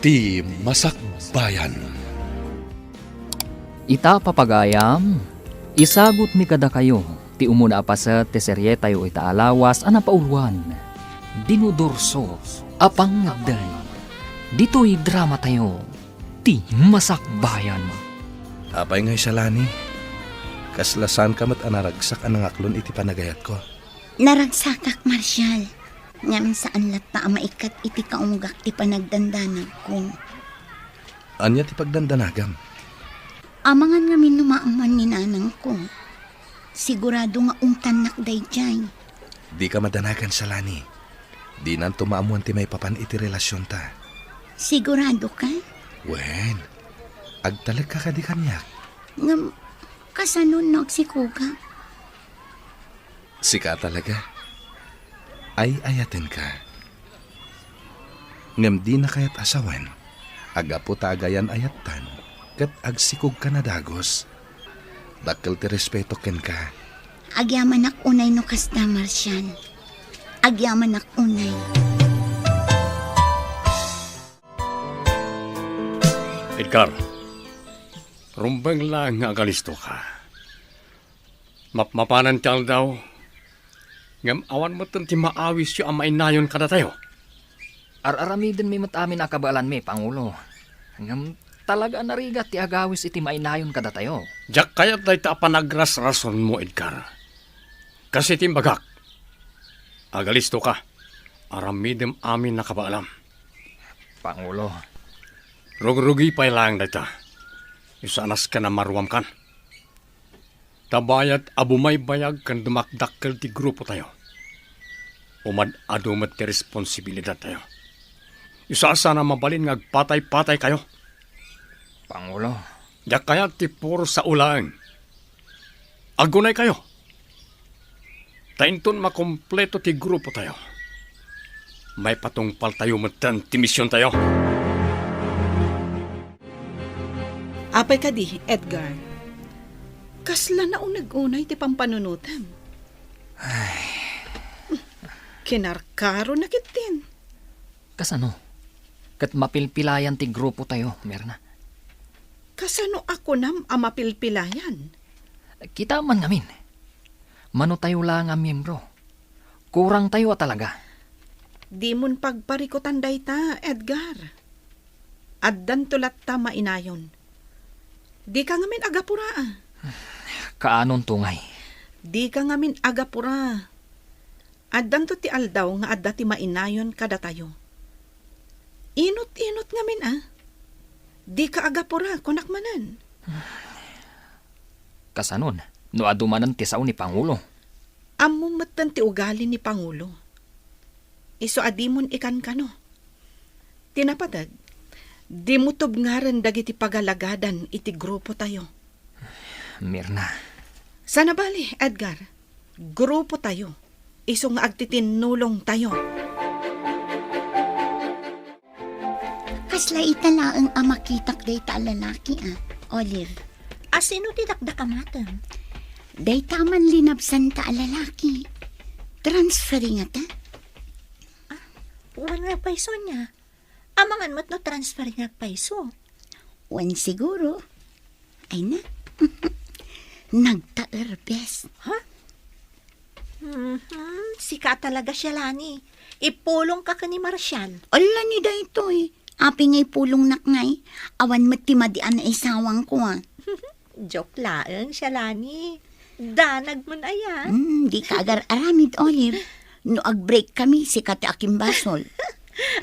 Ti Masakbayan. Ita papagayam, isagot mi kada kayo, ti umuna pa sa teserye tayo ita alawas anapauluan. Dinudurso, apang ngagday. Dito'y drama tayo, ti Masakbayan. Apay ngay salani. Kaslasan ka mat anaragsak anang aklon iti panagayat ko. Naragsakak, Marshal. Ngamin saan lata maikat iti kaunggak ti panagdandanag ko. Anya ti pagdandanagam. Amangan nga minumaaman ni nanang ko. Sigurado nga ungtanak dayjay. Di ka madanagan salani. Di nan tumaamuan ti may papan iti relasyon ta. Sigurado ka? Wen, agtalag ka di kanyak. Nga kasanon nagsikuga. Sika talaga. Ay ayatin ka. Ngam di na kayat asawan. Agapo tagayan ayatan. Kat agsikog ka na dagos. Dakkel ti respeto ken ka. Agyaman ak unay no kasta, Marshal. Agyaman ak unay. Edgar, rumbang lang nga agalisto ka. Mapmapanan tiyal daw. Ngam awan mo ti maawis yung amainayon kada tayo. Ar-aramidin mi matamin akabalan mi, Pangulo. Ngam talaga narigat ti agawis iti mainayon kada tayo. Diyak kayat day ta panagras-rason mo, Edgar. Kasi timbagak, agalisto ka. Aramidem amin nakabaalam. Pangulo, Rug-rugi pa lang day ta. Isanas ka na maruam kan. Tabayat abumay bayag kan dumakdakkel ti grupo tayo. Umad-adumat ti responsibilidad tayo. Isasa na mabalin nga agpatay-patay kayo. Pangulo. Diyak kaya ti puro sa ulang. Agunay kayo. Tainton makompleto ti grupo tayo. May patungpal tayo matan ti misyon tayo. Apay ka di, Edgar. Kasla na unag-unay ti pampanunutan. Kinarkaro na kitin. Kasano? Kat mapilpilayan ti grupo tayo, Merna. Kasano ako nam amapilpilayan? Kita man ngamin. Mano tayo lang ang miyembro. Kurang tayo talaga. Di mon pagparikutan day ta, Edgar. Addan tulat ta mainayon. Di ka ngamin agapura. Kaanon tungay? Di ka ngamin agapura. Addan to ti aldaw nga adda ti mainayon kada tayo. Inot-inot ngamin Di ka agapura kunak manan. Kasanon? No adumanan ti sao ni Pangulo. Ammo matan ti ugali ni Pangulo. Iso adimon ikan kano. Tinapadag, di mo tubngaran dagiti pagalagadan iti grupo tayo. Mirna. Sana bali, Edgar. Grupo tayo. Iso nga agtitinulong tayo. Kasla italaang amakitak day ta lalaki, Olive. Asino ti dakdakamatem? Day taman linabsan ta lalaki. Transferring ata? Wan nga paiso niya. Amangan mo't no transfer nga paiso. Wan siguro. Ay na. Nagta-erbes. Sika talaga siya, Lani. Ipulong ka ni Marshal. Ala ni da ito Api ngay pulong nakngay. Awan matimadian na isawang ko Joke laeng siya, Lani. Danag mo na yan. Di ka agar-aramid, Olive. No ag-break kami, si Kati Akimbasol.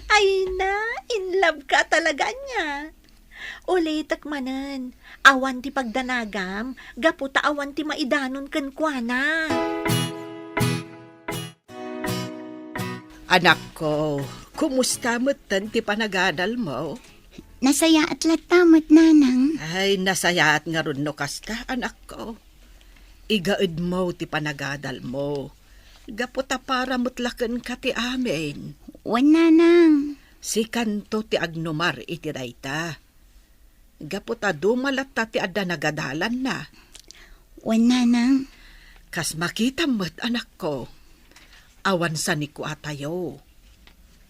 Ay na, in love ka talaga niya. Ulitak manan. Awan ti pagdanagam, gaputa awan ti maidanon kan kuana. Anak ko, kumusta mo't ti panagadal mo? Nasaya at latamat, nanang. Ay, nasayaat nga ron no kasta, anak ko. Igaid mo ti panagadal mo. Gaputa para mutlaken ka ti amin. Wan, nanang. Si kanto ti agnomar iti dayta. Gaputa dumalat ta ti adda nagadalan na. Wan, nanang. Kas makita mo't anak ko. Awan sa ni ko atayo.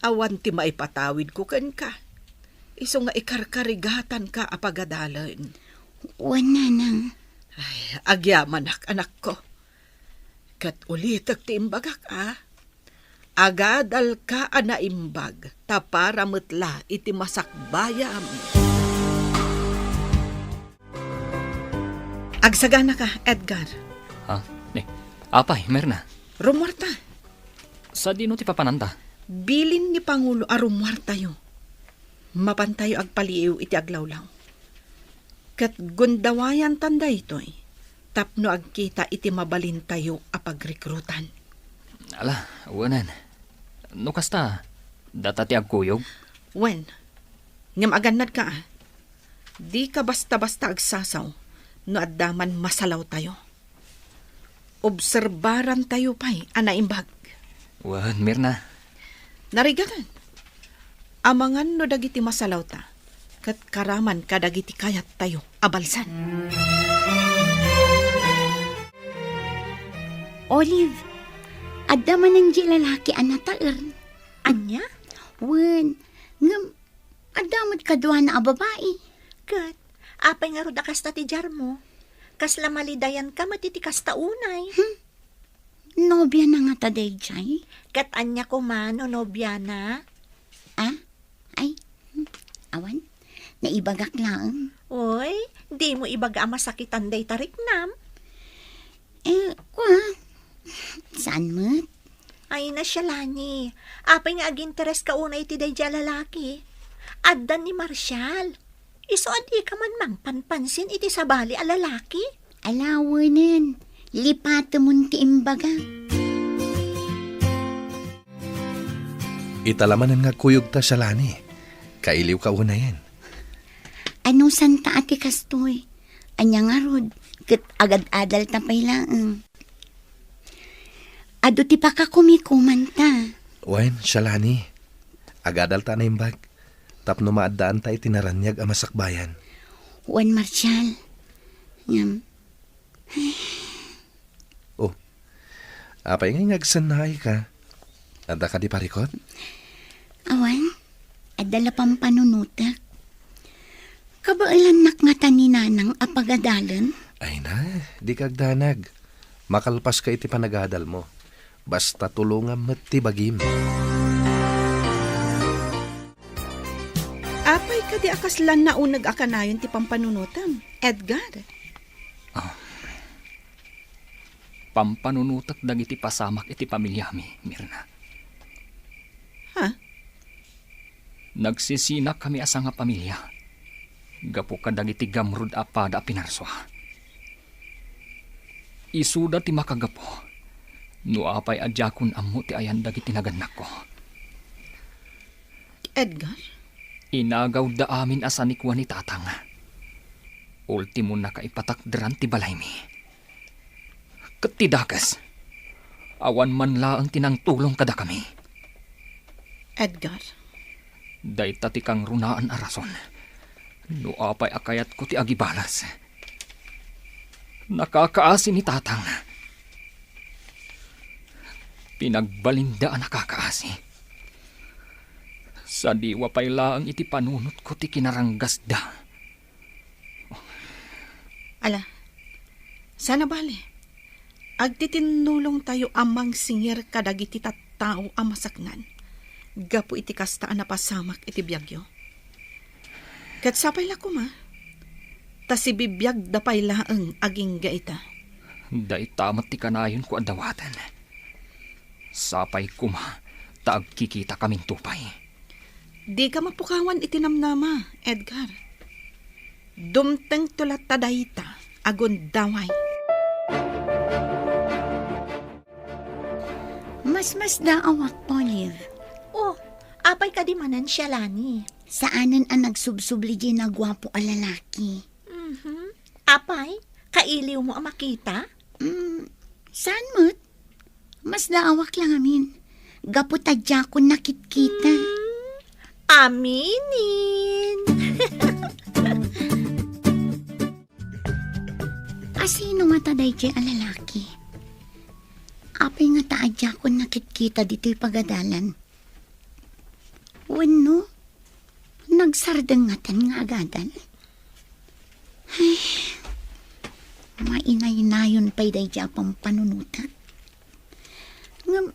Awan ti maipatawid ko ken ka. Iso nga ikarkarigatan ka apagadalan. Wana nang. Ay, agyaman anak ko. Kat ulitak ti imbagak Agadal ka ana imbag, tapara metla iti masakbayam. Agsagana ka, Edgar. Ha? Apay, Merna. Rumwarta. Sa dino ti papananta? Bilin ni Pangulo arumwartayo. Mapantayo agpaliiw iti aglawlaw. Kat gundawayan tanda ito'y. Tapno agkita iti mabalin tayo apagrekrutan. Ala, wanan. No kasta, data ti agkuyog? Wen, ngam aganad ka Di ka basta-basta agsasaw no addaman masalaw tayo. Obserbaran tayo pa'y anaimbag. Wan, Merna. Narigagan. Amangan no dagiti masalaw ta. Kat karaman kadagiti kayat tayo abalsan. Olive, adda man ang lalaki anataer. Anya? Wen, ngam, adamot kadwa na a babae. Kat, apay nga ruda kas ti jar mo. Kasla malidayan ka matitikas ta unay. Nobya na nga taday jay. Kat anya ko man o nobya na. Ay, awan, naibagak lang. Oy, di mo ibaga masakitan day tariknam. Saan mo? Ay na siya lani. Apay nga aginteres ka unay ti day dya lalaki. Addan ni Marshall. Iso adi ka man mang panpansin iti sabali a lalaki. Alawanan, lipato mo ti imbaga. Italamanan nga kuyog ta siya lani. Kailiw ka una yan. Ano santa ati kastoy? Anya nga rod, kat agad-adal tapay lang. Ado ti pa ka kumikumanta. Wen, siya lani. Agadal ta na imbag. Tapno maadaan ta itinaranyag ang masakbayan. Juan Marshall. Ngam, Apay nga ngagsanay ka. Anda ka di parikot? awan, adala pang panunutak. Kabailan nakngatan ni nanang apagadalan? Ay na, di kagdanag. Makalpas ka iti panagadal mo. Basta tulungan mo ti bagim. Apay ka di akaslan na unag akanayon ti pampanunutam, Edgar. Pampanunutak dagiti pasamak iti pamilyami, Mirna. Ha? Nagsisinak kami asa nga pamilya. Gapo ka dagiti gamrud apada pinarswa. Isuda ti makagapo. No apay adjakon ammo ti ayan dagiti naganak ko. Edgar? Inagaw da amin asa ni kuwa ni tatang. Ultimo na kaipatakderan ti balay mi. Katidakas. Awan man laang tinangtulong kada kami. Edgar? Dayta ti kang runaan a rason. No apay akayat ko ti agibalas. Nakakaasi ni tatang. Pinagbalindaan nakakaasi. Sa diwa pay laang iti panunot ko ti kinaranggasda. Ala, sana bale. Agtitinulong tayo amang singir kadagiti tattao amasaknan. Gapo iti kastaan na pasamak iti biyagyo. Kat sapay la kuma. Ta si bibiyag da pay laang aging gaita. Day tamat ti kanayon ko adawatan. Sapay kuma, taag kikita kaming tupay. Di ka mapukawan itinamnama, Edgar. Dumteng tulat tadayta, agon daway. Mas daawak, Olive. Oh, apay ka di manan siya lani. Saanan ang nagsubsubli di na gwapo a lalaki? Apay, kailiw mo ang makita? Saan mo't? Mas daawak lang amin. Gapo tadya ko nakit-kita. Aminin! Asino nga taday di a lalaki? Apay nga taadya ko nakit-kita dito'y pagadalan. Wano? sardengatan nga agadan. Ay, mainay-nayon pa'y day pang panunutan. Ngam,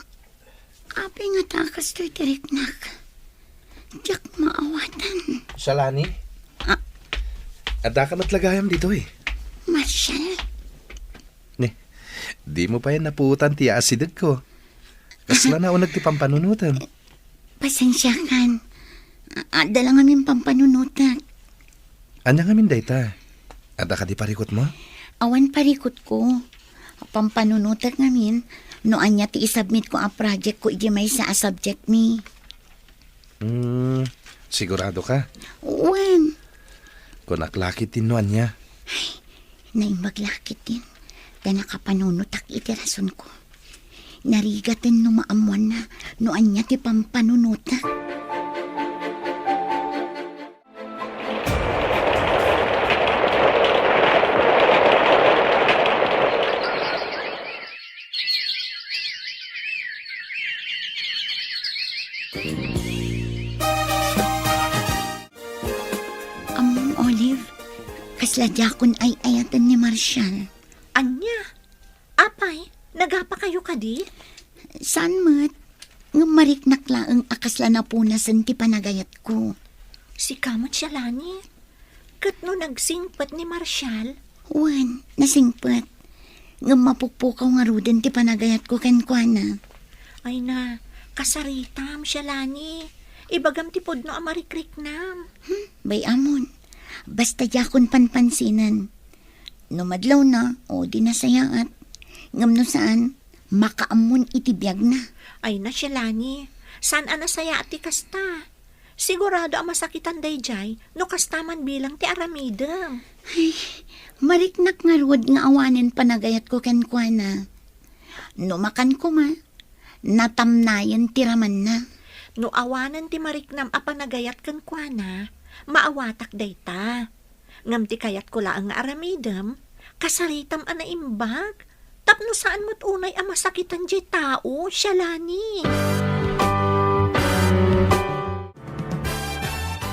apay nga takas to'y tiriknak. Diyak maawatan. Salani? Ada ka matlagayam dito eh. Marshal, Di mo pa yan napuutan ti asidag ko. Kasla na unag ti pampanunutan. pasensya kan. Dala nga min pampanunutan. Anya nga min dayta? Ada ka di parikot mo? Awan parikot ko. Pampanunutan nga min. No anya ti isubmit ko a project ko iji may sa a subject mi. Sigurado ka? Uwan. Kung naklakit din no anya. Naing maglakit din. Da nakapanunutak iti rason ko. Narigatin no maamuan na no anya ti pampanunutak. Olive, kasladyakon ay ayatan ni Marshall. Anya? Apay, nagapa kayo kadi? Saan mat? Nga mariknak laang akasla na punasan ti panagayat ko. Si kamot siya lani. Kat no nagsingpat ni Marshall, Wan, nasingpat. Nga mapukpukaw nga ruden ti panagayat ko kenkwana. ay na, kasaritam siya lani. Ibagam ti podno amarikrik nam. Bay amon, basta yakon panpansinan. Numadlaw na, o di nasayaat. Ngam no saan, makaamon itibiyag na. Ay na siya lani. Saan anasaya at ti kasta? Sigurado ang masakitan dayjay no kastaman bilang ti aramidem. Mariknak nga ruod nga awanin panagayat ko kenkwana. Numakan ko ma, natamnayan tiraman na. No awanan ti mariknam a panagayat kan kuana, maawatak dayta. Ngam ti kayat ko laang nga aramidem, kasaritam ana imbag. Tapno saan mo't unay ang masakitan di tao, siya lani.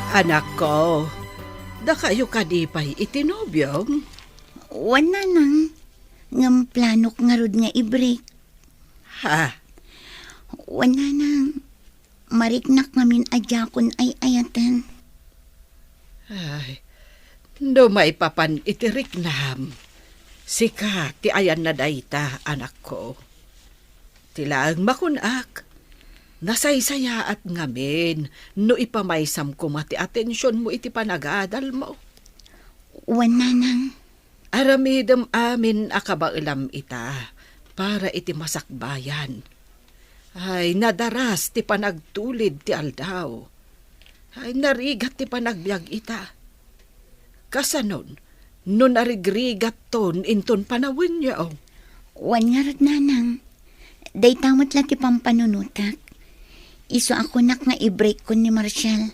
Anak ko, da kayo kadipay itinobyong. Wana nang, ngam planok nga rod nga i-break. Ha? Wana nang, mariknak ngamin adyakon ay ayatan. Ay, do may papan itirik nam. Sika, ti ayan na dayta, anak ko. Tilaang makunak. Nasaysaya at ngamin, no ipamaysam ko mati atensyon mo iti panagadal mo. Wana nang, Aramidem amin akabailam ita, para iti masakbayan. Ay, nadaras ti panagtulid ti aldaw. Ay, narigat ti panagbiag ita. Kasanon, no narigrigat ton inton panawin niya. wan nga rod nanang. Day tamot lang ti pampanunutak. Iso ako nak nga i-break ko ni Marshall.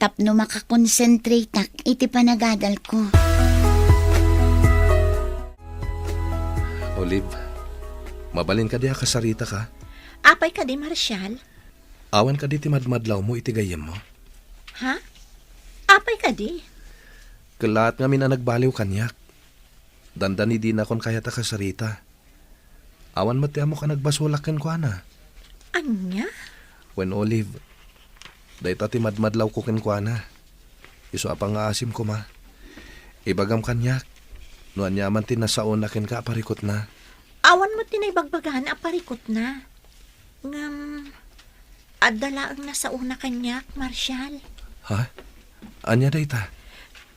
Tapno makakonsentrate tak iti panagadal ko. Olive, mabalin ka di kasarita ka. Apay ka di, Marshall? Awan ka di ti madmadlaw mo iti gayem mo. Ha? Apay ka di? Kalaat nga mina nagbaliw kanyak. Dandani di na kon kaya ta kasarita. Awan matiamo ka nagbasulakan ko ana. Anya? When Olive, dayta ti madmadlaw ko kenkwana. Iso apang aasim ko ma. Ibagam kanyak. No anyaman ti nasaon na ken ka parikot na. Awan mo tinaybagbagan a parikot na. Ngam, adala ang nasa una kanyak, Marshall. Ha? Anya dayta?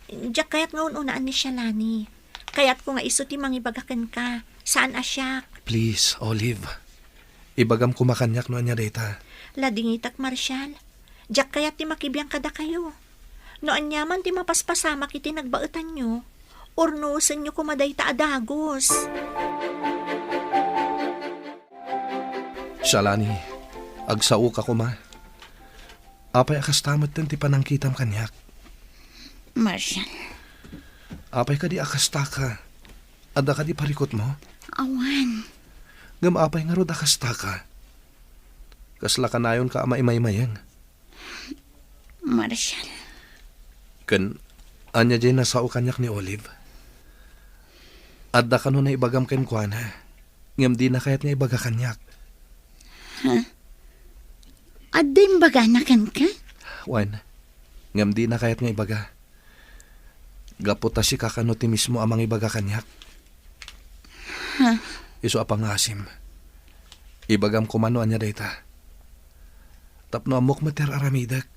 Diyak kayat nga unaan ni siya lani. Kayat ko nga iso ti mangibagakan ka. Saan asyak? Please, Olive. Ibagam kumakanyak no anya dayta. Ladingitak, Marshall. Diyak kayat ti makibiyang kada kayo. No anyaman ti mapaspasama kiti nagbaetan nyo. Ornusan nyo kumaday ta adagos. Shalani, agsao ka ko ma. Apay akas tamat din ti panangkitam kanyak. Marshall, Apay ka di akas taka. Ada ka di parikot mo. awan. Ngam apay nga rod akas taka. Kasla ka nayon ka ama imay-mayang. Marshall, Kan, anya dyan nasao kanyak ni Olive. Adda ka no na ibagam ken kuana. Ngam di na kayat nga ibaga kanyak. Aday mbaganakan ka? Wan, ngam di na kayat nga ibaga. Gaputa si kakano ti mismo amang ibaga kanyak. Iso apang asim. Ibagam kumano anya dayta. Tapno amok mater aramidak.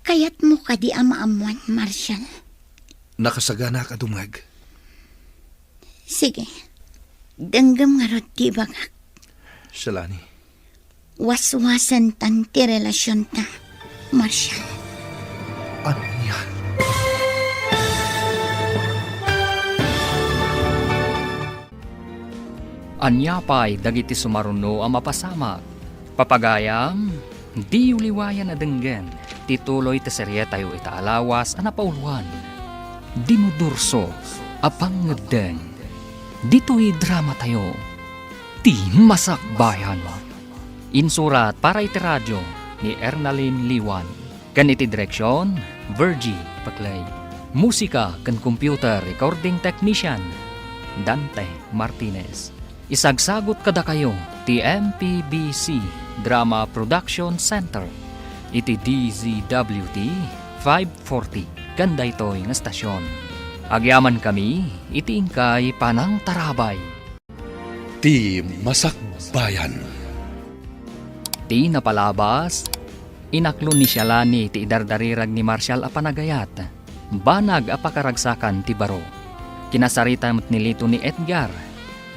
Kayat mo ka di ama-amuan, Marshall. Nakasagana ka dumag. Sige. Danggam nga rod di bagak. Salani. Waswasan tan ti relasyon ta, Marshall. Ano niya? Anyapay dagiti sumaruno ang mapasamak. Papagayam, di uliwayan na denggen. Tituloy ti serye tayo itaalawas ang napauluan. Dinudurso, apang ngedeng. Dito'y drama tayo. Ti Masakbayan. Insurat para iti radyo ni Ernalyn Liwan. Kan iti direksyon, Virgie Paclay. Musika kan computer recording technician, Dante Martinez. Isagsagot kada kayo ti MPBC Drama Production Center. Iti DZWT 540 kanda ito'y nga stasyon. Agyaman kami, iti ingkay panang tarabay. Ti Masakbayan. Ti napalabas, inaklo ni Shalani ti idardarirag ni Marshall a panagayat. Banag a pakaragsakan ti baro. Kinasarita mo't nilito ni Edgar.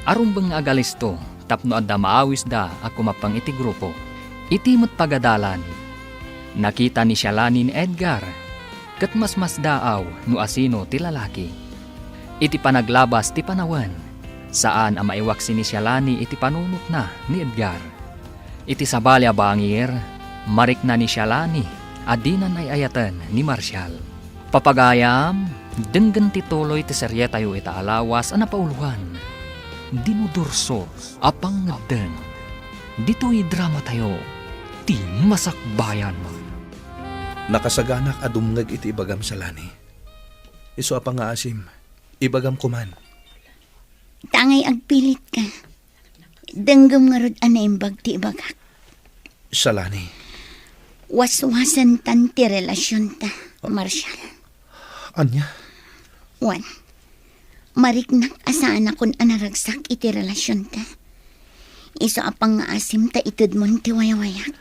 Arumbang agalisto, tapno adda maawis da a kumapang iti grupo. Iti mo't pagadalan. Nakita ni Shalani ni Edgar, kat mas daaw no asino ti lalaki. Iti panaglabas ti panawan, saan ang maiwaksi ni Shalani iti panunot na ni Edgar. Iti sabalya bangir, marik na ni Shalani, adinan ay ayatan ni Marshall. Papagayam, denggan tituloy ti serye tayo itaalawas ang napauluhan. Dinudurso, apang ngedeng. Dito'y drama tayo, ti Masakbayan. Nakasaganak adumngag iti ibagam salani. Iso apang asim. Ibagam kuman. Tangay agpilit ka. Danggam nga rod anaimbag ti ibagak. Salani. Waswasan tan ti relasyon ta, Marshall. Anya? Wan, mariknak asaan akon anaragsak iti relasyon ta. Iso apang nga asim ta itid mon ti wayawayak.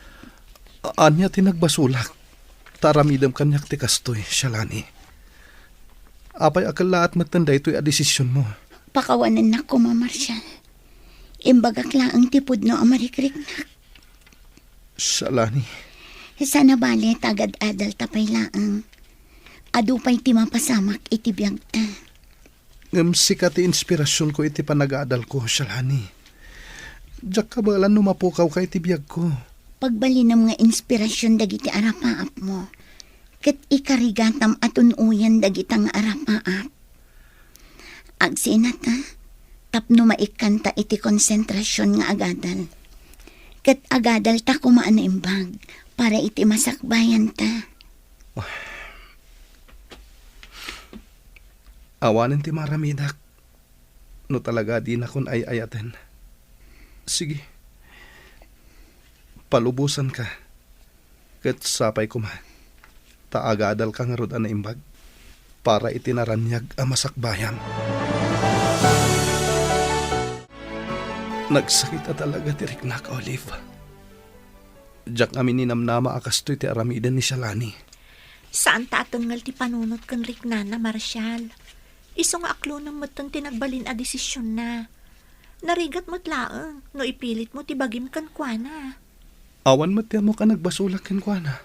Anya tinagbasulak. Taramidam kanyak ti kastoy, Shalani. Apay akalaat matanda ito'y adesisyon mo. Pakawanan na ko, Ma Marshall. Imbagak laang tipod no amarikrik na. Shalani. Sana bali tagad adal tapay laang. Adupay ti mapasamak iti biyag ta. Ngam sikat ti inspirasyon ko iti panag-aadal ko, Shalani. Diyak kabalan numapukaw ka iti biyag ko. Pagbalinam nga inspirasyon dagiti arapaap mo. Ket ikarigatam at unuyan dagitang arapaap. Agsinat ta, tapno maikanta iti konsentrasyon nga agadal. Ket agadal ta kumaan na imbag para iti masakbayan ta. Awanin ti maramidak. No talaga di na kun ay ayaten. Sige. Palubusan ka. Ket sapay kuma. Taagadal ka nga rod na imbag. Para itinaranyag ang masakbayan. Nagsakit talaga ti Riknak, Olive. Diyak amin ninamnama akastoy ti aramidan ni Shalani. Saan ta atengal ti panunot kan Riknana, Marshall? Iso nga aklo ng matan tinagbalin a desisyon na. Narigat mo't laang, no ipilit mo ti bagim kan kuana. Awan matya mo ka nagbasulak ken kuana.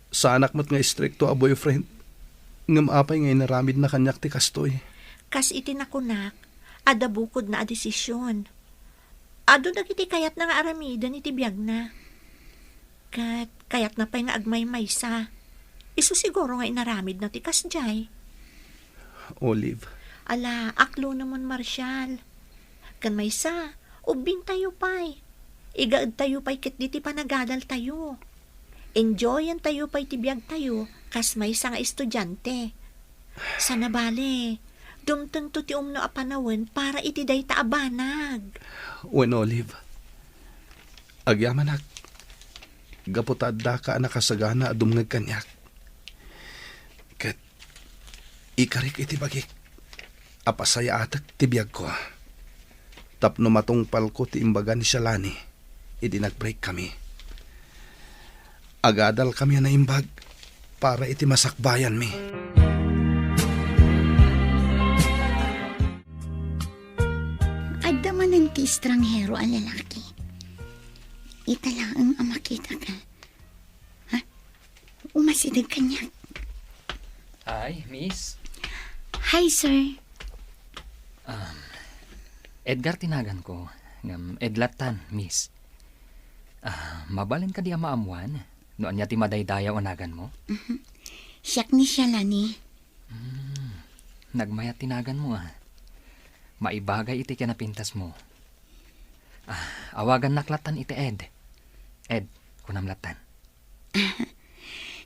Sa anak mo't nga istrikto a boyfriend. Ngam apay ngay naramid na kanyak ti kastoy. Kas iti nakunak, ada bukod na a desisyon. Ado dagiti kayat na nga aramidan iti biyag na. Kayat na pa'y nga agmay maysa. Isu siguro nga inaramid na ti kasjay. Olive. Ala, aklo naman, Marshall. Kan maysa, ubing tayo pa'y. Igaad tayo pa'y ket diti panagadal tayo. Enjoyan tayo pa'y tibiyag tayo, kas may nga estudyante. Sana bale, dumteng to ti umno a panawin para iti day taabanag. Wen Olive, agyaman ak. Gaputadda ka nakasagana a dumngeg kanyak. Ket ikarik iti bagik. Apasaya atak tibiyag ko. Tapno matungpal ko ti imbaga ni Shalani. Idi nag-break kami. Agadal kami na imbag para iti masakbayan mi. Adda manan ti estranghero a lalaki. Italaang makita ka. Ha? Umasidag kanya. Ay, miss. Hi, sir. Edgar tinagan ko. Ngam Edlatan, miss. Mabalin ka di maamuan. Noon niya ti madaydaya onagan mo. Siyak ni Shalani. Nagmayat tinagan mo Maibagay iti kinapintas mo. Awagan naklatan iti Ed. Ed, kunamlatan.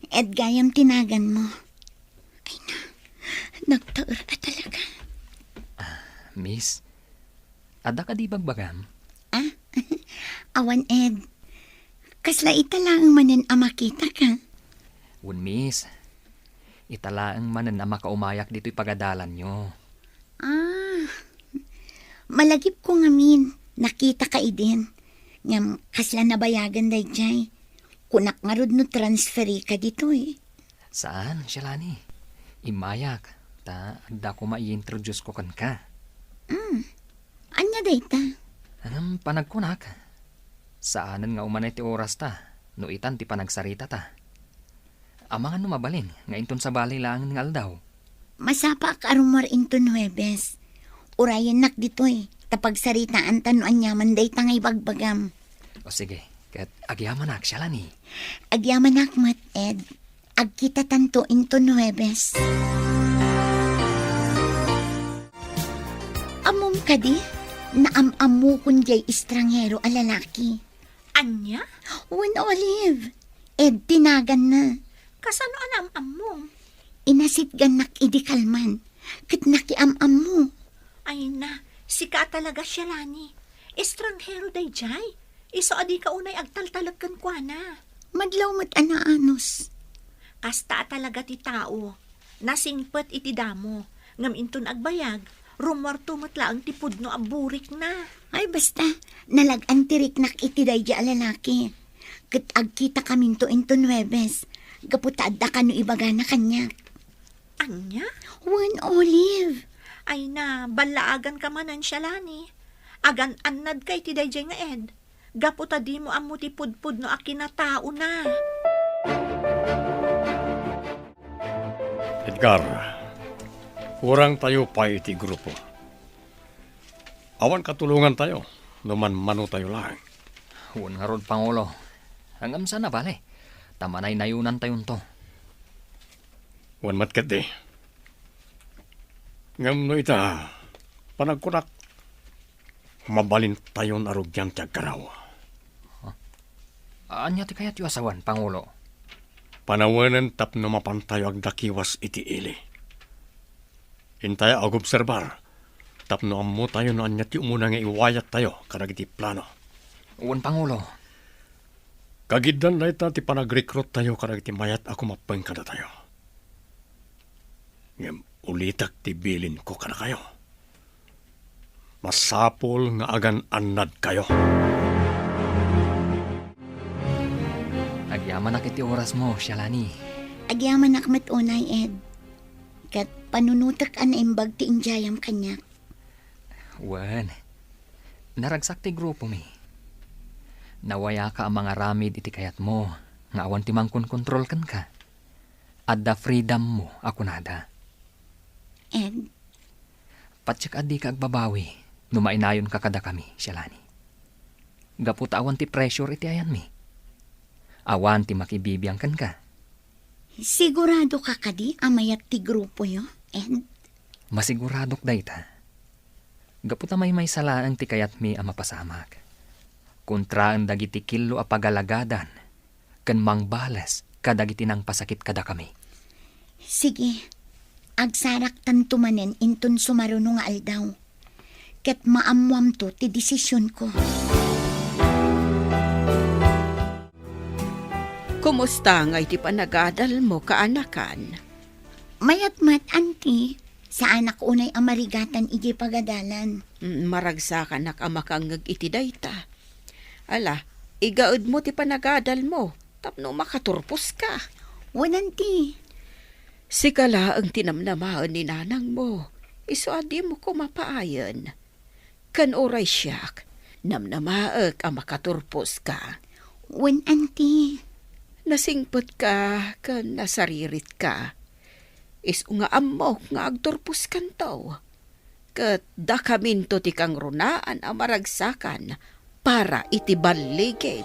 Ed gayam tinagan mo. Ay na, nagtaur ka talaga. Miss, ada ka di bagbagam? Awan, Ed. Kasla italaang manan makita ka. Un miss, italaang manan na makaumayak dito'y pagadalan nyo. Malagip ko ngamin. Nakita ka idin. Ngam kasla nabayagan day jay. Kunak nga rod no transferi ka dito Saan, Shalani? Imayak. Da ko mai-introduce ko kan ka. Anya day ta? Anong panagkunak? Saanan nga umanay ti oras ta, no itan ti panagsarita ta. Amangan no mabalin, nga inton sa balay lang ng aldaw. Masapa ka arumar into Nuebes. Urayan nak dito Tapag saritaan tanuan yaman day tangay bagbagam. O sige, kat agyaman ak, Shalani. Agyaman akmat, Ed. Agkita tanto into Nuebes. Amom ka di? Naam-amu kunjay estranghero a lalaki. Anya? Wen Olive. Ed, tinagan na. Kasano anam-am mo? Inasit ganak idikalman. Kat nakiam-am mo. Ay na, sika talaga siya, Lani. Estranghero day jay. Iso adi ka unay agtaltalagkan kwa na. Madlaw mat anaanos. Kasta talaga ti tao. Nasingpet iti damo. Ngam inton agbayag. Rumorto matlaang tipod no aburik na. Ay basta, nalag-antirik nak itiday di alalaki. Kat agkita kaminto into Nuebes. Gaputadda ka no ibaga na kanya. Anya? Wen Olive. Ay na, balaagan ka manan siya, Lani. Agan annad kay ti dayjay nga Ed. Gaputa di mo amu ti pudpud no akinatao na. Edgar, kurang tayo pa iti grupo. Awan katulungan tayo, numan mano tayo lang. Un nga rod, Pangulo. Hanggang sana bale. Tamanay nayunan tayon to. Wan matkat di. Ngam no ita, panagkunak, mabalin tayon arugyan ti agkaraw. Anya ti kayat yu asawan, Pangulo? Panawanan tapno mapantayo agdakiwas iti ili. Intaya agobserbar, tapno ammo tayo no anya ti umuna nga iwayat tayo karag iti plano. Un, Pangulo. Kagiddan na ita ti panag-recruit tayo karag iti mayat ako mapeng kada tayo. Ngam ulitak ti bilin ko kada kayo. Masapol nga agan annad kayo. Agyaman na kiti oras mo, Shalani. Agyaman akmat unay, Ed. Kat panunutak an imbag ti injayam kanya. Wan. Naragsak ti grupo mi. Nawaya ka ang mga ramid iti kayat mo. Nga awan ti mangkon kontrol kan ka. Adda freedom mo, ako nada. Ed, Patsik adi ka agbabawi. Numainayon ka kada kami, Shalani. Gaput awan ti pressure iti ayan mi. Awan ti makibibiyang kan ka. sigurado ka kadi amayat ti grupo yo, Ed? Masiguradok dayta. Gaput may salaan ti kayat mi ang mapasamak. Kontra ang dagiti kilo a pagalagadan. ken mangbalas kadagiti nang pasakit kada kami. Sige, agsarak tanto manen inton sumaruno nga aldaw. Ket maamwam to ti desisyon ko. Kumusta nga iti panagadal mo, kaanakan? Mayat-mat, auntie, sa anak unay amarigatan iji pagadalan. Maragsakan nak amakangag iti dayta. Ala, igaud mo ti panagadal mo, tapno makaturpos ka. Wananti, Sikala ang tinamnamaan ni nanang mo, iso adi mo ko mapaayan. Kan oray siyak, namnamaak ang makaturpos ka. wan auntie. Nasingpot ka, kan nasaririt ka. Iso nga amok nga agturpos kantaw. Kat dakaminto ti kang runaan ang maragsakan para itibaligin.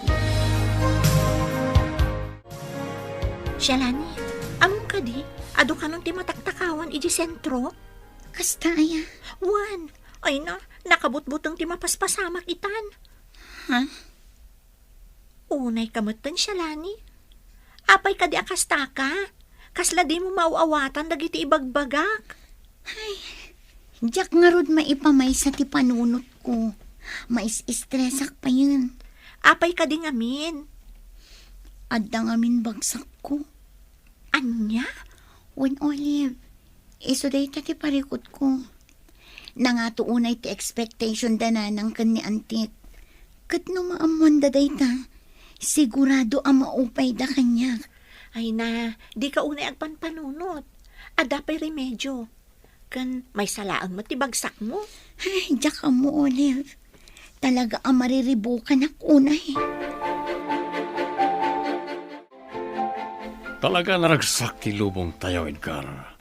Shalani, among ka di, ado ka nung timataktakawan iji sentro? Kasta aya. Wan, ay na, nakabutbutong timapaspasamak itan. Ha? Unay kamutan, Shalani. Apay ka di akasta ka. Kasla di mo mauawatan dagiti ibagbagak. Diyak nga rod maipamay sa ti panunot ko. Mais-istresak pa yun. Apay ka di ngamin. Adda ngamin bagsak ko. Anya? Wan Olive, iso day ti parikot ko. Nangatuunay ti expectation dananang kan ni Antit. Kat no maamuan da day ta, sigurado ang maupay da kanya. Ay na, di ka unay agpanpanunot. Adapay remedyo. Kan may salaang matibagsak mo. Ay, diyak ka mo, Olive. Talaga ang mariribukan ako unay. Talaga naragsak ti lubong tayo, Edgar.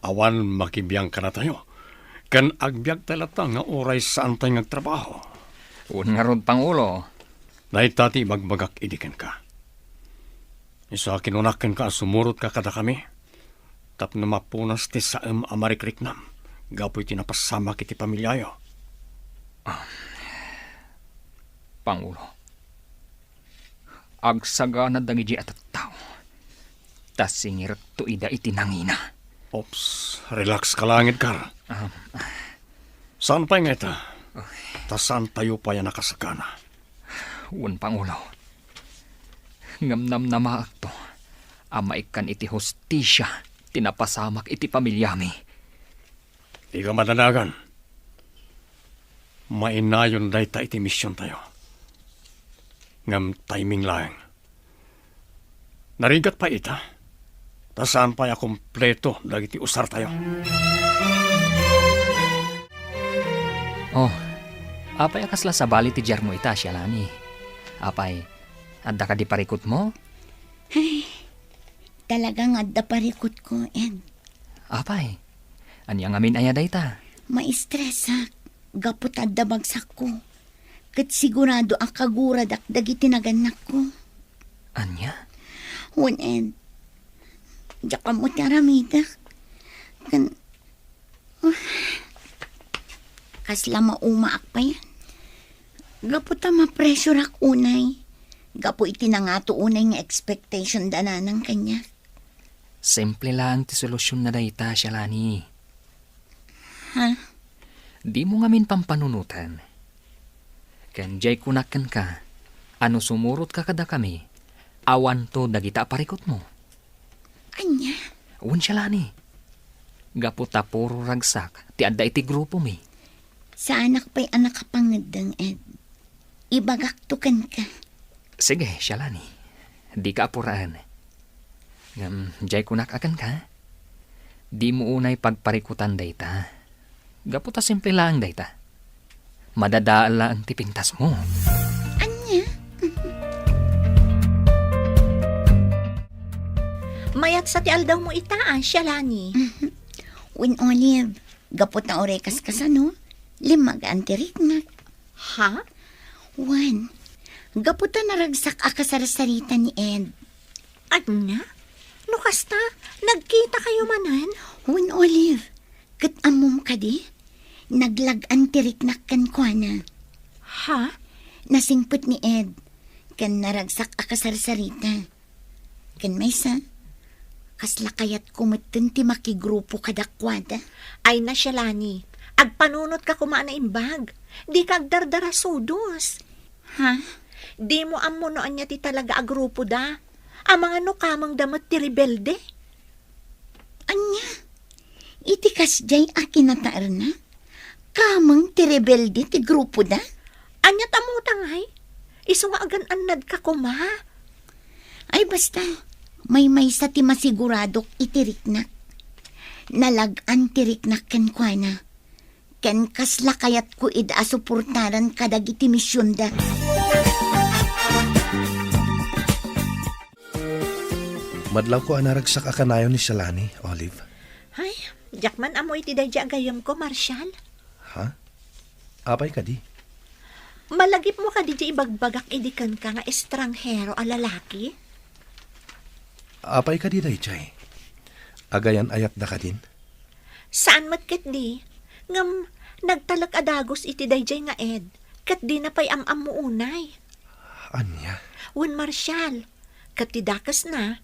Awan makibiyang ka na tayo. Kan agbyag talata nga oray saan tayo ngagtrabaho. Un nga rod, Pangulo. Naitati magbagak idikan ka. Isa kinunakan ka, sumurot ka kada kami. Tapno mapunas ti saem amarikrik-nam. Gapoy tinapasama kiti pamilyayo. Pangulo. Agsaga na dangiji at tao. Tas singir to ida itinangina. Ops, relax ka lang, Edgar. Saan pa nga ita? Tasan tayo pa yan nakasagana? Un Pangulo. Ngamnam na maak to. Amaikan iti hostisya. Tinapasamak iti pamilyami. Di ka madanagan. Mainayon day ta iti misyon tayo. Ngam timing lang. Narigat pa ita. Tasaan pa ya kompleto dagiti usar tayo. Oh, apay akasla sa bali ti Jarmo ita, Shalani. Apay, adda ka di parikot mo? Talagang adda parikot ko, Ed. Apay, anyang amin ayada ita. Maistresak. Gapot adda bagsak ko. Kat sigurado ang kaguradak dagiti naganak ko. Anya? Wan, Ed. Diyak ka mo tiaramidak. Kan... Kasla maumaak pa yan. Gapo ta ma-pressure ak unay. Gapo iti na nga to unay nga expectation dana ng kanya. Simple lang ti solusyon na dayta, Shalani. Ha? Di mo ngamin pampanunutan. Kanjay kunakan ka, ano sumurot ka kada kami, awan to dagita parikot mo. Anya? Un Shalani. Gapo ta puro ragsak, ti adda iti grupo mi. Sa anak pa'y anak kapangadang, Ed. Ibagaktukan ka. Sige, Shalani. Di ka apuraan. Jay kunak akan ka. Di mo unay pagparikutan dayta. Gapo ta simple lang dayta. Madadaan lang ti pintas mo. Anya? Mayat sa ti aldaw mo itaan, Shalani. Win Olive, gapot na orekas ka sa no? Limag antirik na. Ha? Wan, gapot na naragsak akasarasarita ni Ed. Anya? No kasta, nagkita kayo manan? Win Olive, kat amom ka di? Naglag antirik na kan kwa na. Ha? Nasingput ni Ed. Kan naragsak akasarsarita. Kan maysa, kasla kayat kumeten ti makigrupo kadakwada. Ay na siya, Lani. Agpanunot ka kumaan na imbag. Di ka agdardara sudos. Ha? Di mo amunoan niya ti talaga agrupo da. Ang mga nukamang damat ti rebelde. Anya? Iti kasjay akin na taar na? Kamang ti rebelde ti grupo da? Anya tamutang ay. Iso nga agan anad ka kuma. Ay basta, may sa ti masiguradok itiriknak. Nalagan tiriknak ken kuana. Ken kasla kayat ko ida suportaran kadag iti misyon da. Madlaw ko anaragsak akanayon ni Shalani, Olive. Ay, jakman amoy ti dayja agayam ko, Marshal. Ha? Apay ka di? Malagip mo ka di ibagbagak idikan ka nga estranghero a lalaki? Apay ka di, Dayjay. Agayan ayat da ka din? Saan mat ket di? Ngam, nagtalak adagos iti dayjay nga ed. Ket di na pay am mo unay. Anya? Wen Marshal, ket ti dakas na,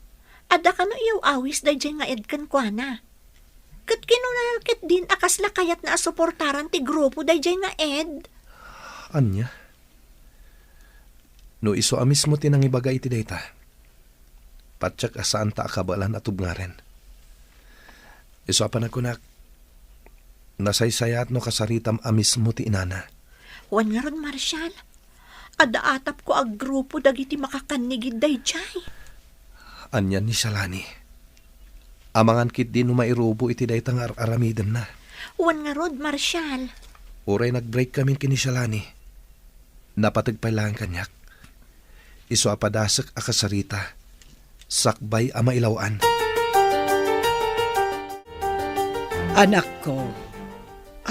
ada ka no iyaw awis dayjay nga ed kan kuana. Ket kinunal ket din akas lakayat na asuportaran ti grupo dayjay nga ed. Anya? No iso amis mo tinang ibaga iti dayta. Patsak asaan ta akabalan at ubngaren. Iso apan ako nak, nasaysayat no kasaritam amis mo ti inana. Wan nga ron, Marshal. Ada atap ko ag grupo dagiti makakanigid dayjay. Anya ni Shalani. Amangan kit di no mairubo iti daytang aramiden na. Wan nga rod, Marshal. Uray nag-break kami kini Shalani. Napatagpay lang kanyak. Iso apadasak akasarita. Sakbay ama ilawan. Anak ko,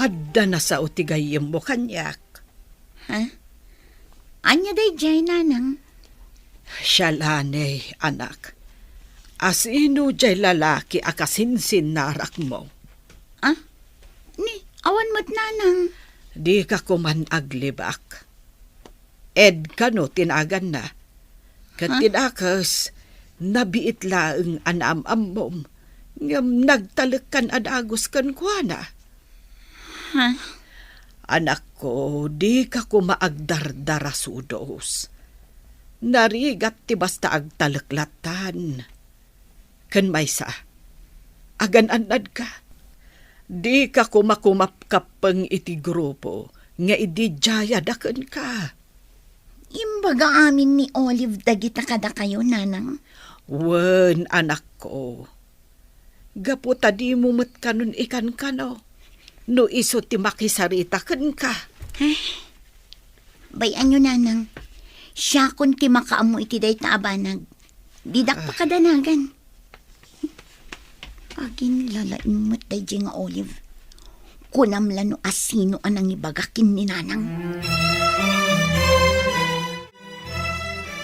adda na sa utigayim mo kanyak. Ha? Anya day jay nanang? Shalane, anak. Asino jay lalaki akasinsin narak mo. Ah? Ni, awan mo't nanang. Di ka kuman aglibak. Ed ka no tinagan na. Katinakas, nabiit laeng anam-amom. Ngam nagtalakan adagos kan kuana. Ha? Anak ko, di ka kumaagdardara sudos. Narigat ti basta agtalaklatan. Kan maysa, agan-anad ka. Di ka kumakumapkapang iti grupo, nga idijaya daken ka. Imbaga amin ni Olive dagita kada kayo, nanang. Wen, anak ko. Gaputa di mo matkanon ikan ka no. No iso ti makisarita ken ka. Bayan nyo, nanang. Siya kun ti makaamu iti day taabanag. Didak pa kadanagan. Agin lalain mo't day nga Olive. Kunamla no asino anang ibagakin ni nanang.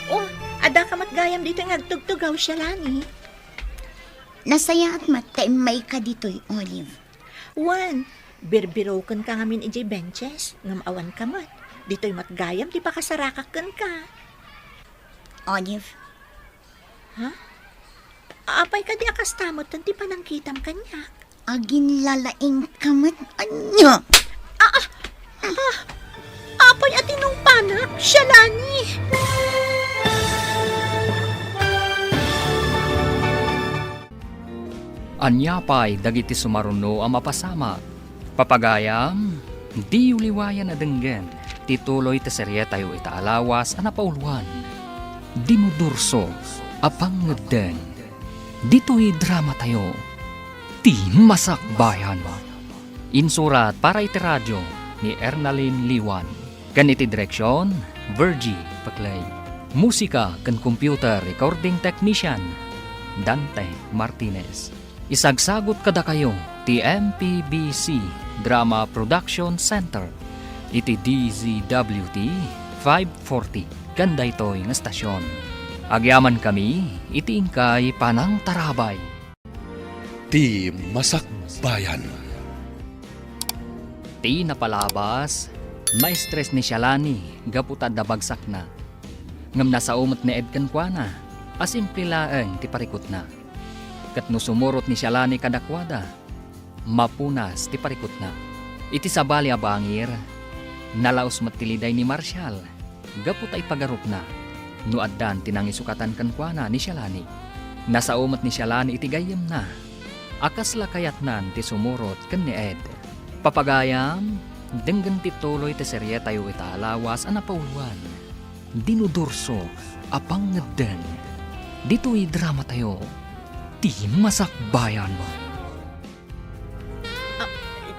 Oh, ada ka matgayam dito nga agtugtugaw siya, Lani. Nasaya at matay may ka dito'y Olive. Wan, birbirokan ka ngamin ijay benches, ngam awan ka mat. Dito'y matgayam, di pa kasarakakan ka. Olive, Apay ka di akastamot, tanti pa nang kitam kanyak. agin lalaing kamat anya. Apay atinong panak, siya, Lani. Anyapay dagiti sumaruno ang mapasama. Papagayam, di uliwayan na denggen. Tituloy ta serye tayo itaalawas ang napauluan. Dinudurso, apang ngedeng. Dito'y drama tayo. Ti Masakbayan. Insurat para iti radyo ni Ernalyn Liwan. Ganiti direksyon, Virgie Paclay. Musika kan computer recording technician, Dante Martinez. Isagsagot kada kayo ti MPBC Drama Production Center iti DZWT 540 kanda ito'y nga stasyon. Agyaman kami iti ingkay Panang Tarabay. Ti Masakbayan. Ti napalabas, maestres ni Shalani gaputad na bagsak na. Ngam nasa umot ni Ed kan kuana, asimple laeng ti parikot na. Kat no sumurot ni Shalani kadakwada, mapunas ti parikot na. Iti sabali a bangir, nalaos matiliday ni Marshall, gapot ay pagarup na. No addan tinangisukatan kan kuana ni Shalani. Nasa umot ni Shalani iti gayem na. Akas lakayat nan ti sumurot kan ni Ed. Papagayam, denggan ti tuloy ti serye tayo italawas a napauluan. Dinudurso, apang ngeden. Dito'y drama tayo. Di masakbayan mo.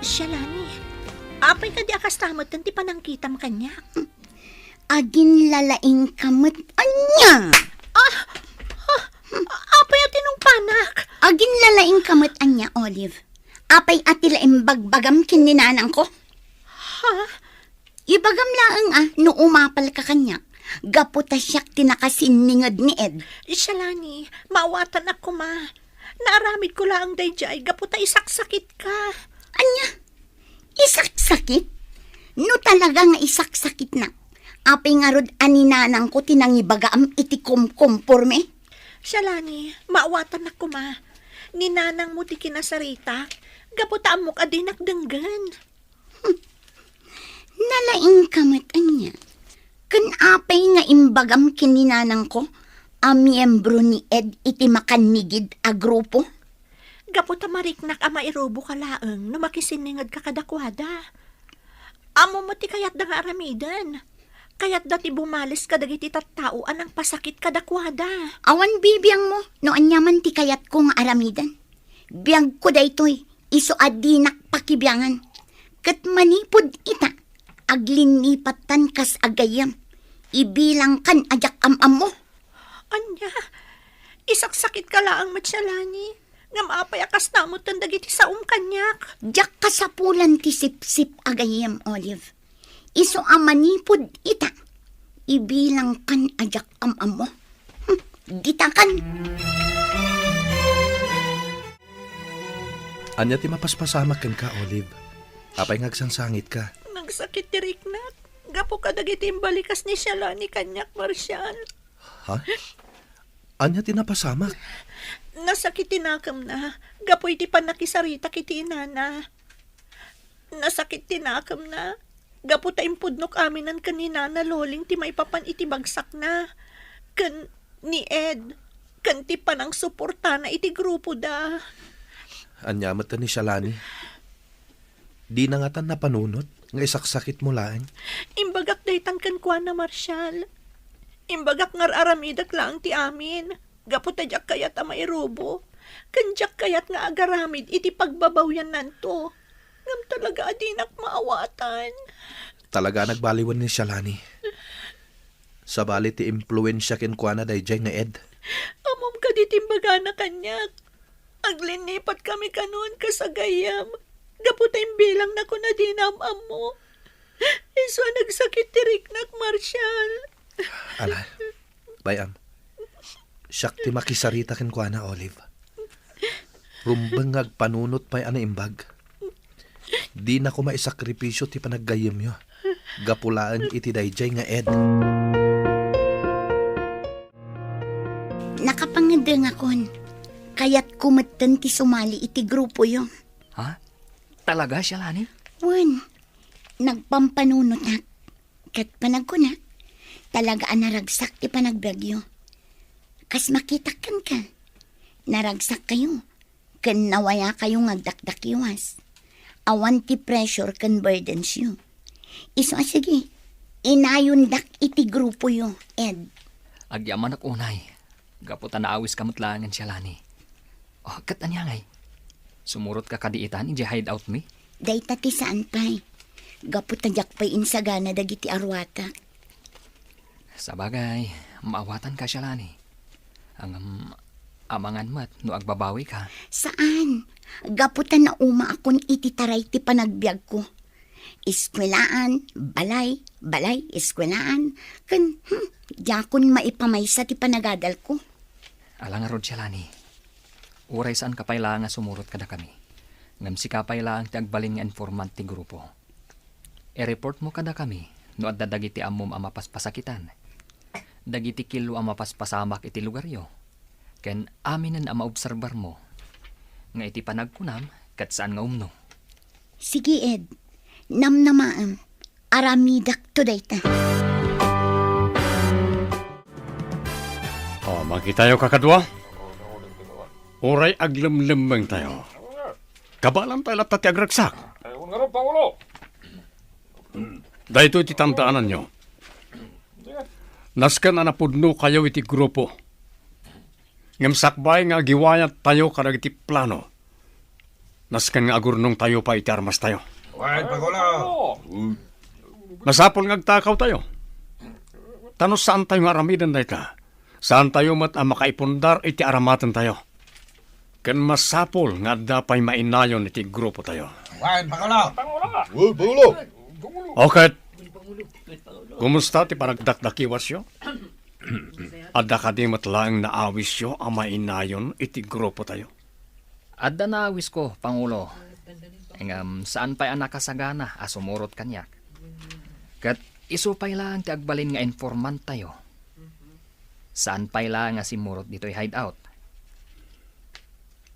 Shalani, apay ka di akastamot ti panangkitam kanya. Agin lalaing kamot anya. Apay at inong panak. Agin lalaing kamot anya, Olive. Apay atila imbagbagam kininanang ko. Ha? Ibagam laang no umapal ka kanya. Gaputa siyak tinakasiningad ni Ed. Shalani, maawatan ako ma. Naaramid ko lang dayjay, gaputa isaksakit ka. Anya? Isaksakit? No talaga nga isaksakit na. Apay nga rod aninanang ko tinangibagaam iti kumporme. Shalani, maawatan ako ma. Ninanang mo ti kinasarita, gaputa amok adinak denggan. Nalaing kamot anya. Kan apay nga imbagam kininanang ko, a miyembro ni Ed iti makanigid a grupo. Gaputa mariknak a mairobo ka laeng no makisiningad ka kadakwada. Amo mo ti kayat da nga aramidan. Kayat dati bumalis ka dagiti tattauan ang pasakit kadakwada. Awan bibiyang mo, no anyaman ti kayat ko nga aramidan. Biyag ko daytoy, iso adinak pakibiyangan. Kat manipod ita, aglinipatan kas agayam. Ibilang kan ajak amam mo. Anya, isaksakit ka laang matsyalani. Ngam apay akas namot ang dagiti saum kanyak. Jak kasapulan ti sip-sip agayam, Olive. Iso amanipod ita. Ibilang kan ajak amam mo. Gitakan. Anya ti mapaspasamak ken ka, Olive. Apay ngagsangsangit ka. Nagsakit ti Riknat. Gapo ka dagiti imbalikas ni Shalani kanyak, Marshall. Ha? Anya ti napasamak? Nasakit tinakam na. Gapo iti panakisarita kiti inana. Nasakit tinakam na. Gapo ta impudnok aminan kanina na loling ti maipapan iti bagsak na. Kan ni Ed. Kan ti panang suporta na iti grupo da. Anya mata ni Shalani. Di na nga tan napanunot, nga isaksakit mo laeng. Imbagak daytan kan kuan na Marshall. Imbagak ngar aramidak lang ti amin. Gapo ta jak kayat a mairobo. Kanjak kayat nga agaramid iti pagbabawyan nanto. Ngam talaga adinak maawatan. Talaga nagbaliwan ni Shalani. Sa bali ti impluensya ken kuana dayjay nga Ed. Amom ka ditimbaga na kanyak. Aglinipat kami kanon kasagayam. Gaputay bilang na ko na dinamam mo. Iso nagsakit ti Riknak, Marshall. Ala, bayam. Siyak ti makisarita ken kuana, Olive. Rumbeng agpanunot pa'y ana imbag. Di na ko maisakripisyo ti panaggayem yo. Gapulaan iti dayjay nga Ed. Nakapangadeng akon. Kaya't kumatan ti sumali iti grupo yo. Ha? Talaga, Shalani? Wan, nagpampanunot na. Kat panagkunak, talaga naragsak ti panagbagyo. Kas makitakan ka. Naragsak kayo. Kan nawaya kayo ngagdakdakiwas. Awan ti pressure kan burdens yo. Iso sige, inayundak iti grupo yo, Ed. Agyaman ak unay. Gaputan na awis kamot langan, Shalani. Oh, kat anyangay. Sumurot ka kadiitan, iji hideout mi? Day tati saan pa'y. Gaputadyak pa'y insagana dagiti arwata. Sabagay, maawatan ka, Shalani. Ang amangan mat, no agbabawi ka. Saan? Gaputan na uma akon iti taray ti panagbiag ko. Iskwelaan, balay, iskwelaan. Kan, yakon maipamaysa ti panagadal ko. Alang nga rod, Shalani. Uray saan kapay lang nga sumurot kada kami. Ngam si kapay lang ti agbalin nga informant ti grupo. E-report mo kada kami, no at dadagiti amom ang mapaspasakitan. dagiti kilo ang mapaspasamak iti lugaryo. Ken aminen ang maobserbar mo. Nga iti panagkunam, kat saan nga umno. Sige, Ed. Namnamaam. Aramidak to dayta. Makitayo kakadwa. Oray aglemlemmeng tayo. Kabalam tayo lapta ti agragsak. Dahito iti tandaanan nyo. Naskan anapudno kayo iti grupo. Ngamsakbay nga giwayat tayo karag iti plano. Naskan nga agurnong tayo pa iti armas tayo. Masapol ngagtakaw tayo. Tanos saan tayo nga aramidan na ita? Saan tayo mat ang makaipundar iti aramatan tayo? Ken masapol nga dapay mainayon iti grupo tayo. Okay. Kumusta ti panagdakdakiwas yo? Adda ka di matlaang naawis yo ang mainayon iti grupo tayo. Adda naawis ko, Pangulo. Saan pa'y ang nakasagana asumurot kanyak? Kat isupay lang ti agbalin nga informant tayo. Saan pa'y lang nga simurot dito'y hideout?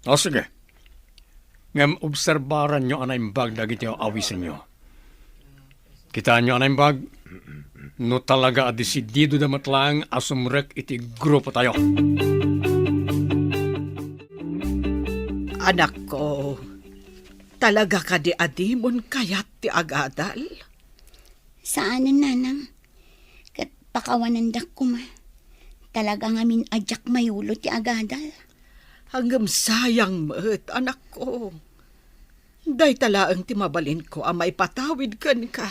O sige. Ngam obserbaran nyo anaimbag dagiti awisin nyo. Kita nyo anaimbag, no talaga adesidido na matlang asumrek iti grupo tayo. Anak ko, talaga ka di adimon kayat ti agadal? Saanan, nanang? Kat pakawanandak ko ma. Talaga nga min adyak mayulo ti agadal. Hanggang sayang mat, anak ko. Day talaang ti mabalin ko ang maipatawid kan ka.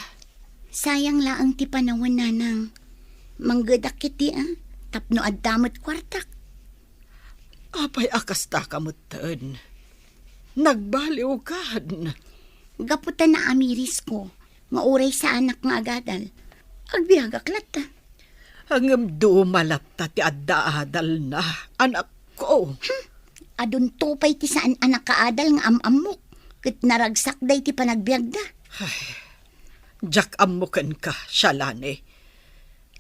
Sayang laang ti panawon, nanang. Manggadak kiti tapno addamot kwartak. Apay akasta kamutan. Nagbaliw kan. Gaputan na amiris ko. Nga uray sa anak nga agadal. Agbiagak lata. Hanggang dumalapta ti adda-adal na, anak ko. Adun tupay ti saan anak kaadal nga amamok. Kat naragsak day ti panagbiag da. Jak amukan ka, Shalane.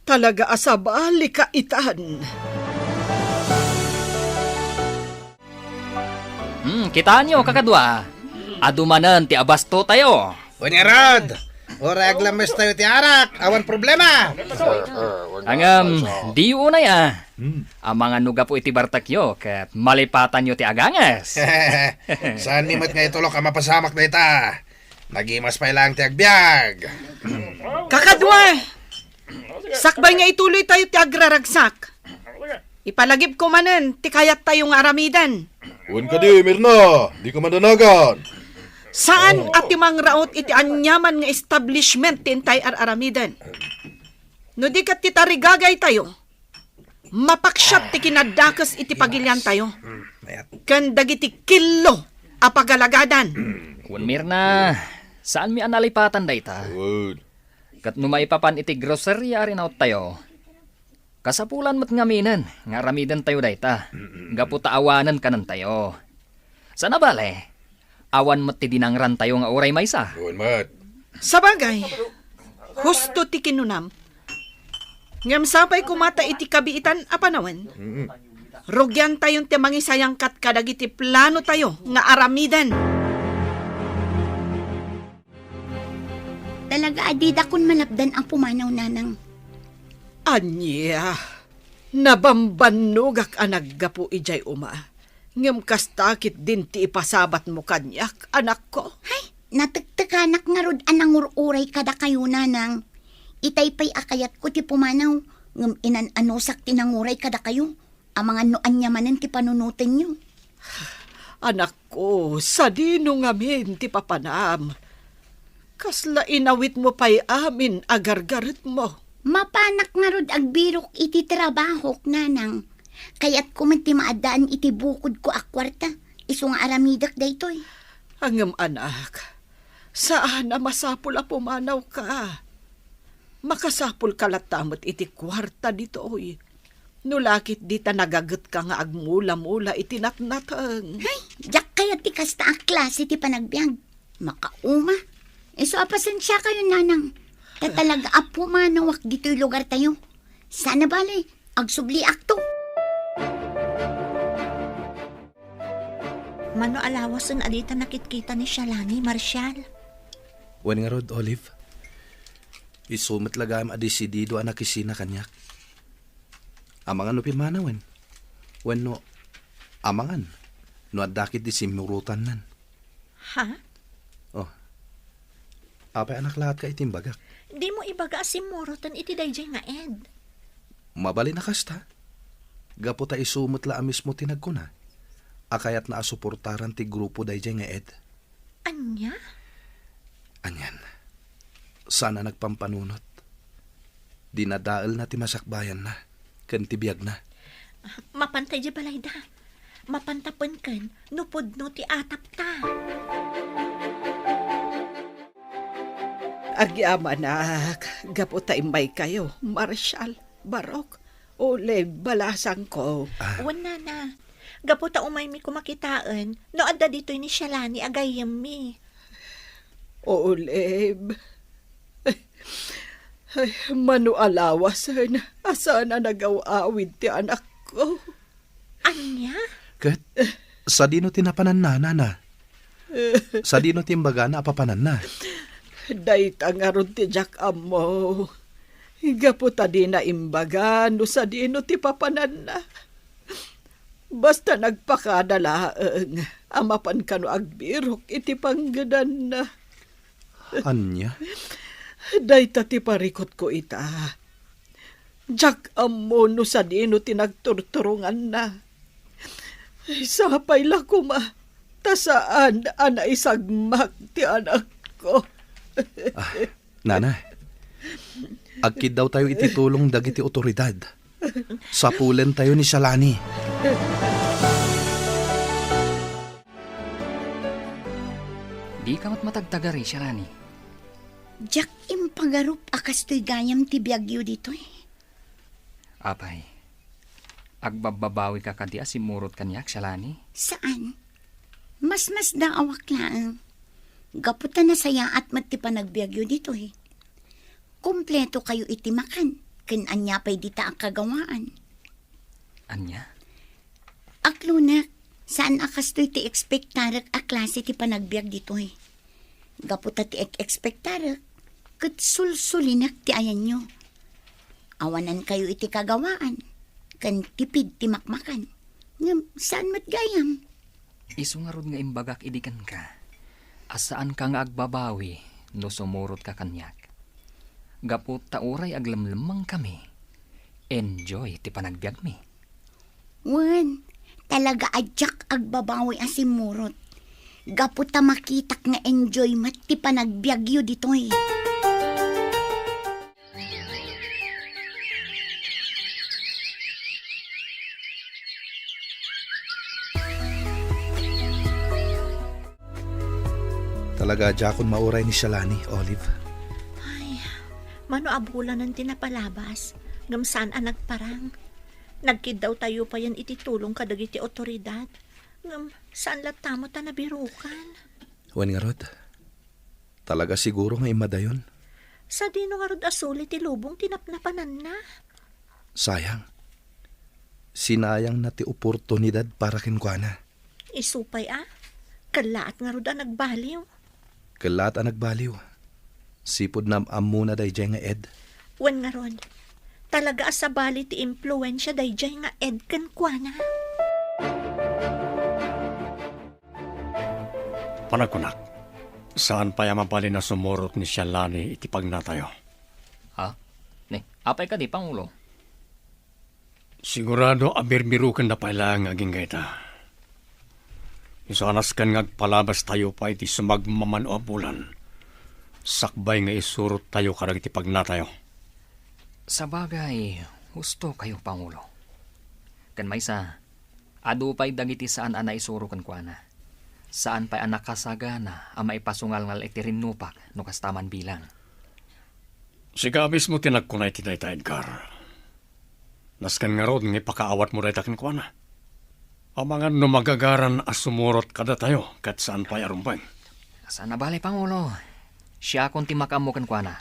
Talaga asabali ka itan. Kita nyo, kakadwa. Adumanan ti abasto tayo. Wanyarad! Ora aglames tayo ti arak. Awan problema. Di unay Ang mga nuga po iti bartakyo, kat malipatan nyo ti agangas. Saan ni mat nga itulok ang mapasamak na ita? Nagimas pa ilang ti agbyag. Kakadwa! Sakbay nga ituloy tayo ti agraragsak. Ipalagip ko manen, ti kayat tayo nga aramidan. Uwan ka di, Mirna. Di ka mandanagan. Saan at timang raot iti anyaman nga establishment tintay aramidan? No di kat ti tarigagay tayo, mapaksyat ti kinadakas iti pagilyan tayo. Kan dagiti kilo apagalagadan. Kun Mirna, saan mi analipatan dayta? Kat numaipapan iti grocery arin out tayo. Kasapulan mat ngaminan, nga ramidan tayo dayta. Gaputa awanan kanan tayo. Sana bale? Awan mat ti dinangran tayo nga oray maysa. Sabagay, husto ti kinunam. Ngam sapay kumata iti kabiitan apanawan. Rugyan tayon ti mangisayang kat kadagiti plano tayo nga aramidan. Talaga adida kun malapdan ang pumanaw, nanang. Anya, nabambanugak anaggapo ijay uma. Ngam kastakit din ti ipasabat mo kanyak, anak ko. Hay, natagtaganak nga rod anang ururay kada kayo, nanang. Itaypay akayat ko ti pumanaw. Ngam inananusak ti nanguray kada kayo. Ang mga noanyamanan ti panunutin nyo. Anak ko, sa dino ngamin ti papanam. Kasla inawit mo pa'y amin agargarit mo. Mapanak nga rod agbirok iti trabahok, nanang. Kaya't kumanti maadaan iti bukod ko akwarta. Iso nga aramidak daytoy. Angam anak, saan na masapul a pumanaw ka? Makasapul kalatamot iti kwarta ditoy. Nulakit di ta nagagat ka nga agmula-mula iti natnatang. Hay, jak kaya ti kasta ang klase ti panagbiag. Makauma. Iso apasensya kayo, nanang. Talaga apo manawak dito'y lugar tayo. Sana bali, agsubli akto. Mano alawas ang alita nakitkita ni Shalani, Marshal. Wen nga rod, Olive. Isumit lagam adisidido ang nakisina kanyak. Amangan no pimanawen. Wen no, amangan. No adakit di simurutan nan. Ha? Oh. Apay anak lahat ka itimbagak. Di mo ibaga si Morotan iti dayjay nga ed. Mabali na kasta. Gapo ta isumot la mismo tinagkuna. Akayat na asuportaran ti grupo dayjay nga ed. Anya? Anyan. Sana nagpampanunot. Dinadaal na ti masakbayan na. Ken ti biyag na. Mapantay di balayda. Mapantapan kan, nupod no ti atap ta. Agyama anak, gaputa imbay kayo, Marshal, Barok, Ole, balasang ko. Wala na. Gaputa umay mi kumakitaan, no adda dito'y ni Shalani agayam mi. Oleb. Ay, manu alawasan. Asa na nagaw-awid ti anak ko? Anya? Ket, sa dino tinapanan na, nana. Sa dino timbaga na apapanan na. Dayta nga ron ti Jack Amo. Gaputa di na imbaga, no sa dino ti papanan na. Basta nagpakadalaang, amapan ka no agbirok, iti panggadan na. Anya? Dayta ti parikot ko ita. Jack Amo no sa dino ti nagturturungan na. Sapay la kuma, tasaan ana isagmak ti anak ko. Nana, agkid daw tayo ititulong dagiti otoridad. Sapulen tayo ni Shalani. Di ka matagtagari, Shalani. Jack impagarup akas to'y gayam ti biyagyo dito eh. Apay, agbababawi ka kadi asimurot kanyak, Shalani. Saan? Mas daawak lang. Gaputa na saya at mati pa nagbiagyo dito eh. Kompleto kayo itimakan. Ken anya pa'y dita ang kagawaan. Anya? Aklunak, saan akas to'y ti ekspektarak a klase ti panagbiag dito eh. Gaputa ti ekspektarak, kat sulsulinak ti ayan nyo. Awanan kayo iti kagawaan. Kan tipid ti makmakan. Ngam, saan matgayam? Isungarod nga imbagak idikan ka. Asaan ka nga agbabawi no sumurot ka kanyak. Gapot tauray aglamlamang kami. Enjoy ti panagbiag mi. Wan, talaga adyak agbabawi asimurot. Gaputa makitak nga enjoy mat ti panagbiagyo ditoy. Talaga jakon mauray ni Shalani, Olive. Mano abulan ng tinapalabas, ngamsaan ang nagparang. Nagkid daw tayo pa yan ititulong kadagiti otoridad. Ngam, saan latamo ta nabirukan? Wen nga rod, talaga siguro nga imadayon. Sa dino nga rod asuli ti lubong tinapnapanan na. Sayang. Sinayang na ti oportunidad para kinkwana. Isupay kalaat nga rod ang nagbaliw. Kalat ang nagbaliw. Sipod na amuna dayjay nga ed. Wen nga rod, talaga asabali ti impluensya dayjay nga ed ken kuana. Panagkunak, saan pa mabali na sumurot ni Shalani iti pagnatayo? Ha? Ne, apay ka di, Pangulo. Sigurado abirbirukan na pala ang aging gaita. Isanas kan ngagpalabas tayo pa iti sumagmaman o bulan. Sakbay nga isurot tayo karag iti pagnatayo. Sa bagay, husto kayo, Pangulo. Kan maysa, adu pa'y dagiti saan ana isuro kan kuana. Saan pa'y anak kasagana ang maipasungal ngal itirinupak no kastaman bilang. Sigabis mo tinagkunay ti dayta, Edgar. Naskan nga rod nga ipakaawat mo dayta kan kuana. Ang mga numagagaran as sumurot kada tayo kat saan pa'y arumpang. Sana balay, Pangulo. Siya akong timakam mo kan kuana.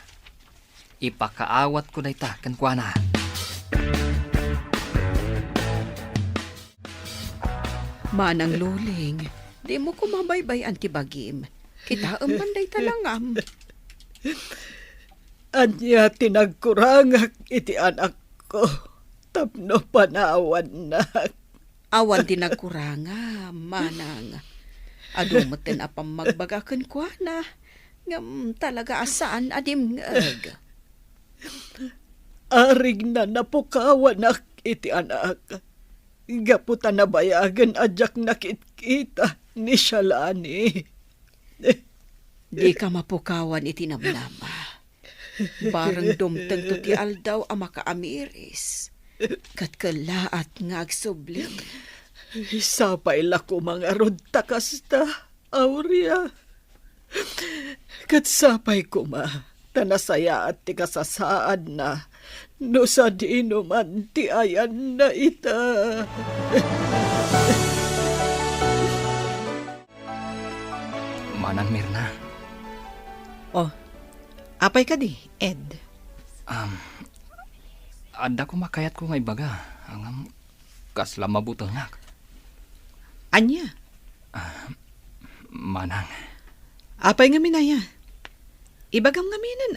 Ipakaawat ko dayta kan kuana. Manang luling, di mo kumabaybay ti bagim. Kita manday talangam. Anya tinagkurangak iti anak ko. Tapno panawan na. Awan ti nagkuranga, manang. Adumaten apang magbagakan kwa na. Ngam talaga asaan adim ngag. Arig na napukawan ak iti anak. Gaputan na bayagan adyak nakit-kita ni Shalani. Di ka mapukawan iti namnama. Barang dumteng to ti aldaw ang makaamiris. Katkalaat nga agsubling. Sapay lako mga rodta kasta, Aurea. Katsapay ko ma, tanasaya at ti kasasaad na, no sa di man ti ayan na ita. Manang Mirna, Oh, apay ka di, Ed? adda ko makayat ko nga ibaga. Ang kasla mabutangak. Anya? Manang, Apay nga minaya? Ibagam nga minan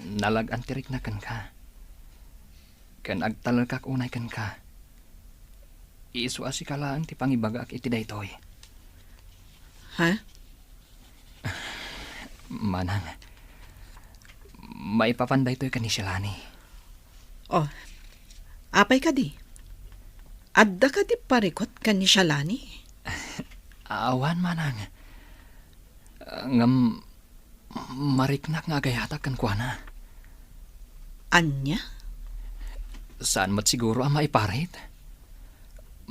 nalag-antirik na kan ka. Kan agtalal kak unay kan ka. Iisu asikalaan ti pangibaga ak iti daytoy. Ha? Manang, maipapanday to'y kan ni Shalani. Oh, apay ka di? Adda ka di parikot kan ni Shalani? Awan manang. Ngam mariknak nga gayata kan kuana. Anya? Saan mat siguro ang maiparit?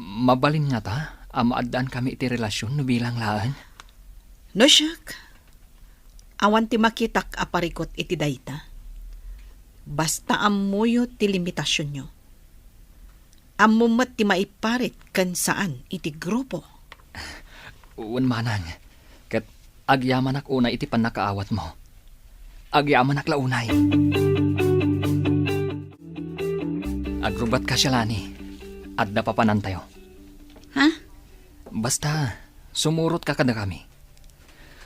Mabalin nga ta, amaadaan kami iti relasyon no bilang laan. No, siyak. Awan ti makitak aparikot iti dayta. Basta amuyo ti limitasyon nyo. Amumat ti maiparit kan saan iti grupo. Uwan manang, kat agyaman ak unay iti panakaawat mo. Agyaman ak launay. Agrubat ka Shalani, adda papanan tayo. Ha? Basta, sumurot ka kada kami.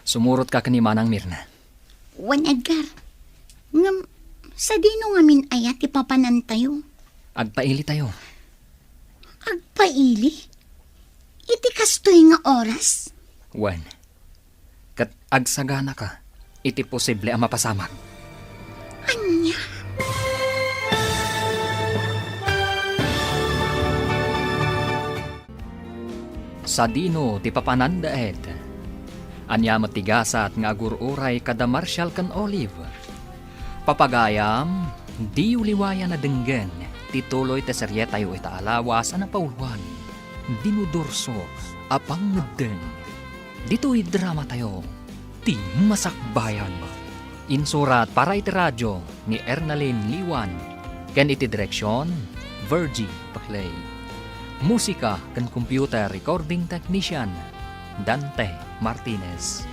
Sumurot ka kani Manang Mirna. Wan Edgar. Ngam, sa dino nga min ayat ipapanan tayo. Agpaili tayo. Agpaili? Iti kastoy nga oras? Wan, kat agsagana ka, iti posible ang mapasamak. Anya? Sa dino ti papananda ed. Anya matigasat nga agururay kada Marshall kan Olive. Papagayam, di uliwaya na denggen, tituloy te serye tayo itaalawas na pauluan. Dinudurso, apang ngedeng. Dito'y drama tayo, ti masakbayan. Insurat para iti radyo ni Ernalyn Liwan. Ken iti direksyon, Virgie Paclay. Musika ken computer recording technician, Dante Martinez.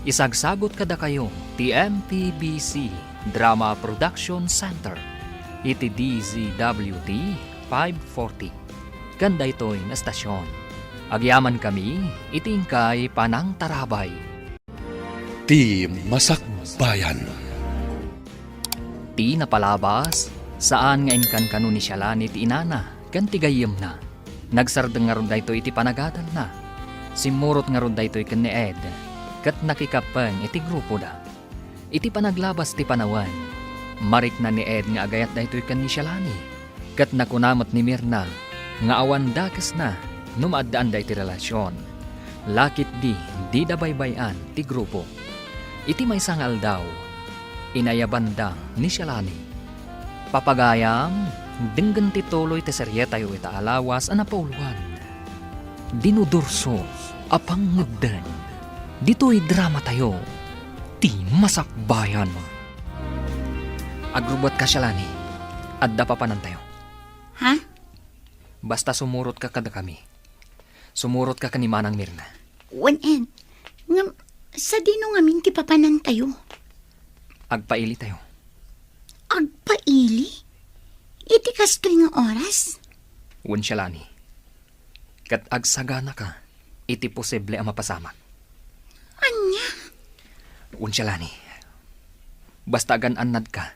Isagsagot kada kayo ti MTBC Drama Production Center iti DZWT 540. Ganda ito'y na stasyon. Agyaman kami itingkay panang tarabay. Ti Masakbayan. Ti napalabas saan nga inkan kanu ni Shalani ti inana kan ti gayem na. Nagsardeng nga ron dayto iti panagadal na. Simurot nga ron dayto ikan ni Ed. Kat nakikapeng iti grupo da. Iti panaglabas ti panawan. Marik na ni Ed nga agayat dayto ikan ni Shalani. Kat nakunamat ni Mirna nga awan dakes na numaddaan da iti relasyon. Lakit di dabaybayan ti grupo. Iti may sangal daw. Inayabanda ni Shalani. Papagayam, denggan tituloy te serye tayo itaalawas ang napauluan. Dinudurso, apang nguddan. Dito'y drama tayo, ti masakbayan. Agrubat ka Shalani, adda papanan tayo. Ha? Basta sumurot ka kada kami. Sumurot ka kani Manang Mirna. Wan Ed. Ngam, sa dino nga min ti papanan tayo. Agpaili tayo. Agpaili? Iti kastoy nga oras? Wen siya lani. Kat agsagana ka, iti posible ang mapasamak. Anya? Wen siya lani. Basta gan anad ka,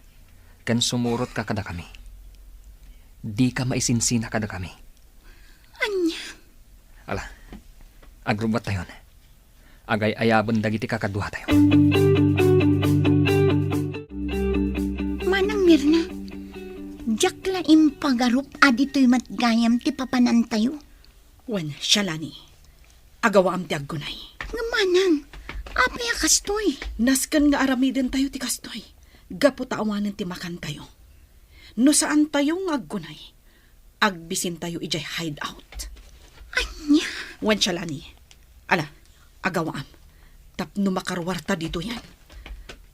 kan sumurot ka kada kami. Di ka maisinsina kada kami. Anya? Ala, agrubat tayo na. Agay ayaban dagiti kakaduha tayo. Manang Mirna, jakla impagarup adito'y matgayam ti papanan tayo. Wen, Shalani. Agawa am ti aggunay. Nga manang, apay kastoy. Naskan nga aramiden tayo ti kastoy. Gapo taawanan ti makan tayo. No saan tayo nga aggunay, agbisin tayo ijay hideout. Anya? Wen, Shalani. Ala, agawaam. Tapno makarwarta dito yan.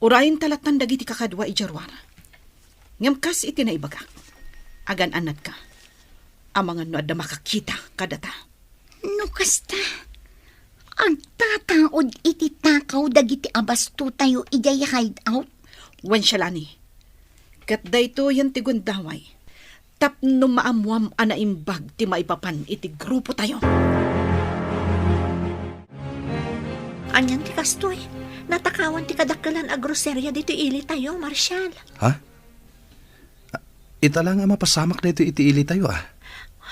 Urayin talatan dagiti kakadwa ijarwara. Ngamkas iti na ibaga. Agan anat ka. Amangan no adda makakita kadata. No kasta, agtataod iti takaw dagiti abasto tayo ijay hideout. Wen, Shalani. Kat dayto yan ti gundaway. Tapno maamuam anaimbag ti maipapan iti grupo tayo. Anyan ti kastoy. Natakawan ti kadakalan a groserya dito ili tayo, Marshal. Ha? Ita lang ang mapasamak na ito itiili tayo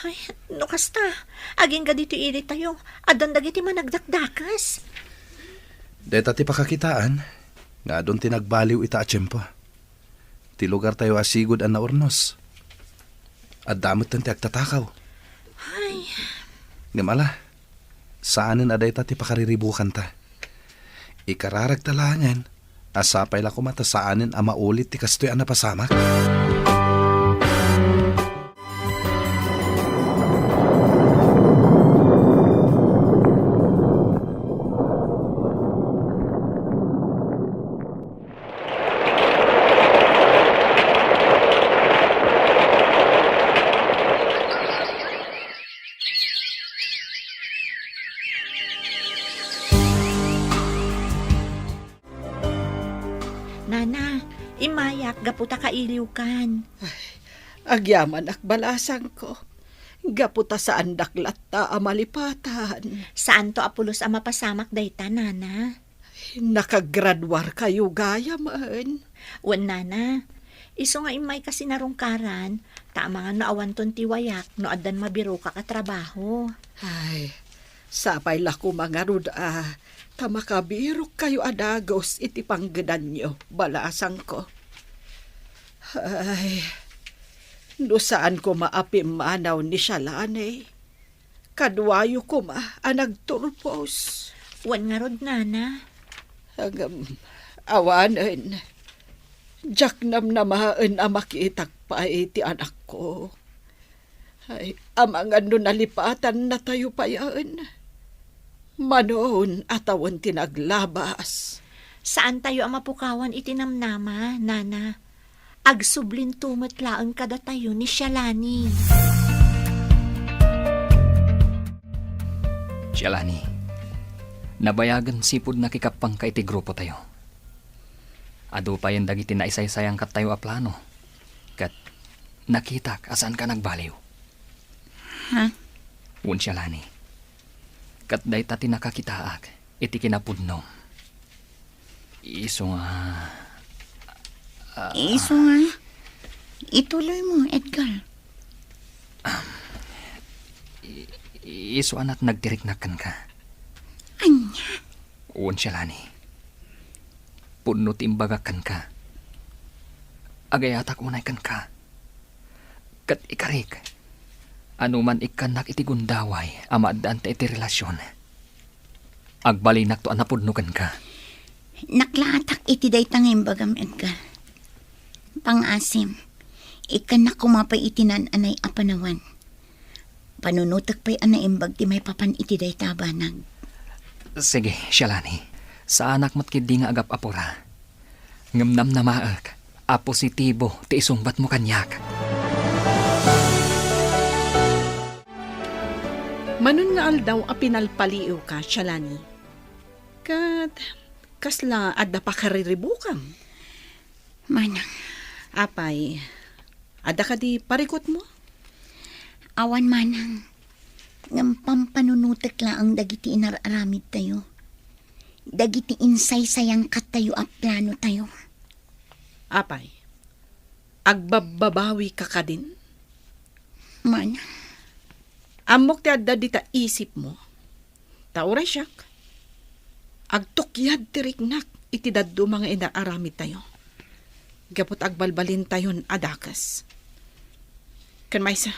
Ay, no kasta. Aging ka dito ili tayo. Adan dagiti managdakdakas. Deta ti pakakitaan, nga doon tinagbaliw ita a tiyempo. Ti lugar tayo asigod ang naurnos. At damot tan ti agtatakaw. Ay, Ngamala, saanin aday ta ti pakariribukan ta. Ikararag talangan, asapay la kumata saanin ang maulit ti kastoy ang napasamak. Nana, imayak, gaputa kailiw kan. Agyaman akbalasang ko. Gaputa sa andak latta amalipatan. Saan to apulos ang mapasamak dayta, Nana? Nakagradwar kayo gaya man. Wan, Nana. Iso nga imay kasi narungkaran, tama nga naawan ton tiwayak, no adan mabiro ka katrabaho. Ay, sapay lako mga ruda. Tamakabirok kayo adagos iti panggedan nyo, balasang ko. Ay, no saan ko maapim manaw ni Shalane. Kadwayo ko anagturpos. Wan nga rod, Nana. Hanggang awanan. Diyak namnamaan ang makitak pa iti anak ko. Ay, amangan no nalipatan na tayo pa yan. Manon atawan tinaglabas. Saan tayo ang mapukawan itinamnama, Nana? Agsublin tumatlaan kada tayo ni Shalani. Shalani, nabayagan sipod na kikapang ka iti grupo tayo. Ado pa yung dagiti na isaysayang kat tayo a plano. Kat nakitak asan ka nagbaliw. Ha? Un Shalani, kat day tati nakakitaak iti kinapudno. Iso nga... Iso nga, ituloy mo, Edgar. Iso anat nagtiriknakan ka. Anya? Un Shalani, punot imbagakan ka. Agayatak unay kan ka. Kat ikarik, anuman ikanak iti gundaway, amadaan ta iti relasyon. Agbalinak to anapudnukan ka. Naklaatak iti daytang imbagam, Edgar. Pangasim, ikanak kumapay itinan anay apanawan. Panunutak pa'y anaimbag ti may papan iti daytabanag. Sige, Shalani, sa anak matkid di nga agap apura. Ngamnam na maag, a positibo ti isungbat mo kanyak. Manon nga aldaw a pinalpaliw ka, Shalani. Kat, kasla adda pa kariribukam. Manang, Apay, ada ka di parikot mo? Awan manang. Ngam pampanunutek la ang dagiti inararamid tayo. Dagiti insay sayang kat tayo at plano tayo. Apay, agbababawi ka ka din? Manang. Amok ti adda di ta isip mo. Tauray siyak. Agtukyad ti riknak iti daddo mga inaaramid tayo. Gapot agbalbalin tayon adakas. Kan maysa,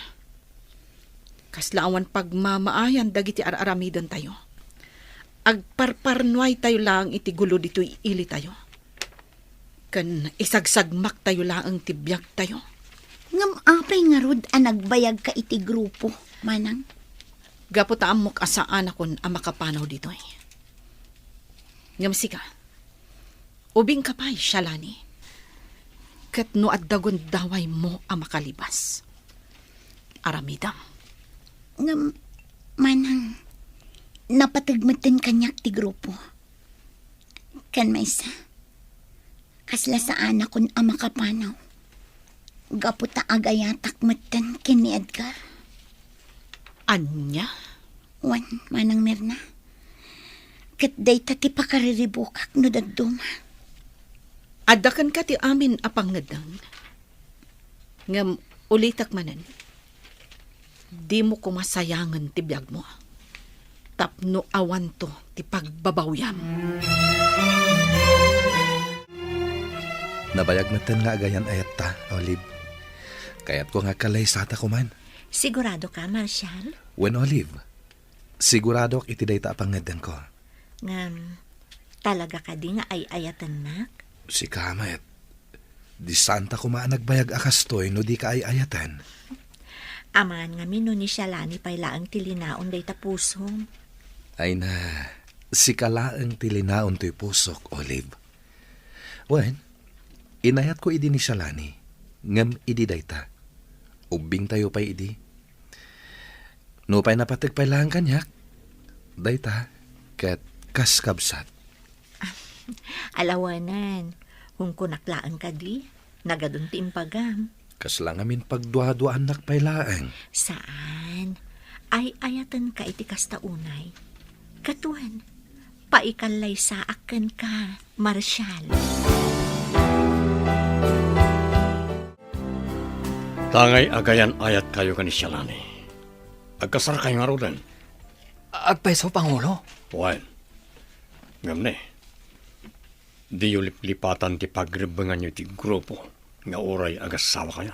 kaslaawan pagmamaayan dagiti araramidon tayo. Agparparnuay tayo lang iti gulo dito iili tayo. Kan isagsagmak tayo lang tibiyag tayo. Ngam apay nga rod nagbayag ka iti grupo, manang. Gapot amok asaan akon ang makapanaw dito eh. Ngam sika, ubing kapay shalani. Kat no addagon daway mo ang makalibas. Aramidam. Ngam, manang, napatagmatan kanyak ti grupo. Kan maysa, kasla saan akon ang makapanaw. Gaputa agayatak matan kin ni Edgar. Anya? Wan, manang Mirna. Kat day tati pakariribukak no dagduma. Adakan ka ti amin apangadang. Ngam ulitak manan. Di mo kumasayangan ti biyag mo. Tapno awan to ti pagbabawyam. Nabayag natin nga agayan ayat ta, Olive. Kaya't ko nga kalay sata ko man. Sigurado ka, Marshal? When Olive, sigurado ak iti dayta apangadan ko. Ngam, talaga ka di nga ay ayatan nak? Si Kamet, di santa ko nagbayag akastoy no di ka ay ayatan. Aman nga mino ni Shalani paylaang tilinaon day tapusom. Ay na, si kalaang tilinaon to'y pusok, Olive. Wen, inayat ko idi ni Shalani, ngam idi dayta. Ubing tayo pa idi. No pa'y napatag pailangan kanyak. Dayta, kat kaskabsat. Alawanan, kung kunaklaan ka di, nagadun ti impagam. Kaslang amin pagduha-duhaan nakpailaang. Saan? Ay ayatan ka iti kastaunay. Katuan, paikalay sa akin ka, Marshal. Tangay agayan ayat kayo ka ni Shalani. Agkasar kayo nga rodan. Agpeso, Pangulo. Wan. Ngam ne. Di yung lipatan ti pagribangan nyo ti grupo. Nga oray agasawa kayo.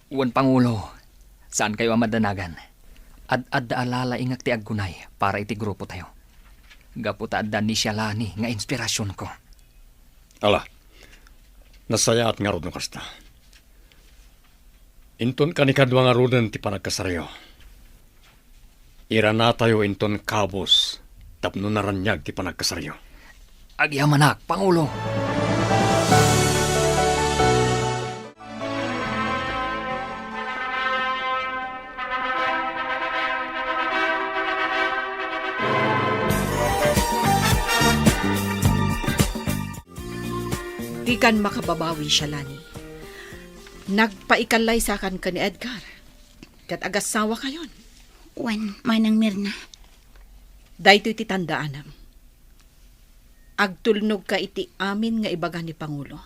Wan, Pangulo. Saan kayo amadanagan? Ad alala ingak ti aggunay para iti grupo tayo. Gaputa adda ni Shalani nga inspirasyon ko. Ala. Nasaya at nga rodon kasta. Inton kanikadwa nga rodan ti panagkasaryo. Ira na tayo inton kabos. Tapno naranyag ti panagkasaryo. Agyamanak, Pangulo. Di kan makababawi siya, Lani. Nagpaikalay sa kan ka ni Edgar. Kat agasawa kayon. Wan, manang Mirna. Dahito iti tandaanam. Agtulnog ka iti amin nga ibaga ni Pangulo.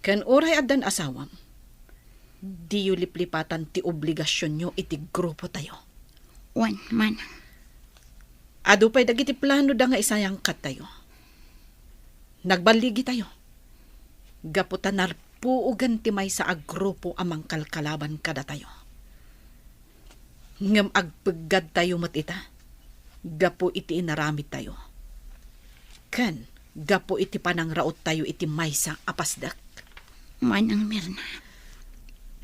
Kan oray adan asawam. Di yu liplipatan ti obligasyon nyo iti grupo tayo. Wan, manang. Ado pa'y dagiti plano da nga isayang kat tayo. Nagbaligi tayo. Gaputan narpuugan ti may sa agrupo amang kalkalaban kada tayo. Ngam agpagad tayo mat ita. Gapo iti inaramid tayo. Kan, gapo iti panangraot tayo iti maysa apasdak. Manang Mirna.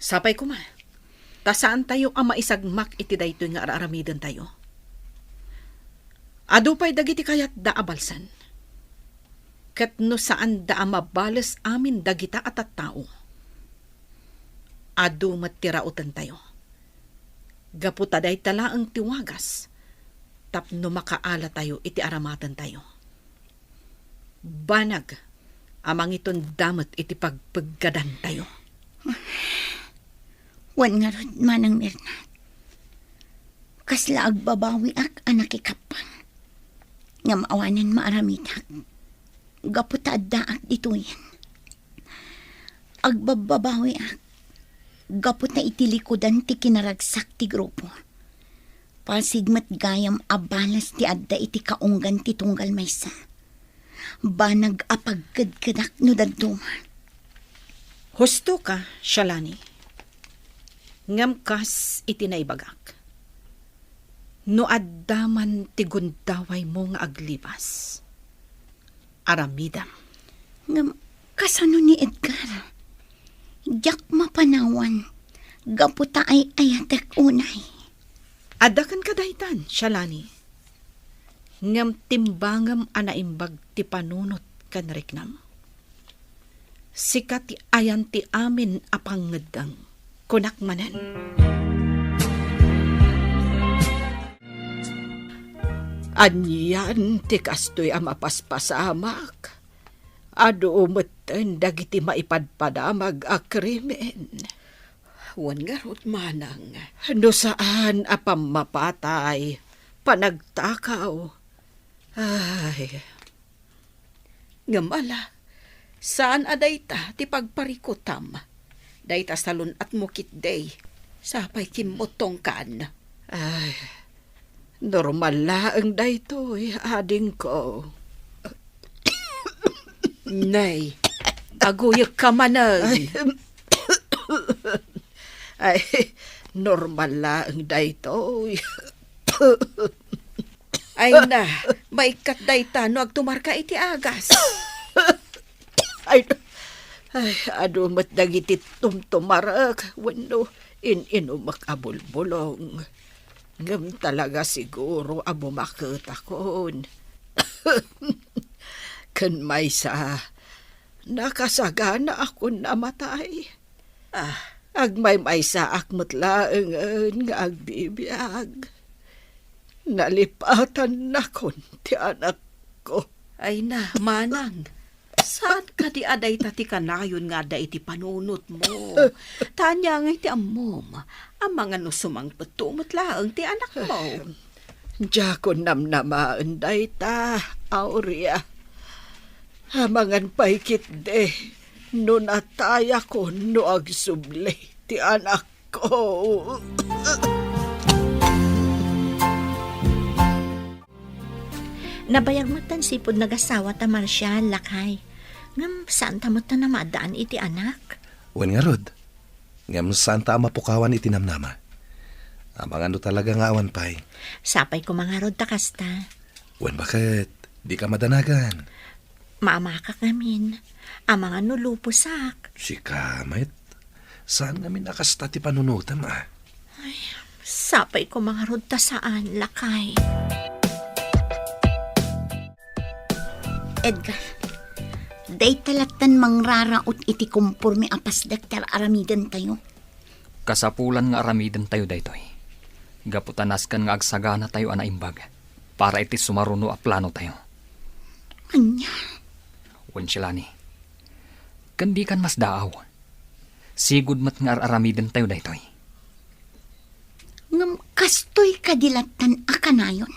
Sapay ko ma. Ta saan tayo ang maisagmak iti dayto nga araramidan tayo? Ado pa'y dagiti kayat da abalsan. Kat no saan da mabalas amin dagita at tao. Ado matirautan tayo. Gaputa day tala ang tiwagas. Tapno makaala tayo iti aramatan tayo. Banag, Amang iton damat iti pagpaggadan tayo. Wan nga rod manang Mirna. Kasla agbabawi ak anak ikapang. Nga maawanan maaramitak. Gaputaad da ak dituyan. Agbababawi ak. Gaputa itilikodan ti kinaragsak ti grupo. Pasigmat gayam abalas ti adda iti kaunggan ti tunggal maysa. Banag apagkadkadak no daduma. Husto ka, Shalani. Ngam kas iti naibagak. No addaman ti gundaway mo nga aglibas. Aramidam. Ngam kasano ni Edgar? Yak mapanawan. Gaputa ay ayatek unay. Adakan kadaytan, Shalani. Ngam timbangam anaimbag ti panunot kan Riknam. Sikat ti ayan ti amin apangedang kunak manan. Anyan ti kastoy ang mapaspasamak. Ado umeten dagiti maipadpadamag a krimen. Wan nga rot manang. No saan apam mapatay, panagtakaw. Ay, ngamala, saan adayta ti pagparikutam? Dayta salon at mukit day, sapay kimotong kan. Ay, normal laang daytoy, ading ko. Nay, aguyag ka manag. Ay, normal laang daytoy. Ay na, maikat dayta no agtumarka iti agas. ay, adumat dagiti tumtumarak. Wano, inumak abulbulong. Ngam talaga siguro abumakot akon. Kan may sa nakasagana ako namatay. Agmay sa akmat laangan nga agbibiyag. Nalipatan na kon ti anak ko. Ay na, manang. Saan ka di aday tati kanayon nga da iti panunot mo? Tanya nga iti amom. Ang mga nusumang patumot laang ti anak mo. Diya ko namnamaan day ta, Aurea. Hamangan paikit de. No nataya ko no agsuble ti anak ko. Nabayag mo tan sipod nagasawa ta Marshal, lakay. Ngam saan ta mo ta namadaan iti anak? Wan nga rod. Ngam saan ta mapukawan iti namnama. Amang ano talaga nga awan pay. Sapay ko mga rod ta kasta. Wan bakit? Di ka madanagan. Maamakak namin. Ang mga nulupusak. Si Kamit. Saan namin nakasta ti panunutan Sapay ko mga rod ta saan, lakay. Edgar, day talatan mangraraot iti kumpurmi apas daktar aramidan tayo. Kasapulan nga aramiden tayo daytoy. Gaputanaskan nga agsagana tayo anaimbag. Para iti sumaruno a plano tayo. Anya? Wan Shalani. Kandi kan mas daaw. Sigud mat nga aramiden tayo daytoy. Ngam kastoy kadilatan akanayon.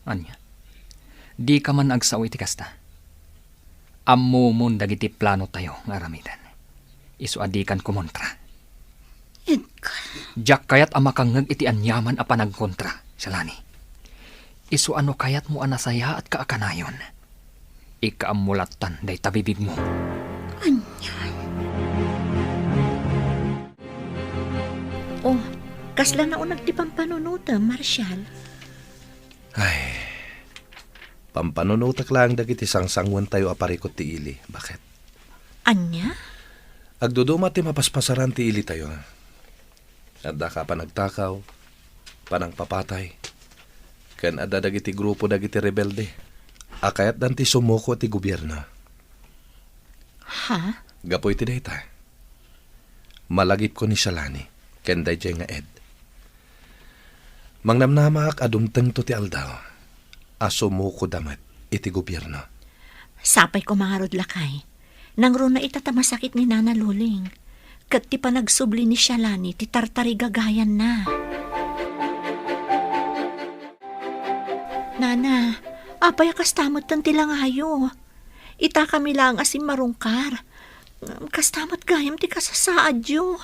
Anya. Di ka man agsaw iti kasta. Ammo mon dagiti plano tayo nga aramidan. Isu adikan kumontra. Edgar. Jak kayat amakangag iti anyaman a panagkontra, Shalani. Isu ano kayat mo anasaya at kaakanayon. Ikaamulatan day tabibig mo. Anyan. Oh, kasla na unag ti pampanunuta, Marshal. Ay, pampanunutak lang dagiti sangsangwan tayo aparikot ti ili. Bakit? Anya? Agduduma ti mapaspasaran ti ili tayo. Adda ka panagtakaw, panang papatay. Ken adda dagiti grupo dagiti rebelde. Akayat dan ti sumuko ti gobyerno. Ha? Gapoy ti dayta. Malagip ko ni Shalani, ken dayjay nga Ed. Mangnamnamak adumteng to ti aldaw. Asumuko damat iti gobyerno. Sapay ko mga rodlakay. Nang ro na itatamasakit ni Nana Luling. Kat ti pa nagsubli ni Shalani, ti tartari gagayan na. Nana, apay kastamot tan tilangayo. Ita kami lang asim marungkar. Kastamot gayam ti kasasaadyo.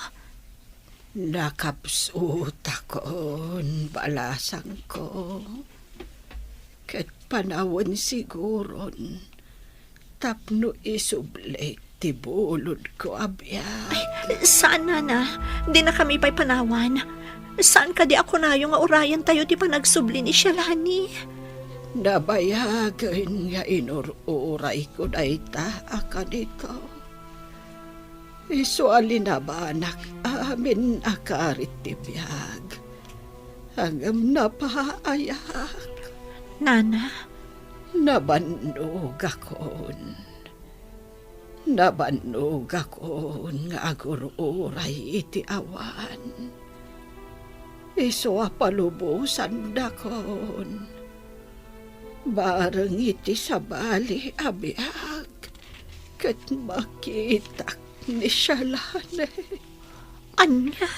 Nakapsut akon balasang ko. Ket panawon siguron. Tapno isublek ti bulod ko abya. Saan, Nana? Di na kami pa'y panawan. Saan ka di ako na yung urayan tayo di pa nagsubli ni Shalani? Nabayagan nga inururay ko na ita akan ito. Iso alinabanak amin akarit ti biyag. Hangam napaayak. Nana, Nabannog akon. Nabannog akon nga agururay iti awan. Iso apalubusan dakon. Bareng iti sabali abiyag. Kat makitak ni Shalane. anya?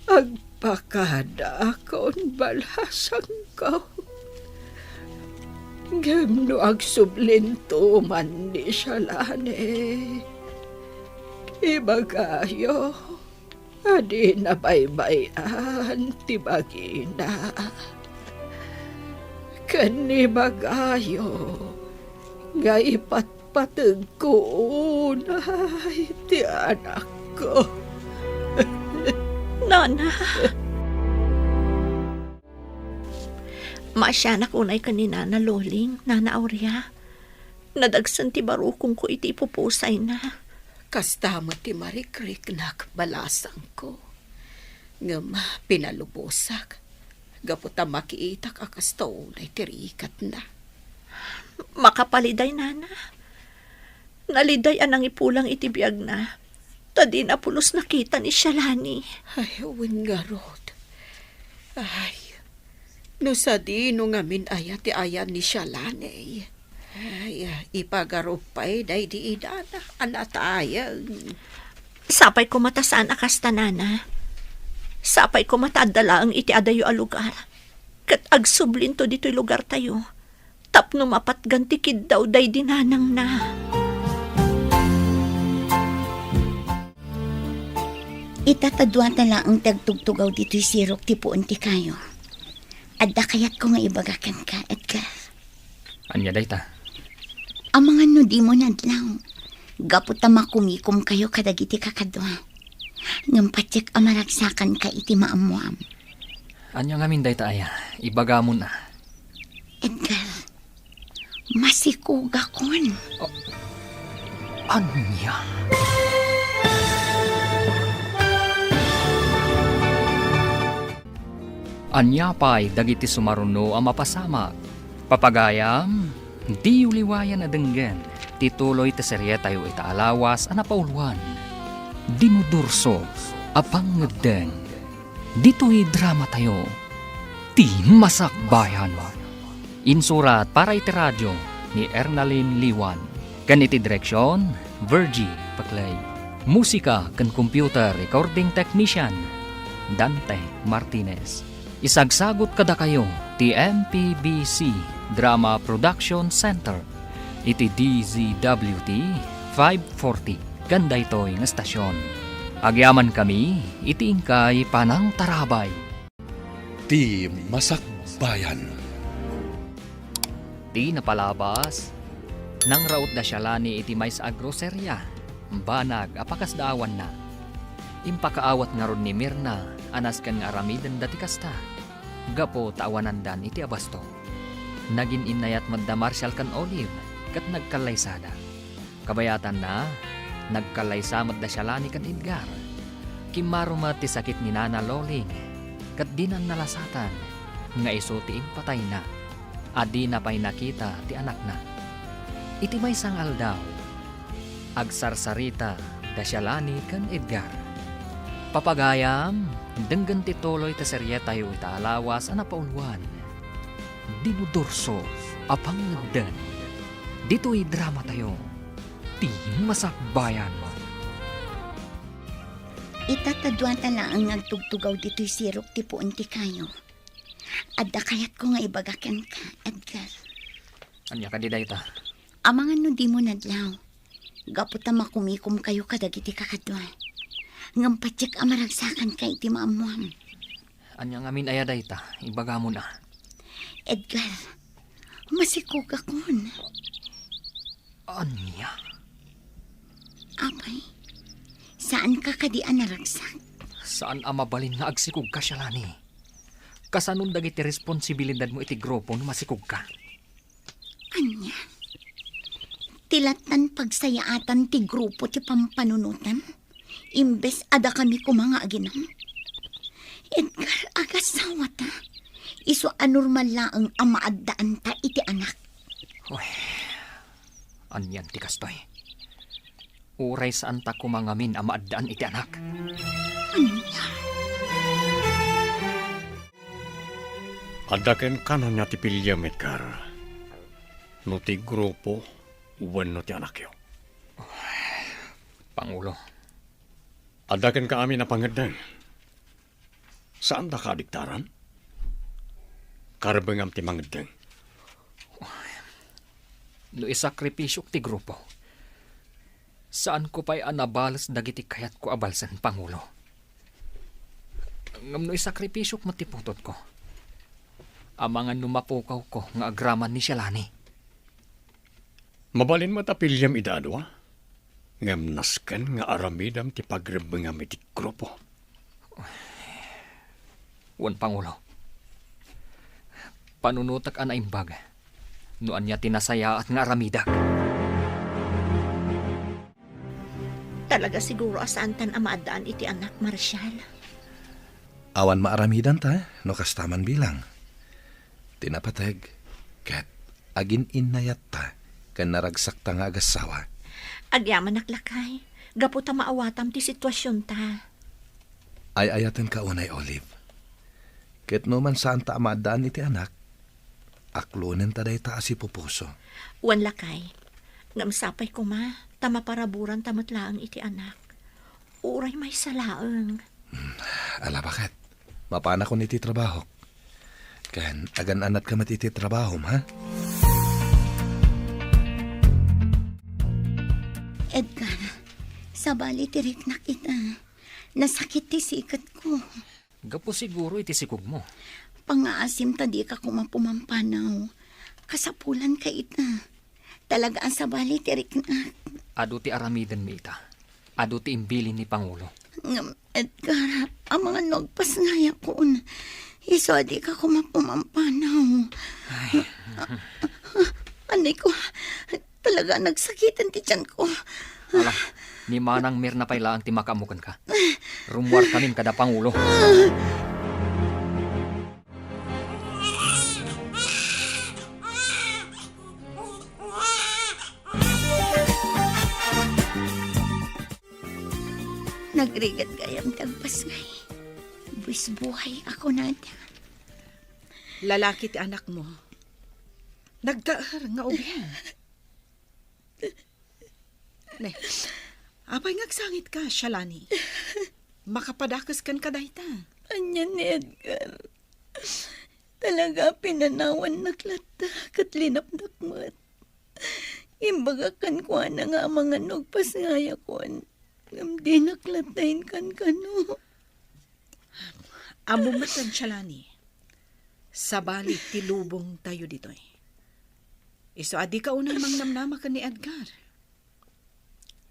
Agpakada akon balasang ko. Gemno agsublinto man ni Shalane. Ibagayo, adi na baybayan ti bagina. Kanibagayo, nga ipatpatag ko unay ti anak ko. Nana. Maasyanak unay ka ni Nana Loling, Nana Aurea. Nadagsan ti barukong ko iti ipupusay na. Kastama ti marikrik nak balasang ko. Ngam pinalubusak. Gaputa makiitak akastaw na itirikat na. Makapaliday, Nana. Naliday anang ipulang itibiyag na. Tadi na pulos nakita ni Shalani. Ay, wingarod. Ay, no sa di no ngamin aya ti ayan ni Shalani. Ay, ipagarupay day di idana anatayang. Sapay ko matasaan akasta, Nana. Sapay ko matadala ang iti adayo a lugar. Kat agsublin to dito'y lugar tayo. Tapno mapat gantikid daw day dinanang na. Itatadwa tala ang tagtugtugaw dito'y sirok ti puon ti kayo. Adda kayat ko nga ibagakan ka, Edgar. Anya dayta? Ang mga nudi mo nadlaw. Gaputa makumikom kayo kadagiti kakadwa. Ngam patsik amaragsakan ka iti maamuam. Anya ngamin dayta aya, ibaga mo na. Edgar, masikuga kon. Anya? Anya pa'y dagiti sumaruno ang mapasamak. Papagayam, di uliwayan na denggen. Tituloy ta serye tayo itaalawas ang napauluan. Dinudurso, apang ngedeng. Dito'y drama tayo. Ti Masakbayan. Insurat para iti radyo ni Ernalyn Liwan. Ganiti direksyon, Virgie Paclay. Musika kan computer recording technician, Dante Martinez. Isagsagot kada kayo ti MPBC Drama Production Center. Iti DZWT 540. Ganda ito yung estasyon. Agyaman kami, iti ingkay panang tarabay. Ti Masakbayan. Ti napalabas, nang raot da Shalani iti mais agroserya. Banag, apakasdaawan na. Impakaawat nga ron ni Mirna, anas kan nga aramidan dati kasta. Gapo taawanandan iti abasto. Nagin inayat madda Marshall kan Olive, kat nagkalaysada. Kabayatan na, nagkalaysa madda Shalani kan Edgar. Kimarumat ti sakit ni Nana Loling, kat dinan nalasatan, nga iso ti impatay na. Adi na pa'y nakita ti anak na. Iti may sangal daw, agsarsarita da Shalani kan Edgar. Papagayam, denggan ti tuloy ta serye tayo itaalawas ang napauluan. Dinudurso, apang ngagdan. Dito'y drama tayo. Ti masakbayan mo. Itatadwata lang ang nagtugtugaw dito'y sirok ti puon ti kayo. Adda kayat ko nga ibagakan ka, Edgar. Anya ka di dayta? Amangan no di mo nadlaw. Gaputa makumikom kayo kadagiti kakadwa. Ngampatsik amaragsakan kay ti maamuam. Anya ngamin aya dayta, ibaga mo na. Edgar, masikog akon. Anya? Apay, saan ka kadian naragsak? Saan mabalin nga agsikog ka siya lani? Kasanong dagiti responsibilidad mo iti grupo no masikog ka? Anya? Tilatan pagsayaatan ti grupo ti pampanunutan? Imbes ada kami kumanga aginam? Edgar, agasawa ta. Iso anormal laang amaaddaan ta iti anak. Uy, anyan ti kastoy. Uray saan ta kumangamin ang maaddaan iti anak. Anya? Adaken ka na niya ti pilyam, Edgar. No ti grupo, uwan no ti anak yo. Pangulo, Adaken ka amin na pangadang. Saan da ka adiktaran? Karabangam ti mangadang. no isakripisyok ti grupo. Saan ko pa'y anabalas dagiti kayat ko abalsan, Pangulo? Ngam no isakripisyok matiputot ko. Amangan numapukaw ko nga agraman ni Shalani. Mabalin mo ta pilyam idadwa? Ngam nasken nga aramidam ti pagrabangam iti grupo. Wan, Pangulo. Panunutak ana imbag. Noan niya tinasaya at nga aramidak. Talaga siguro asantan ang maadaan iti anak, Marshal. Awan maaramidan ta, no kastaman bilang. Tinapateg, ket agin inayat ta, kan naragsak ta nga agasawa. Agyaman naklakay. Gaputa maawatam ti sitwasyon ta. Ay ayatan ka unay, Olive. Ket no man saan ta amadaan iti anak, aklunen ta day ta asi pupuso. Wan lakay. Ngamsapay ko ma. Tama paraburan tamatlaang iti anak. Uray may salaang. Ala bakit? Mapana ko niti trabaho. Kan agan anat ka matiti trabaho, ha? Edgar, sabali tirik na kita. Nasakit ti sikat ko. Gapo siguro iti sikog mo. Pangaasim ta di ka kumapumampanaw. Kasapulan ka ita. Talaga ang sabali tirik na. Ado ti aramidan mi ita. Ado ti imbilin ni Pangulo. Edgar, ang mga nagpas ngaya ko. Iso di ka kumapumampanaw. Anay ko, talaga nagsakitan ti tiyan ko. Ala, ni Manang Mirna pa'y laang ti makamukan ka. Rumwar kamin kada Pangulo. Nagrigat gayam tagpas ngay. Buwis buhay ako nada. Lalaki ti anak mo. Nagdaar nga ubing. Ne, apay ngagsangit ka, Shalani. Makapadakas kan ka dayta. Anya ni Edgar. Talaga pinanawan naklata kat linapnakmat. Imbagakan ko na nga mga nagpas ngaya kon. Di naklatayin kan kano. Amumatan, Shalani. Sabali tilubong tayo ditoy. Iso adi ka unang mangnamnama ka ni Edgar.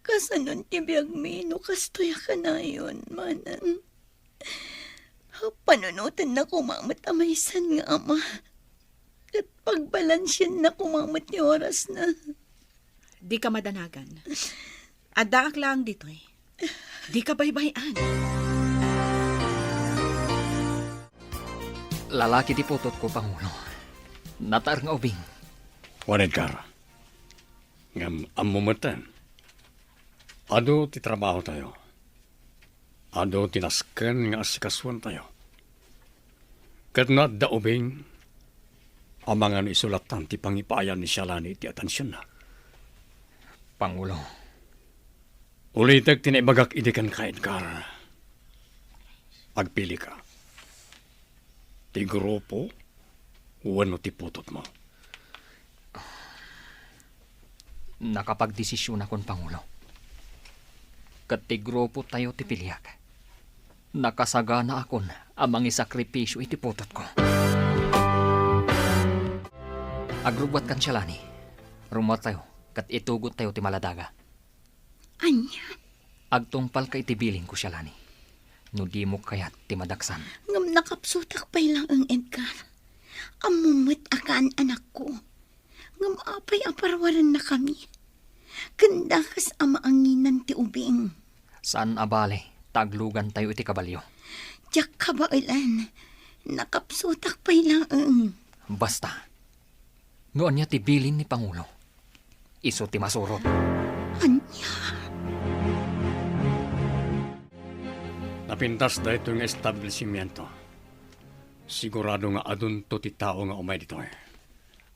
Kasanon ti biyag mi no kastoya ka na yun, Manang. Panunutan na kumamatamaisan nga ama. At pagbalansyan na kumamat ni oras na. Di ka madanagan. Adaak lang ditoy. Di ka baybayan. Lalaki ti putot ko, Pangulo. Natar nga ubing. Wan Edgar. Ngam amumatan. Ado ti trabaho tayo. Ado tinasken nga asikaswan tayo. Kat na daubing, amangan isulatan ti pangipayan ni Shalani ti atensyon na. Pangulo, Ulitag tinaibagak idikan ka, Edgar. Agpili ka. Ti grupo, wano ti putot mo. nakapagdesisyon akon Pangulo. Kat ti grupo tayo ti piliak. Nakasagana akon amang isakripisyo iti putot ko. Agrubwat kan siyalani. Rumot tayo, kat itugot tayo ti maladaga. Anya, Agtungpal ka iti biling ko siyalani. No di mo kayat ti madaksan. ngam nakapsutak pa lang ang Edgar. Amumit akaan anak ko. Ngam apay aparwaran na kami. Kandakas amaanginan ti ubing. Saan abale, taglugan tayo iti kabalyo. Diyak kabailan. Nakapsutak pa lang ang. Basta, noon niya ti bilin ni Pangulo. Iso ti masurot. Anya, Napintas da ito yung establishmento. Sigurado nga adun to ti tao nga umay dito eh.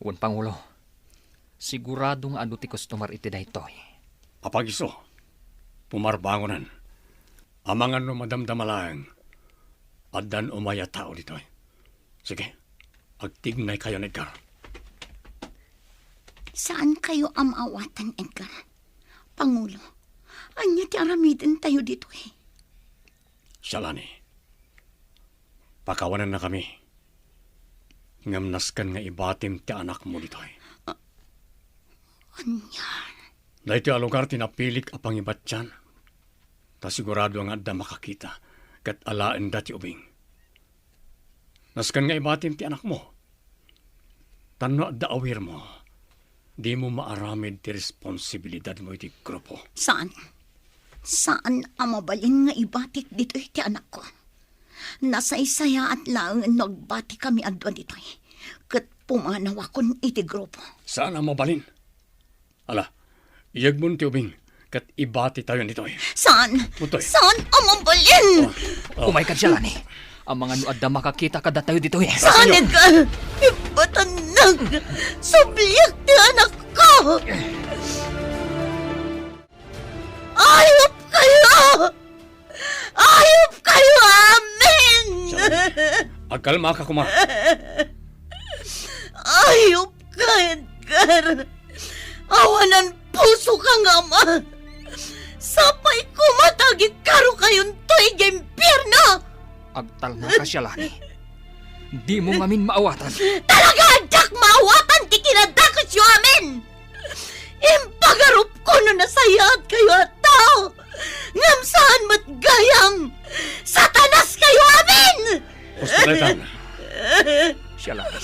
Un Pangulo, siguradong adu ti customer iti daytoy. Apagiso, pumarbangonan. Amangan no madamdamalang. Adan umaya tao dito eh. Sige, agtignay kayo, Edgar. saan kayo amawatan, Edgar? Pangulo, anya ti aramidin tayo dito eh. Shalani, pakawanan na kami. Ngamnaskan nga ibatim ti anak mo dito eh. Anya, Dahil ti alugar tinapilik apang ibat dyan. Ta sigurado nga da makakita kat alaan dati ubing. Naskan nga ibatim ti anak mo. Tano da awir mo. Di mo maaramid ti responsibilidad mo iti grupo. saan? Saan amabalin nga ibatik dito ti anak ko? Nasaysaya at lang nagbati kami adwa dito eh. Kat pumanaw akon iti grupo. Saan ang mabalin? Ala, iyag mo ti ubing kat ibati tayo nito eh. Saan? Mutoy. Saan amabalin? Umay ka siyalani. Ang mga nuad da makakita kada tayo dito eh. Saan, Edgar? Ibatanag! Subliyak ti anak ko! Ayop kayo! Ayop kayo, amin! Agkalma ka kuma. Ayop ka, Edgar! Awanan puso ka nga, ma! Sapay kumatagit karo kayon to'y gempirno! Agtal na ka siyalani. Di mo ngamin maawatan. Talaga adak maawatan ti kinadakos yu amin! Impagarup ko no nasayat kayo at tao! Ngam saan mat gayam! Satanas kayo amin! Hospitaletan. Siyalani.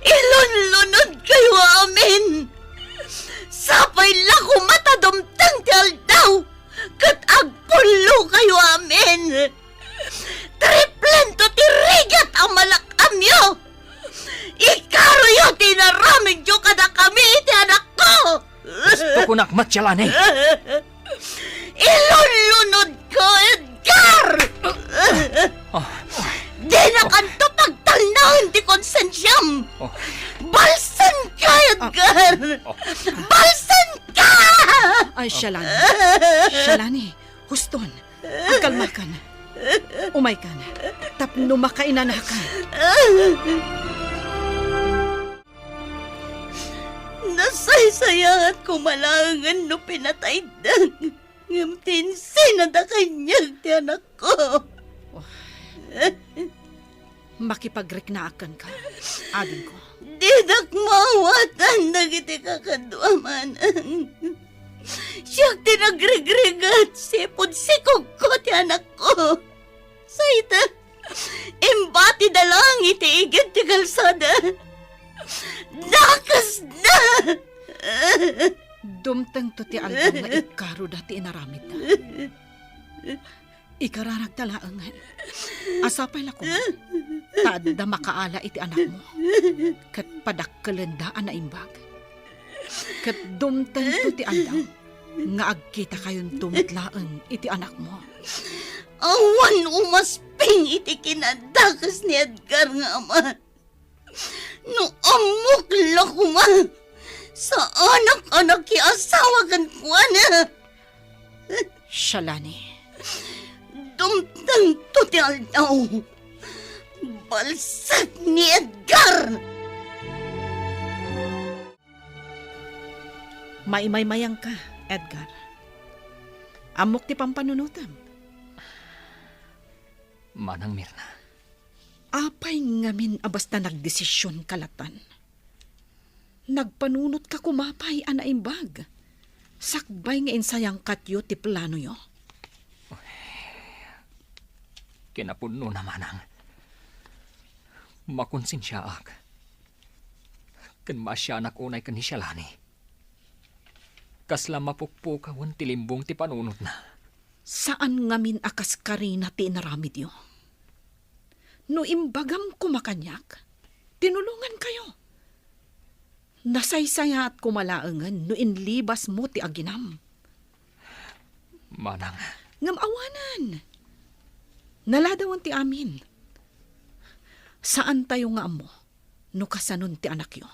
Ilunlunod kayo amin! Sapay lako matadumtang ti aldaw! Kat agpulo kayo amin! Triplento ti rigat ang malakamyo! Ikaroyo tinaramig yo kada kami iti anak ko! Gusto ko nakmat siyalani. Ilunlunod ko, Edgar! Di na kanto pagtalnaon ti konsensyam! Oh. Balsan ka, Edgar! Balsan ka! Ay, Shalani. Shalani, huston. Agkalma ka na. Umay ka na. Tapno makainana ka. Nasaysaya at kumalangan no pinatay dang. Ngamtinsin na da kanyag ti anak ko. Makipagriknaakan ka. Adin ko. Didak mawatan nagiti kakadwamanan. Siyak tinagregregat sipod sikog ko ti anak ko. Sayta, imbati da lang iti igit ti kalsada. Dakas na! Dumtang to ti aldang nga ikaro dati inaramid na. Ikararag talaangan. Asapay lako. Taadda makaala iti anak mo. Kat padakkalendaan na imbag. Kat dumtang to ti aldang nga agkita kayon tumitlaang iti anak mo. Awan umasping iti kinadakas ni Edgar nga ama. No amok lakuma. Sa anak-anak ki asawa kan kuana. Shalani, Dumtang to ti aldaw. Balsat ni Edgar. maimay-mayang ka, Edgar. Amok ti pampanunutam. Manang Mirna, Apay ngamin abas na nagdesisyon kalatan. Nagpanunot ka kumapay anaimbag. Sakbay nga insayang katyo ti plano yo. kinapuno na manang. Makonsensya ak. Kan masyanak unay kan ni Shalani. Kasla mapukpukawan ti limbong ti panunot na. Saan ngamin akas karina ti inaramid yo? No imbagam kumakanyak, tinulungan kayo. Nasaysaya at kumalaangan no inlibas mo ti aginam. Manang, Ngam awanan. Naladawan ti amin. Saan tayo nga amo no kasanon ti anak yo?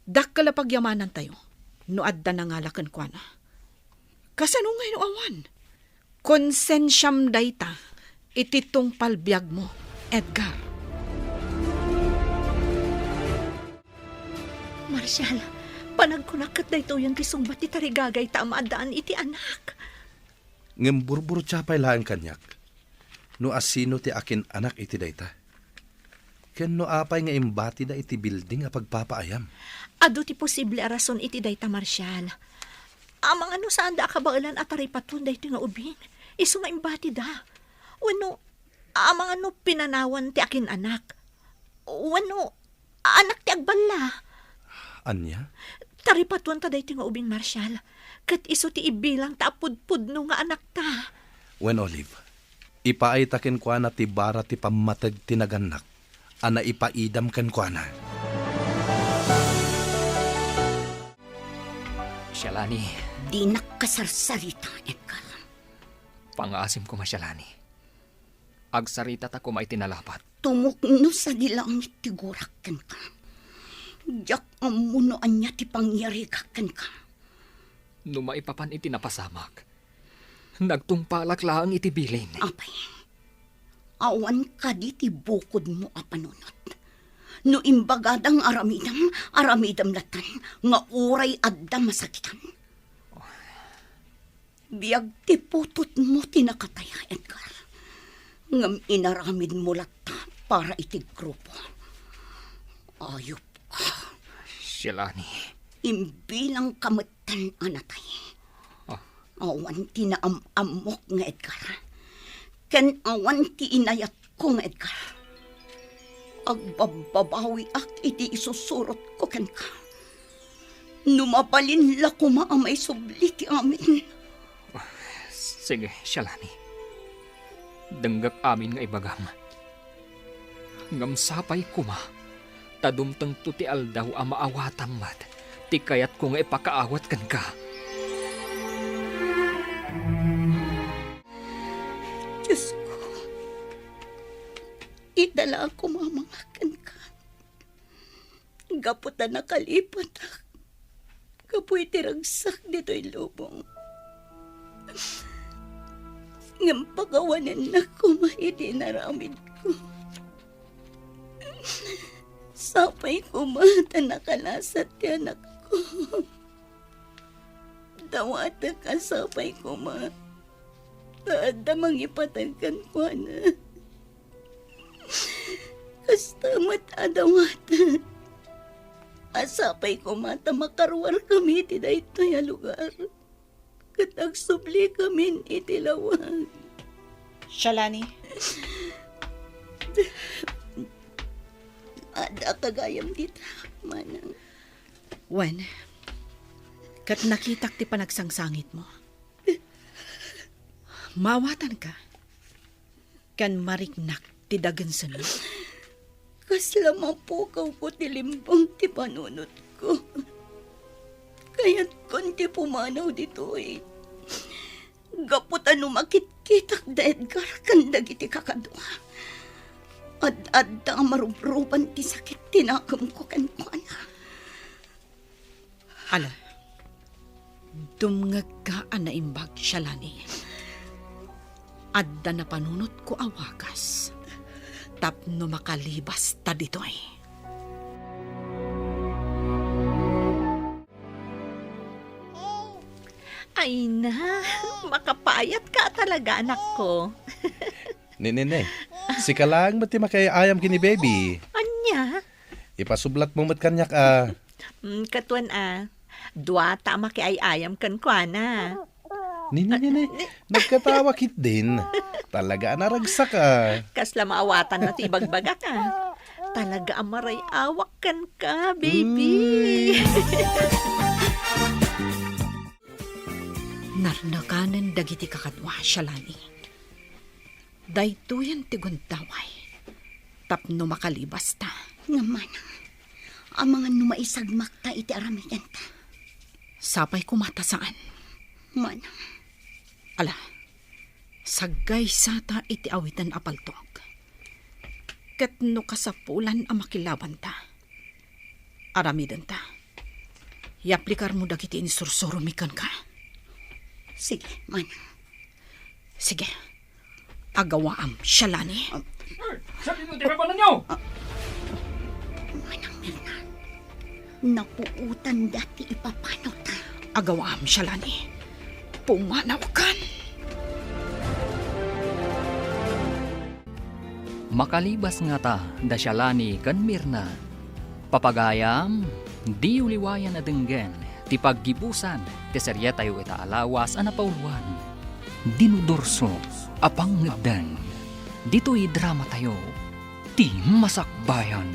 Dakkala pagyamanan tayo no adda na ngalakan kwa na. Kasano nga no awan? Konsensyam dayta ititong palbiag mo, Edgar. Marshal, panagkunakat na ito yung tisungbat ti tarigagay tamaadaan iti anak. Ngem burburo tiyapay laang kanyak. No asino ti akin anak iti dayta. Ken no apay nga imbati da iti building a pagpapaayam. Ado ti posible a rason iti dayta, Marshal. Amang ano saan da kabailan at taripaton da iti nga ubing. Iso nga imbati da. Wano, amang ano pinanawan ti akin anak. Wano, anak ti agbala. Anya? Taripatuan ta da iti nga ubing, Marshal. Kat iso ti ibilang ta apudpudno nga anak ta. When Olive, ipaay taken kwa na ti bara ti pamatag tinaganak. Ana ipaidam ken kwa na. Shalani, Di nakasarsarita, Edgar. pangasim ko Shalani. Agsarita ta ko maitinalapat. Tumukno sa dilangit ti guraken ka. Diyak ang munoan niya ti pangyarigaken ka. No maipapan iti napasamak. Nagtungpalak lang iti bilin. Apay, awan ka di ti bukod mo a panunot. No imbagadang aramidam latan, nga uray adda masakitan. Biyag ti putot mo tinakataya, Edgar. Ngam inaramid mo lata para iti grupo. Ayop ka. Shalani, Imbilang kamatan anatay. Awan ti naamamok nga Edgar. Ken awan ti inayat ko nga Edgar. Agbababawi ak iti isusurot ko ken ka. Numabalin la kumaamay subli ti amin. sige Shalani. Denggak amin nga ibagam. Ngam sapay kuma. Tadumtang to ti aldaw a maawatang mat. Ti kayat ko nga ipakaawat kan ka. Diyos ko, idala ako mamangakan ka. Gaputa nakalipat ak. Kapoy tiragsak dito'y lubong. Ngam pagawanan na kumahidi naramid ko. Sapay kumata nakalasat ti anak ko. Dawata ka sapay kumata. Taada mangipatagkan ko na. Kastamat adawata. Asapay ko mata makarwar kami ti dayto ya lugar. Katagsubli kami iti lawag. Shalani, Ada kagayam dita, manang. Wen, kat nakitak ti panagsangsangit mo. Mawatan ka. Kan mariknak ti dagansan mo. Kasla mapukaw ko ti limbang ti panunot ko. Kaya't konti pumanaw dito eh. Gaputan umakit-kitak da Edgar kandag iti kakadwa. Ad-adda marubruban ti sakit tinakam ko kan na. Ala, dumngag ka na imbag Shalani. Adda na panunot ko awagas. Tapno makalibas ta ditoy. Ay na, makapayat ka talaga, anak ko. Nene, si ka lang mati makayayam kini baby. Anya? Ipasublat mo mat kanyak ah. Katuan dua ta makiayayam kan kwa na. Nene, nagkatawa kit din. Talaga naragsak ah. Kasla maawatan na ti ibagbaga ka. Talaga amaray awak kan ka, baby. Narnakanan dagiti kakadwa Shalani. Daytoyan ti guntaway. Tapno makalibas ta. Nga manang, ang mga numaisagmak ta iti aramidan ta. Sapay kumatasaan. Manang, Ala, sagay sata iti awitan apaltog. Kat no kasapulan ang makilaban ta. Aramidan ta. Iaplikar mo dagiti insursurumikan ka. sige, manang. Sige, agawaam, Shalani. Sabi mo, di ba ninyo? Manang Mirna, napuutan dati ipapanaw ta. Agawaam, Shalani. Pumanaw kan. Makalibas nga ta, da Shalani kan Mirna. Papagayam, di uliwayan na denggen, ti paggibusan, ti serye tayo ita alawas ana pauluan. Dinudurso, apang ngedeng. Dito'y drama tayo, ti masakbayan.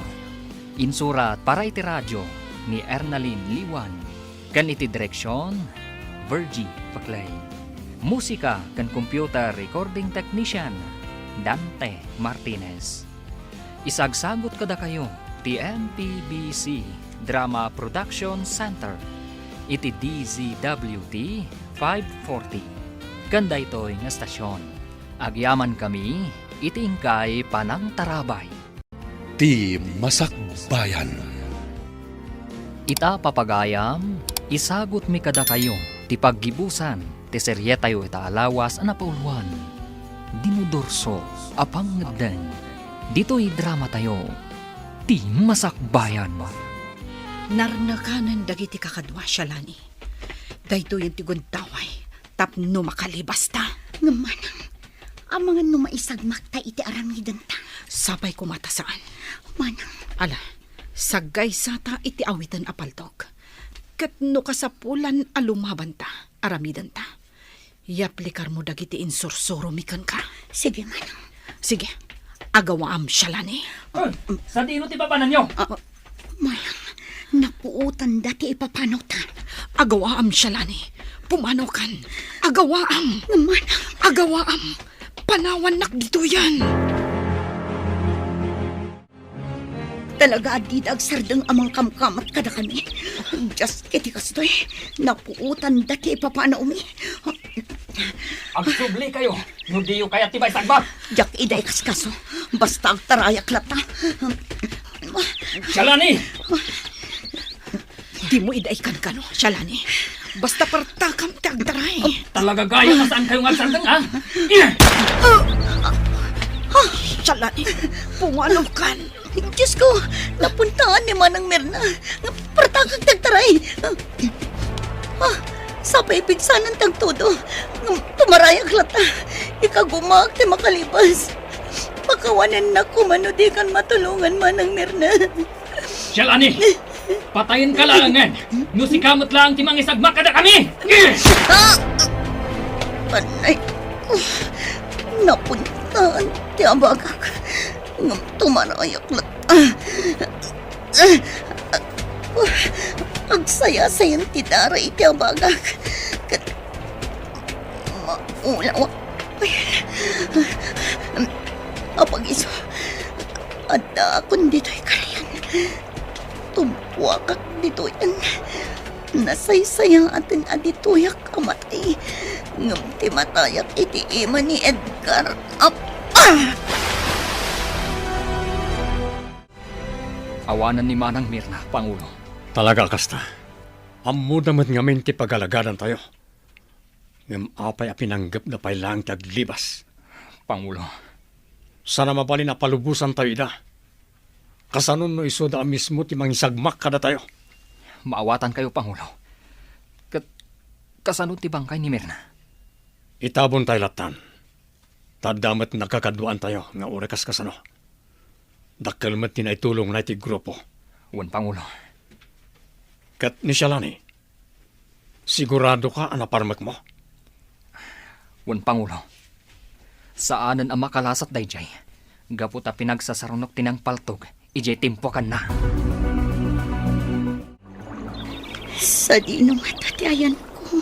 Insurat para iti radyo ni Ernalyn Liwan. Kan iti direksyon, Virgie Paclay. Musika kan computer recording technician, Dante Martinez. Isagsagot kada kayo, ti MPBC Drama Production Center. Iti DZWT 540. Kanda ito'y nga stasyon. Agyaman kami, iti ingkay panang tarabay. Ti Masakbayan. Ita papagayam, isagot mi kada kayo, ti paggibusan, ti serye tayo ita alawas ana pauluan. Dinudurso, apang ngedeng. Dito'y drama tayo, ti masakbayan. Narnakanan dagiti kakadwa Shalani. Dayto yung tiguntaway. Tapno makalibas ta. Nga manang, ang mga numaisagmak ta iti aramidan ta. Sabay kumatasaan. Manang, Ala, sagay sata iti awitan apaltog. Kat no kasapulan alumaban ta, aramidan ta. Iaplikar mo dagiti insursurumikan ka. sige manang. Sige, agawaam Shalani. Sa dino ti papanan nyo? Manang, napuutan dati ipapanaw ta. Agawaam Shalani. Pumanaw kan. Agawaam. Nga manang, Agawaam. Panawan nak dito yan. talaga adid agsardeng amang kamkamat kada kami. Just kiti kastoy, napuutan dati ipapanaw mi. Agsubli kayo, nudiyo kaya tibay sagbak. Jak iday kaskaso, basta agtarayak lata. Shalani! Di mo idaikan ka, no, Shalani. Basta partakam ti agdaray. Talaga gaya ka saan kayong agsardeng, ha? Shalani, pumanaw kan. Diyos ko, napuntaan ni Manang Mirna. Partakag tagtaray. Sa paipigsanan tang todo. Tumarayag lata. Ikagumag ti makalibas. Pakawanan na kumano di kan matulungan Manang Mirna. Shalani! Patayin ka lang, no si kamot lang timang isagmak kada kami! Panay ko. Napuntaan ti abagak. Ngam tumarayak lang. Agsaya-sayan ti daray ti abagak. Maulawa. Apag iso. Ada akong dito'y karayan. Tumpuakak dito'y nasaysayang atin aditoyak kamatay. Ngam ti matayak iti ima ni Edgar. Awanan ni Manang Mirna, Pangulo. Talaga kasta. Ammo naman ngamin ti pagalagadan tayo. Ngam apay a pinanggap na pay lang taglibas. Pangulo, Sana mabali na palubusan tayo ida. Kasanon no iso da mismo ti mangisagmak kada tayo. maawatan kayo, Pangulo. Kasanod ti bangkay ni Mirna. Itabon tayo latan. Tadamat nakakaduan tayo nga orekas kasano. Dakkalmat tinaitulong na iti grupo. Wan, Pangulo. Kat ni Shalani, sigurado ka anaparmak mo? Wan, Pangulo. Saanan ang makalasat dayjay. Gaputa pinagsasarunok tinang paltog. Ijay timpo kan na. Sa di nung matatayan ko.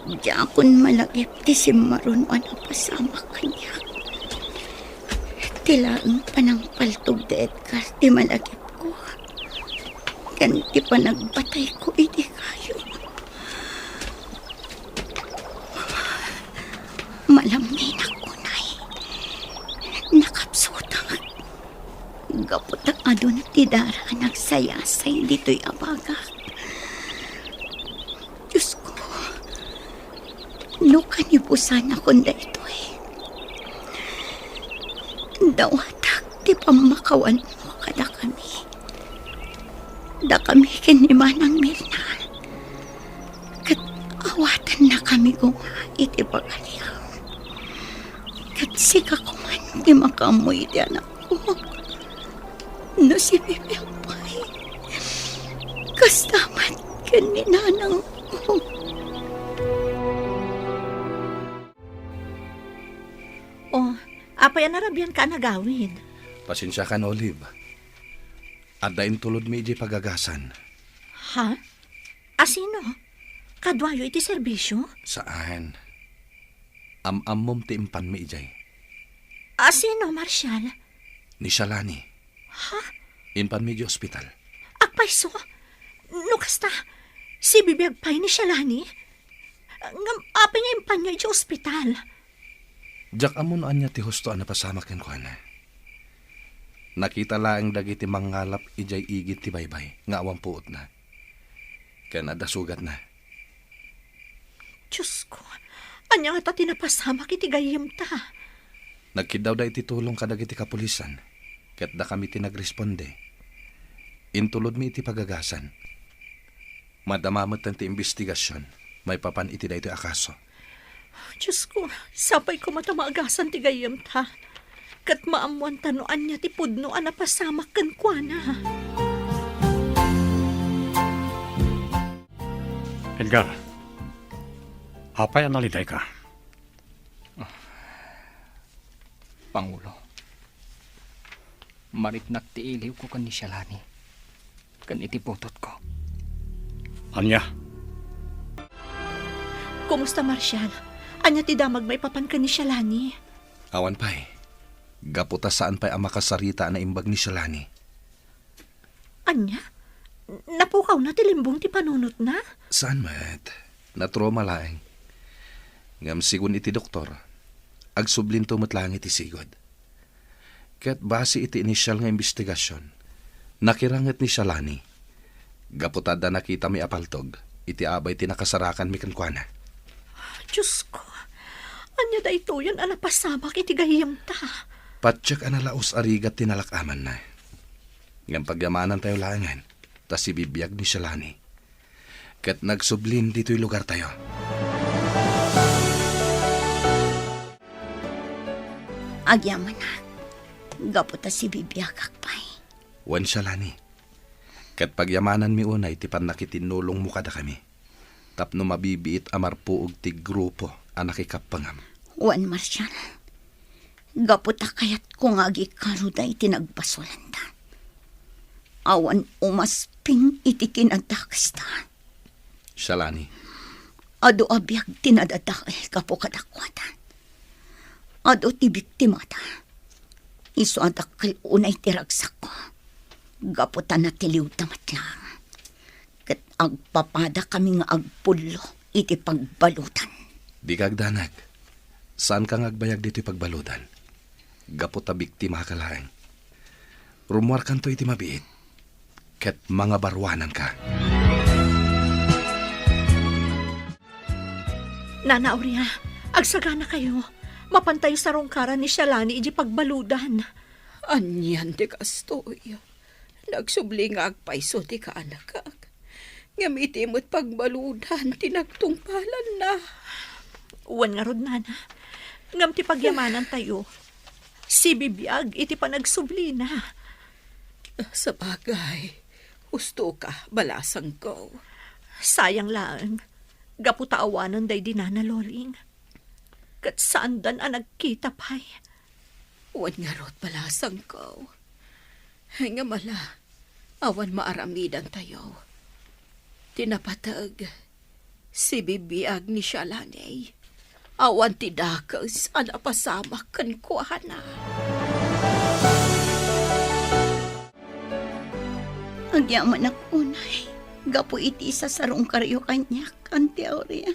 Di akon malagip ti si Marunuan ang pasama kanya. Tilaang panang paltog de Edgar ti malagip ko. Ganti pa nagbatay ko idi kayo. Malamin ako, Nay. Nakapsutang. Gapot ang adon ti Dara nagsayasay dito'y abaga. Diyos ko, no kanibusan ako na ito'y. Dawatak ti pamakawan mo kada kami. Da kami kinimanang Mirna. Kat awatan na kami kung iti pagaliang. Kat sika ko man di makamoy di anak ko. No si Bibi ang pay. Kastaman kaninanang ko. Oh, apay anarabian ka nagawid. Pasensya ka na, Olive. At dain tulod mi iji pagagasan. Ha? Asino? Kadwayo iti serbisyo? Saan? Am-amom ti impan mi ijay. Asino, Marshal? Ni Shalani. Ha? Impan mi iji ospital. Akpay so? No kasta, si bibiyag pay ni Shalani? Ngam, apay nga impan niya iti ospital. Jak amon anya ti husto na pasama ken ko na. Nakita laeng dagiti mangalap ijay igit ti baybay nga awang puot na. Kaya nadasugat na. Diyos ko, anya nga ta tinapasama kiti gayem ta. Nagkidaw da iti tulong kadagiti kapulisan. Ket da kami tinagresponde. Intulod mi iti pagagasan. Madamamot ti investigasyon. May papan iti da iti akaso. Diyos ko, sapay ko matamagasan ti gayem ta. Kat maamuan tanoan niya ti pudno na pasama kan kwa na. Edgar, apay analiday ka. Pangulo. Maripnak ti iliw ko kan ni Shalani. Kan iti putot ko. Anya, Kumusta, Marshal? Anya ti damag may papan ka ni Shalani? Awan pa'y. Gaputa saan pa'y ang makasarita na imbag ni Shalani. Anya? Napukaw na ti limbong ti panunot na? Saan mat? Natroma laeng. Ngam sigun iti doktor. Agsublin tumot lang iti sigod. Ket base iti inisyal nga investigasyon. Nakiranget ni Shalani. Gaputada nakita mi apaltog. Iti abay tinakasarakan mi kankwana. Diyos ko, anya da ito yan anapasama kiti gayem ta. Patsak analaos arigat tinalakaman na. Ngam pagyamanan tayo langan. Tas ibibiyag ni Shalani. Ket nagsublin dito'y lugar tayo. Agyaman na. Gaputa si bibiyagak pa'y. Wan Shalani. Ket pagyamanan mi unay ti panakitinulong mo kada kami. Tapno mabibiit amarpuog ti grupo anak ikapangam. Juan Marshal. Gaputa kayat kung agi karuday tinagpasolanda. Awan umasping iti kinadakasta. Shalani. Ado abiyag tinadadakal kapo kadakwatan. Ado ti biktimata. Iso adakal unay tiragsak ko. Gaputa na tiliw tamat lang. Kat agpapada kami nga agpulo iti pagbalutan. Di kagdanag. Saan kang agbayag dito'y pagbalutan? Gaputa biktima ka laeng. Rumuar kanto iti mabiit. Ket mga barwanan ka. Nana Aurea, agsagana kayo. Mapantay sa rongkaran ni Shalani iji pagbaludan. Anyan ti kastoy. Nagsubli nga agpaiso ti kaanakak. Ngamiti mo't pagbaludan, tinagtungpalan na. Uwan nga rod, Nana. Ngam ti pagyamanan tayo. Si bibiyag iti panagsubli na. Sa bagay, gusto ka, balasang ko. Sayang lang. Gaputa awanan day di Nana Loling. Kat saan dan ang nagkita pa'y. Uwan nga rot balasang ko. Nga mala, awan maaramidan tayo. Tinapatag, si bibiyag ni Shalani. Awan ti dakas, anapasamak kan kuhana. Agyaman ako, Nay. Gapo iti sa sarong karyo kanyak, Auntie Aurea.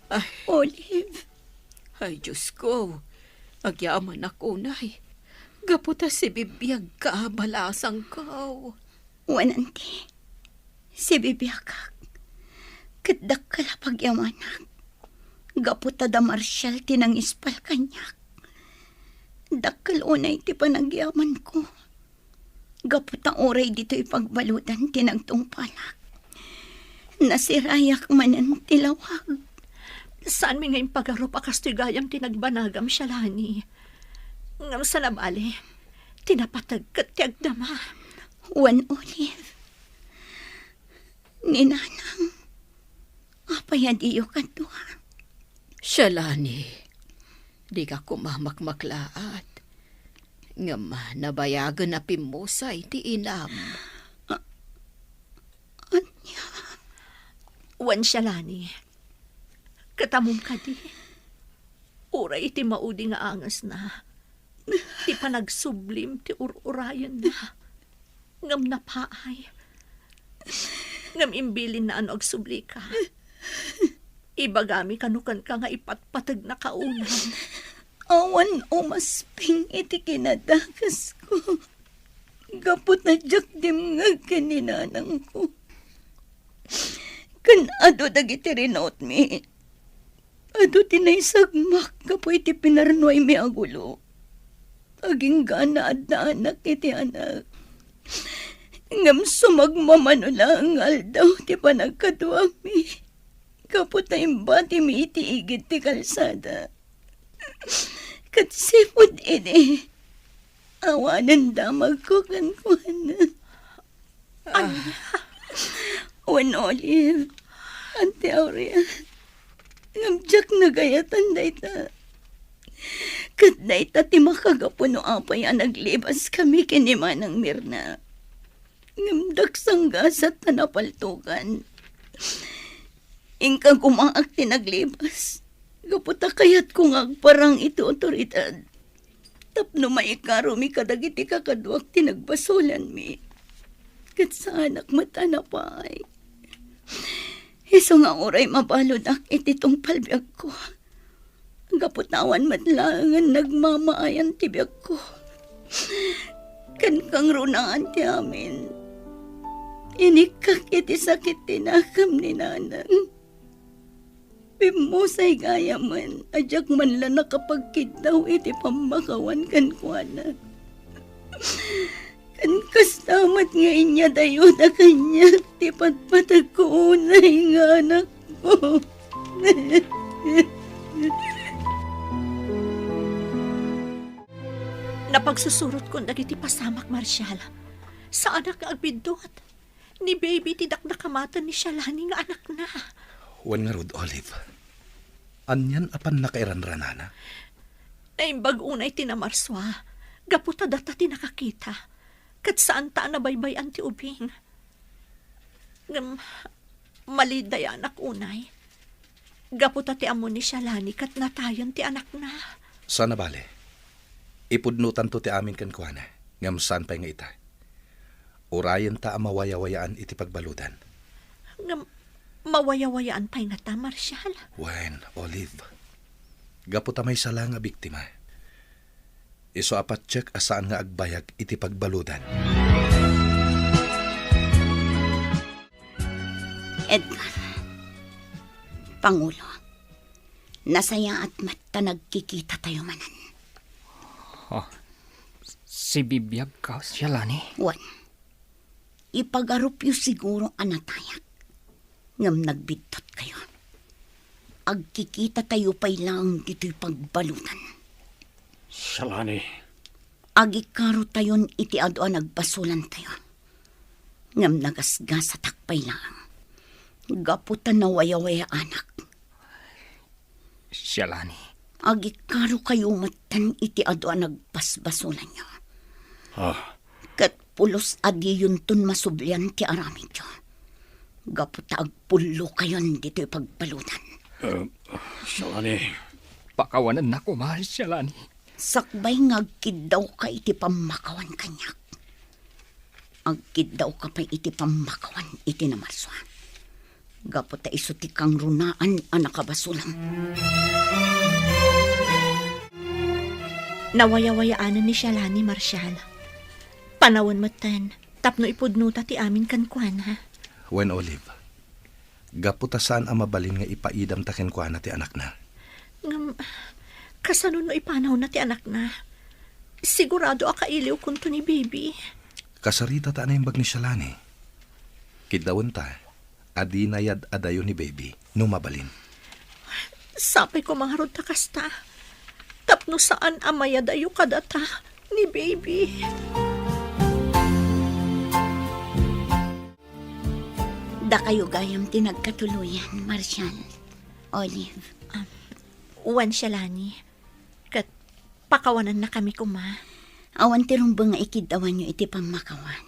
Ay, Olive. ay Diyos ko, agyaman ako, Nay. Gaputa si bibiyag ka, balasang ko. Wananti. Si bibiyakak. Kadak kalapag yamanak. Gaputa da Marshall tinang ispal kanyak. Dakal unay ti panagyaman ko. Gaputa oray dito ipagbaludan tinang tungpalak. Nasirayak manan tilawag. Saan mi ngayon pagarup akastigayam tinagbanagam Shalani? Ngam sa nabali, tinapatag kat tiagdama. Wan Olive. Ninanang. Apaya diyo ka to. Shalani, di ka kumamakmaklaat. Nga nabayagan na pimusay ti inam. Anya. Wan Shalani, katamong ka di. Uray iti maudi nga angas na. Ti panagsublim ti urayan na. Ngam napaay. Ngam imbilin na ano agsubli ka. Ibagami kanukan ka nga ipatpatag na kaunan. Awan umasping iti kinadakas ko. Gapot na jak dimngag kaninanang ko. Kan ado dagiti rinaut mi. Ado tinaysagmak kapo iti pinarnoy mi agulo. Aging gana at na anak iti anak. Ngam sumagmamano lang aldaw ti panagkatuwa mi. Kapot na imbati mi iti igit ti kalsada. Kat sipod ini. Awanan damag ko kan kuana. Wan Olive. Auntie Aurea. Ngamjak na gayatan dayta. Kat dayta ti makagapo no apay ang naglibas kami kinimanang Mirna. Ngamdak sanggasat na napaltukan. Ingkang kumaak tinaglibas. Gaputa kayat kung agparang ito otoridad. Tapno maikaro mi kadagiti kakaduak tinagbasulan mi. Kat sa anak mata na pa ay. Iso nga oray mabalod ak ititong palbiag ko. Gaputawan matlangan nagmamaayan tibiyag ko. Kan kang runaan ti amin. Inikak iti sakit tinakam ni nanang. Pimusay gaya man, ajak man lang nakapagkitaw iti pambakawan kan kuana. Kan kastamat nga inya dayo na kanya, ti patpatag ko unay nga anak ko. Napagsusurot ko dagiti pasamak Marshall. Sa anak nga agbidot. Ni baby tidak nakamatan ni Shalani nga anak na. Wan nga rod, Olive. Anyan apan nakairanranana? Naimbag unay tinamarswa. Gaputa data tinakakita. Kat saan ta nabaybayan ti ubing. Ngam, maliday anak unay. Gaputa ti amo ni Shalani kat natayan ti anak na. Sana bale. Ipudnutan to ti amin kan kuana. Ngam saan pa'y nga ita. Urayan ta mawaya-wayaan iti pagbaludan. Ngam, mawaya-wayaan pa'y nga ta, Marshall. Wen, Olive. Gaputa may sala nga biktima. Iso apat check asaan nga agbayag iti pagbaludan. Edgar. Pangulo. Nasaya at mata nagkikita tayo manan. Si bibiyag ka, Shalani. Wan, ipagarupyo siguro anatayak. Ngam nagbidtot kayo. Agkikita tayo pa'y lang dito'y pagbalutan. Shalani, Agikaro tayon iti ado nagbasulan tayo. Ngam nagasgas sa takpay lang. Gaputan na waya-waya anak. Shalani. Agikaro kayo matan iti ado nagbasbasulan nyo. Kat pulos adi yun tun masublian ti aramid nyo. Gaputa agpulo kayon dito'y pagbalutan. Shalani. Pakawanan na ko, mahal, Shalani. Sakbay ngagkid daw ka iti pamakawan kanyak. Agkid daw ka pa iti pamakawan iti namarsuan. Gaputa isuti kang runaan anakabasulang. Nawaya-wayaanan ni Shalani, Marshal. Panawon matan, tapno ipudnuta ti amin kan kuana. Wen Olive, gaputa saan ang mabalin nga ipaidam taken ko na ti anak na. Kasano no ipanaw na ti anak na. Sigurado akailiw kunto ni baby. Kasarita ta na yung bag ni Shalani. Kidawon ta, adi nayad adayo ni baby, no mabalin. Sapay ko mga rod takasta. Tapno saan amayadayo kadata ni baby. Da kayo gayam tinagkatuluyan, Marshal. Olive. Uwan Shalani. Kat pakawanan na kami kuma. Awan tirumba nga ikidawan nyo iti pamakawan.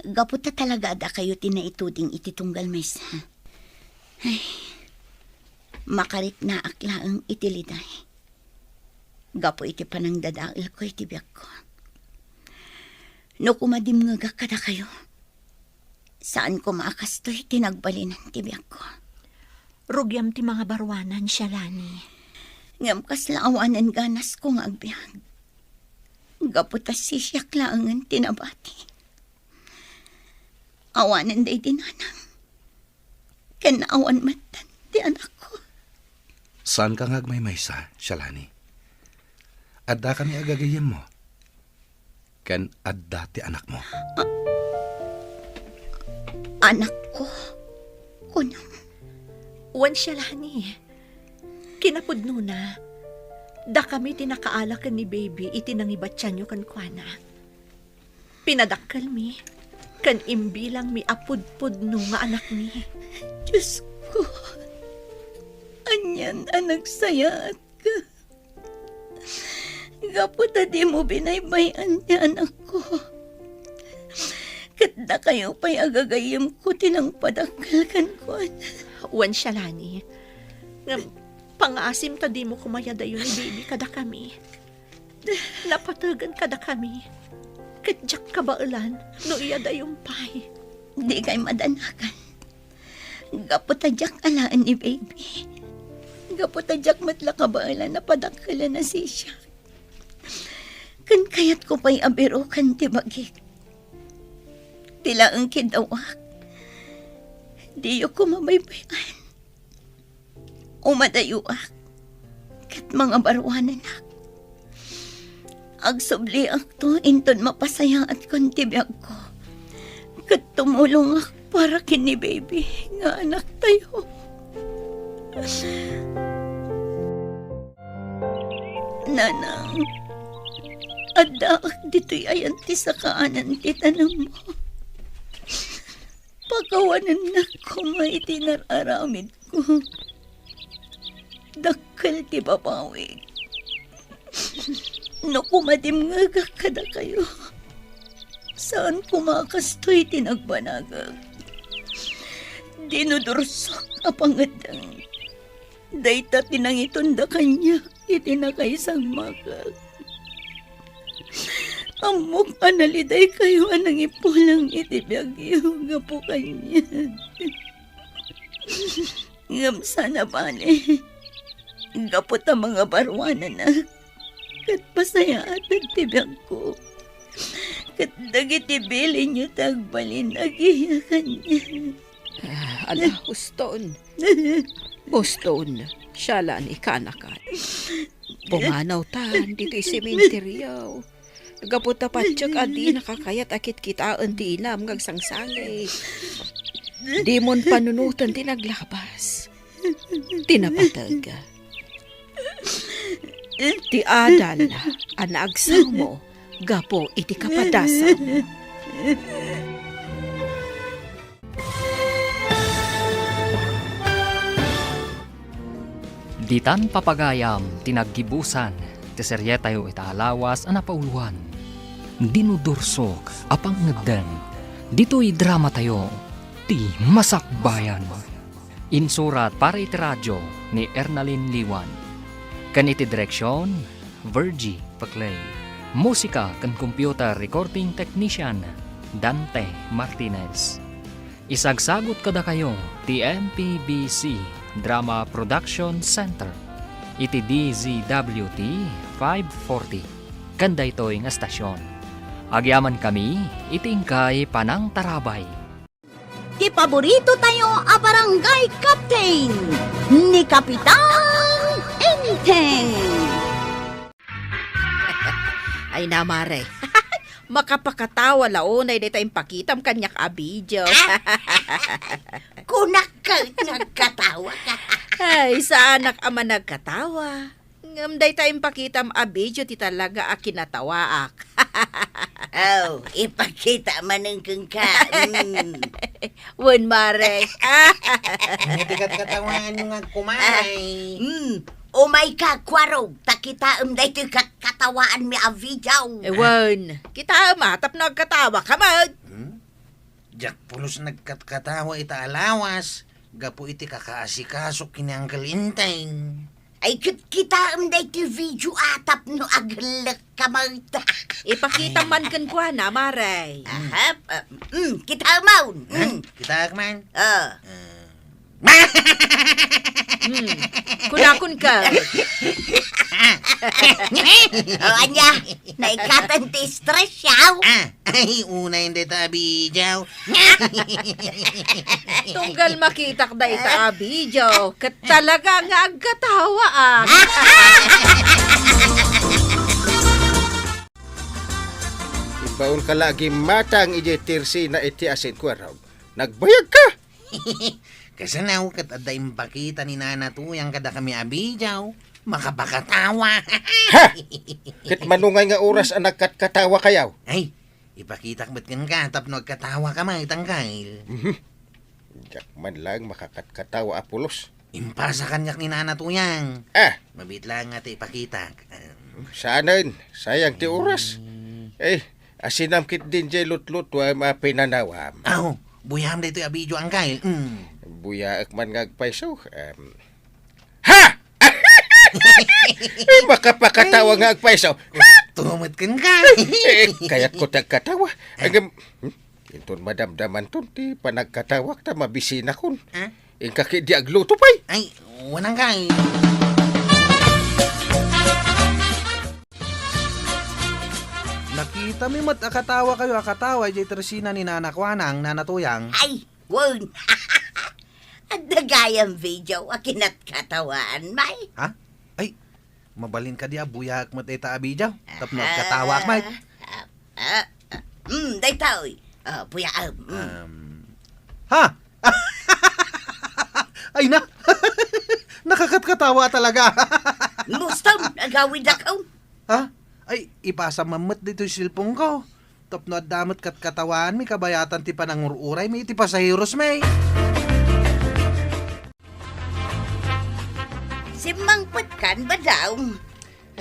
Gaputa talaga da kayo tinaituding iti tunggal maysa. Ay, makarit na aklaang itiliday. Gapo iti panang dadail ko iti biyak ko. No kumadim nga kada kayo. Saan ko maakastoy tinagbalinan ti biyak ko. Rugyam ti mga barwanan, Shalani. Ngam kaslaawanan ganas ko nga agbiag. Gaputas sisyak laangan tinabati. Awanan day dinanang. Kanaawan matan ti anak ko. Saan ka ngagmaymaysa, Shalani? Adda kami agagayem mo. Kan adda ti anak mo. Anak ko. Kunang. Uwan Shalani. Kinapudno na. Da kami tinakaalakan ni baby iti nangibatyan nyo kan kuana. Pinadakkel mi. Kan imbilang mi apudpudno nga anak mi. Diyos ko. Anyan anak sayaat ka. Gaputa di mo binaybayan ni anak ko. Katda kayo pa'y agagayim ko tinang padakkel kan kuana. Uwan Shalani. Pang-asim ta di mo kumayadayo ni baby kada kami. Napatagan kada kami. Kadyak kabailan no iyadayong pay. Di kay madanakan. Gaputadyak alaan ni baby. Gaputadyak matla kabailan na padakkelan na siya. Kan kayat ko pa'y abiro kan tibagik. Tila ang kidawak. Di ko mabaybayan. Umadayuak. Kat mga barwanan ak. Agsubli ak to inton mapasaya at kontibiyag ko. Kat tumulong ak para kini baby nga anak tayo. Nanang, adda ak dito'y ayanti sa kaanan ti tanang mo. Pagawanan na ko maitinararamid ko. Dakkel ti babawig. No kumadim nga kada kayo. Saan kumakastoy tinagbanagag. Dinudursok apangadang. Dayta tinangiton da kanya itinakaisang magag. Amok analiday kayo anang ipulang itibiyagyo nga po kanya. Ngam sana bale. Gapot ang mga barwanan na. Kat pasaya at nagtibiyag ko. Kat dagitibili niyo tagbalin agiyakan niya. Ala, Boston. Boston. Siya lang ikanakan. Pumanaw tan dito sementeryo. Gaputa patsyok adi nakakayat akit kita ang tinam ngagsangsangay. Di mon panunutan tinaglabas. Tinapatag. Ti adal anagsaw mo. Gapo iti kapadasam. Ditan papagayam, tinaggibusan, ti serye tayo itaalawas ang napauluan. Dinudursok, apang ngedeng, dito'y drama tayo, ti masakbayan. Insurat para iti radyo ni Ernalyn Liwan. Kan iti direksyon, Virgie Paclay. Musika kan computer recording technician, Dante Martinez. Isagsagot kada kayo, ti MPBC Drama Production Center. Iti DZWT 540. Kanda ito'y nga stasyon. Agyaman kami, itingkay panang tarabay. Ti paborito tayo a barangay captain ni Kapitan Enteng. Ay namare. Makapakatawa launay dito yung pakitam kanyak abidyo. Kunak ka nagkatawa ka. Ay, sa anak ama nagkatawa. Ngam day tayong pakitam abidyo ti talaga akinatawaak. Oh, ipakita manengkeng ka. Wen mare. Hindi katawan yung nga kumay. Umay ka, kwaro. Takita dahito katawaan mi avidaw. Ewan, kita matap nagkatawa ka mag. Jack pulos nagkatawa ita alawas. Gapo iti kakaasikaso kinianggal inteng. Ay kita dahito video atap no aglak kamagta. Ipakita man kan kwa na mare. Kita maun. Kita man. Kunakun ka. Anya, naikatan ti stress yaw. Ay, una hindi tabi, Jaw. Tunggal makitak da ita abidyo. Kat talaga nga agkatawa ah. Ibaon ka lagi matang ijetirsi na iti asin kwaraw. Nagbayag ka! Kasanaw kat ada impakita ni Nana tuyang kada kami abijaw. Makapakatawa. Ha! Kit manungay nga oras ang nagkatkatawa kayaw. Ay, ipakita ba't kan ka tapno nagkatawa ka man itangkail. Jak man lang makakatkatawa apulos. Impasa kanyak ni Nana tuyang. Mabit lang nga ti ipakita. Saanan, sayang ti oras. Asinam kit din jay lut-lut wa mapinanawam. Aw, buyam dito abidyo ang kail. Buya man ngagpaiso. Ha! Makapakatawa nga agpaiso. Tumot kan ka. Kaya't ko nagkatawa. Inton madamdaman ton ti panagkatawak ta mabisina kun. Ingkaki di agluto pay. Ay, wanang kail. Nakita mi mat akatawa kayo akatawa jay tersina ni Nana Kwanang, Nana Tuyang. Ay, won. At dagayang video akinat katawaan, may. Ha? Ay, mabalin ka diya buyak mat ita abijaw. Tapno katawa may. Daytaw. Puya. Ha? Ay na. Nakakatkatawa talaga. Mustam, agawid akaw. Ha? Ay, ipasa mamot dito yung silpong ko. Tapno at damot katkatawan mi kabayatan ti panangururay mi iti pasahiros may. Si Mangput kan ba daw?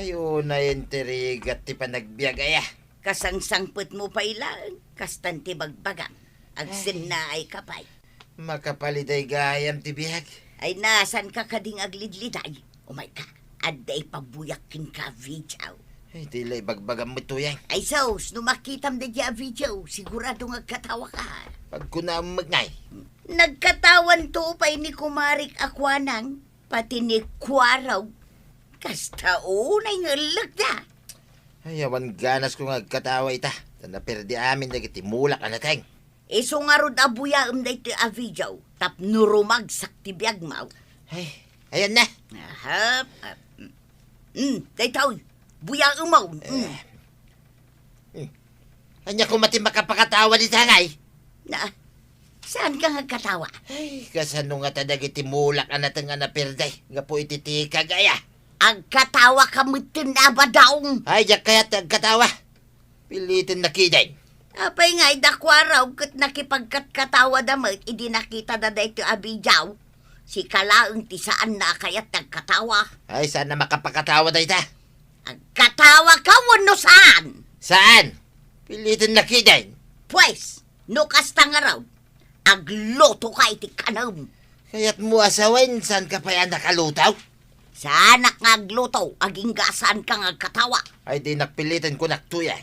Ayo na entirigat ti panagbiagaya. Kasangsangput mo pa ilan. Kastanti bagbagang. Agsin na ay kapay. Makapaliday gayam ti biyag. Ay nasan ka kading aglidliday. Oh my God. Aday pabuyakin ka video. Ay, tilay bagbagam mo tuyang. Ay sos, no makitam na dya video, sigurado nagkatawa ka. Pag kuna magnay. Nagkatawan to pa ni Kumarik Akwanang, pati ni Kwaraw. Kasta unay ngalag na. Ay, awan ganas ko ngagkatawa ita. Naperdi amin na kitimulak anateng. Iso nga rod abuya na iti a video, tapno rumagsak ti biyag mau. Ay, Ayan na. Ahap. Daytoy. Buya umaw. Anya ko mati makapakatawa ni Tangay. Na, saan ka nagkatawa? Ay, kasano nga tadag itimulak anatang nga napirday. Nga po ititika gaya. Ang katawa ka mo tinabadaong. Ay, yak kaya katawa. Pilitin na kiday. Apay nga, idakwaraw kat nakipagkatkatawa damit, idi nakita na dayto abijaw. Si kalaang tisaan na kaya't nagkatawa. Ay, sana makapakatawa day ta. Ang katawa ka, wano saan? Saan? Pilitin na kiday. Pues, nukas tangaraw. Agloto ka iti kanam. Kaya't mo asawain, saan ka pa yan nakalutaw? Saan agluto, aging gasaan ka nagkatawa. Ay, di nakpilitin ko naktuya.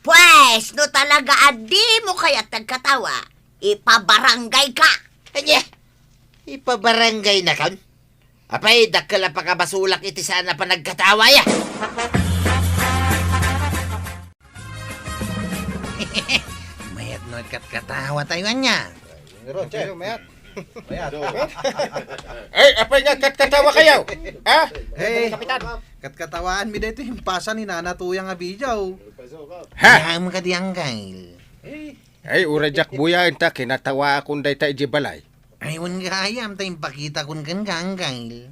Pues, no talaga adi mo kaya't nagkatawa, ipabarangay ka. Anya, ipabarangay na kan? Apay, dakala pa ka basulak iti sana pa nagkatawa ya. Mayat no katawa tayo niya. Ay, apay nga katawa kayo. Ha? Hey, katkatawaan mi dito himpasan ni Nana Tuyang Abijaw. Ha? Hayaan mo ka diyang kail. Ay, urajak buya enta kinatawa akong dayta ijibalay. Ay, wan nga hayam tayong pakita kun kan kail.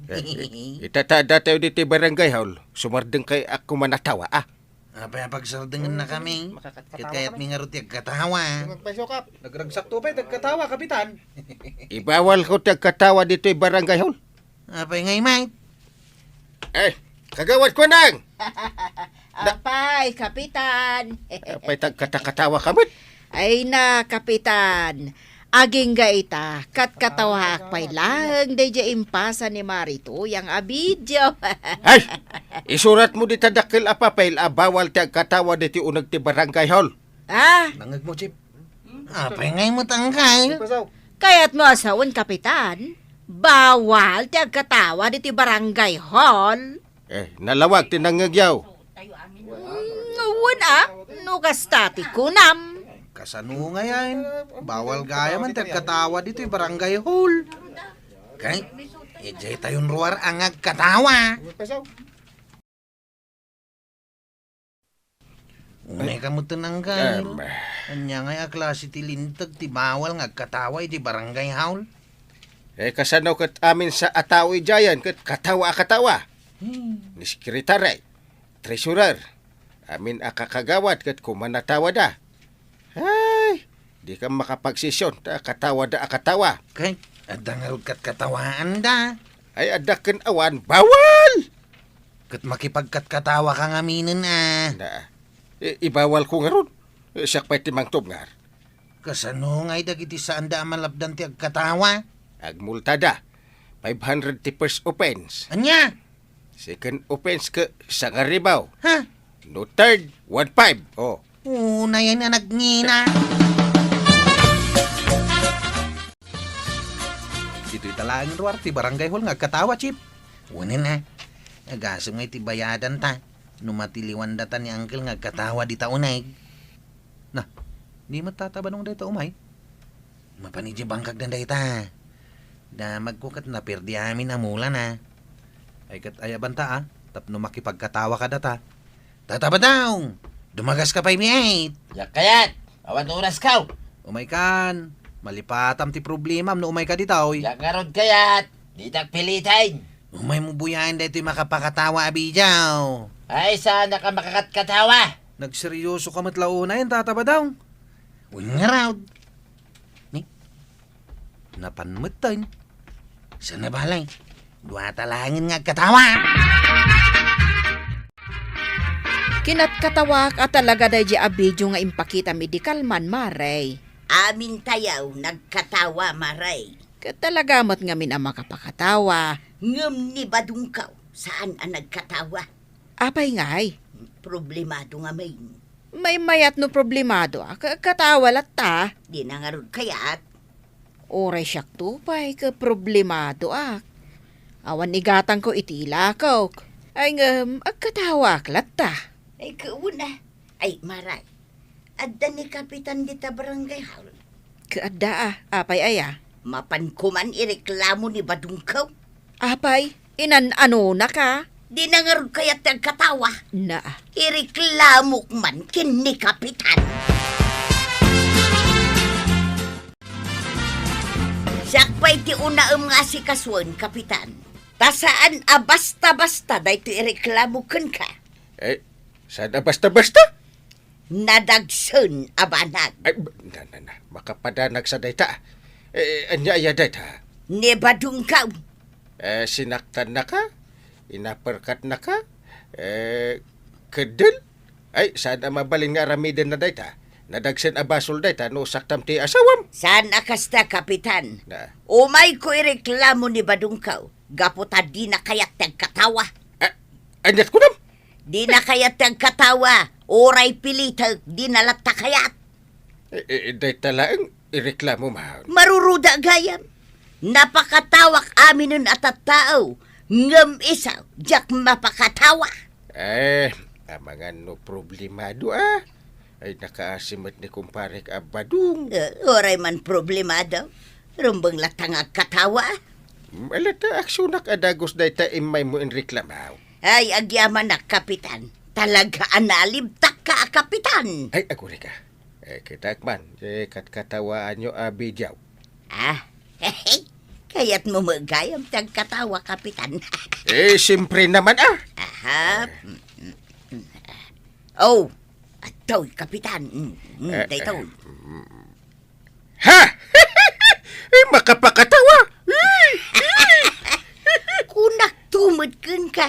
Itatada tayo dito barangay hall. Sumardeng kay ako manatawa, ah. Apay, pagsardengan na kami. Kaya't mi nga rutiyag katawa. Nagragsak tupay, nagkatawa, kapitan. Ibawal ko katawa dito barangay hall. Apay ngay, mate. Eh, kagawad ko nang. Apay, kapitan. Apay katawa kamot. Ay na, kapitan. Aging gaita, katkatawa akpay lang, day impasa ni Marito, yang abidyo. Ay, isurat mo dito dakil apapel, bawal tiyag katawa dito unag ti barangay hall. Ah, Nangag mo, Chip. Apay ngay mo tangkay. kaya't mo asawan, kapitan. Bawal tiyag katawa diti barangay hall. Eh, nalawag tinangagyaw. Nuwan nugas tati kunam. Kasano nga yan? Bawal gaya man, katawa dito barangay hall. Kay, ejay tayon ruwar ang agkatawa. Unay ka mo tinanggal. Anya ngay aklase ti lintag ti bawal nga agkatawa iti barangay hall. Eh, kasano kat amin sa atawi jayan, kat katawa. Ni sekretary, treasurer, amin akakagawad kat kumanatawa da. Ay, di ka makapagsisyon, katawa da akatawa. Kay, adang arod kat katawaan da. Ay, adakan awan, bawal! Kat makipagkatkatawa ka ngaminin Na, ibawal ko nga ron. Siyak pa'y timang tubngar. Kasano ngay dagiti saan da malabdan ti agkatawa? Agmulta da, 500 ti first offense. Anya? Second offense ka sa ngaribaw. Ha? No third, 1.5. Oh. Una yan na nagngina. Dito italangin ruwar, ti barangay hall nga katawa, Chip. Una na. Agasong ngay ti bayadan ta. Numatiliwan datan ni uncle nga katawa di taunay. Na, di matatabanong dito umay. Mapanidya bangkag na dayta. Da magkukat na perdi amin amula na. Ay kat ayabanta tapno makipagkatawa ka data. Tataba daw. Dumagas ka pa imiait. Yakayat, awan oras ka. Umay kan, malipatam ti problema no umay ka ditaw. Yakarod kayat, di tagpilitain. Umay mo buyahan dito yung makapakatawa abijaw. Ay, sana ka makakatkatawa. Nagseryoso ka matlaon na yan, tataba daw. Uy nga raw. Napanmutan. Sana balay. Dua talangin nga katawa. Kinatkatawak at talaga day di abidyo nga impakita medikal man, maray. Amin tayaw, nagkatawa, maray. Katalagamat nga min ang makapakatawa. Ngam ni badungkaw, saan ang nagkatawa? Apay ngay, Problemado nga may. may mayat no problemado. Katawa ta. Di na nga ron kaya't. Oray siyak tupay ka problemado Awan igatang ko itila ko. Ay agkatawak ta. Ay, kauna. Ay, maray. Adda ni Kapitan dita barangay hall. Kaada apay aya. Mapan ko man ireklamo ni badungkaw. Apay, Inan-ano na ka? Di na nga rin kaya't nagkatawa. Na. Ireklamok man kin ni Kapitan. Sakpay ti unaam nga si kaswan, Kapitan. Tasaan basta-basta dahi ti ireklamukan ka. Sana basta-basta? Nadagsun abanag. Ay, na. Makapadanag sa dayta. Anya dayta. Nebadung ka. Sinaktan na ka? Inaperkat na ka? Kedel? Ay, sana mabalin nga aramiden na dayta. Nadagsen abasol dayta no saktam ti asawam. Saan akasta, Kapitan? Na. Umay ko ireklamo ni Badungkaw. Gaputa di na kaya't nagkatawa. Anyat ko nam? Di na kaya't nagkatawa. Oray pilitag, di na latta kayat. Dayta lang, ireklamo mahal. Maruruda gayam. Napakatawak amin nun at tao. Ngam isaw, jak mapakatawa. Mga no problemado Ay nakaasimot ni kumparek abadung. Oray man problemado. Rumbang latang agkatawa. Alata aksyonak adagos dayta imay mo inreklamaw. Ay, agyaman na, Kapitan. Talaga analibtak ka, Kapitan. Ay, ako ka. Kitakman, katkatawaan nyo abidyaw. Kaya't mo magayam tagkatawa, Kapitan. Siyempre naman Aha. Oh, atoy, Kapitan. Dayto. Ha! Makapakatawa! Kunak tumudkan ka.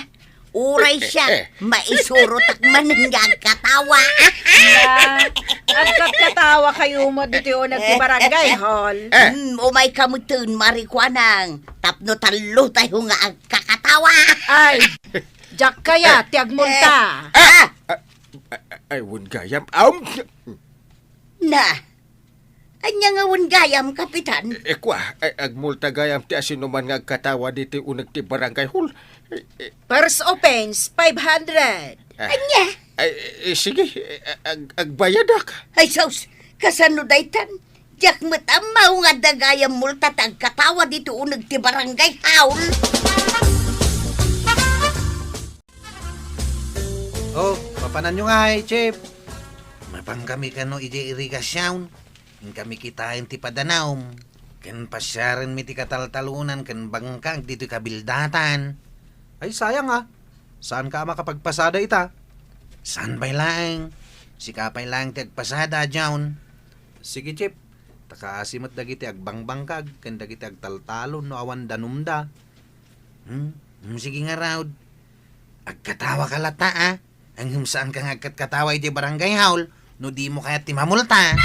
Uray siya, maisurot at manangyag katawa. Agkat-katawa kayo mo dito o nagtibarangay hall. Umay kamutun, marikwanang. Tapno talo tayo nga agkakatawa. Ay, jak kaya, tiag multa. Ay, wun gayam. Na, anya nga wun gayam, Kapitan. Kwa, agmulta gayam ti asinuman nga agkatawa dito unag ti barangay hall. First offense, 500. Anya? Sige, agbayadak. Ay, sos, kasano daytan? Jak matamaw nga dagayam multa tagkatawa dito unag ti barangay haul. Oh, papanan nyo nga Chip. Mapang kami kano ije irigasyon. Yung kami kitain ti padanaw. Kan pasyaran mi ti kataltalunan kan bangkag dito kabildatan. Ay, sayang Saan ka makapagpasada ita? Saan bay lang? Si kapay lang ti agpasada, John. Sige, Chip. Takaasimot dagiti agbangbangkag, kan dagiti agtaltalon no awan danumda. Sige nga, Raud. Agkatawa ka lata, Ang saan ka nga agkatawa iti barangay haul, no di mo kaya ti mamulta.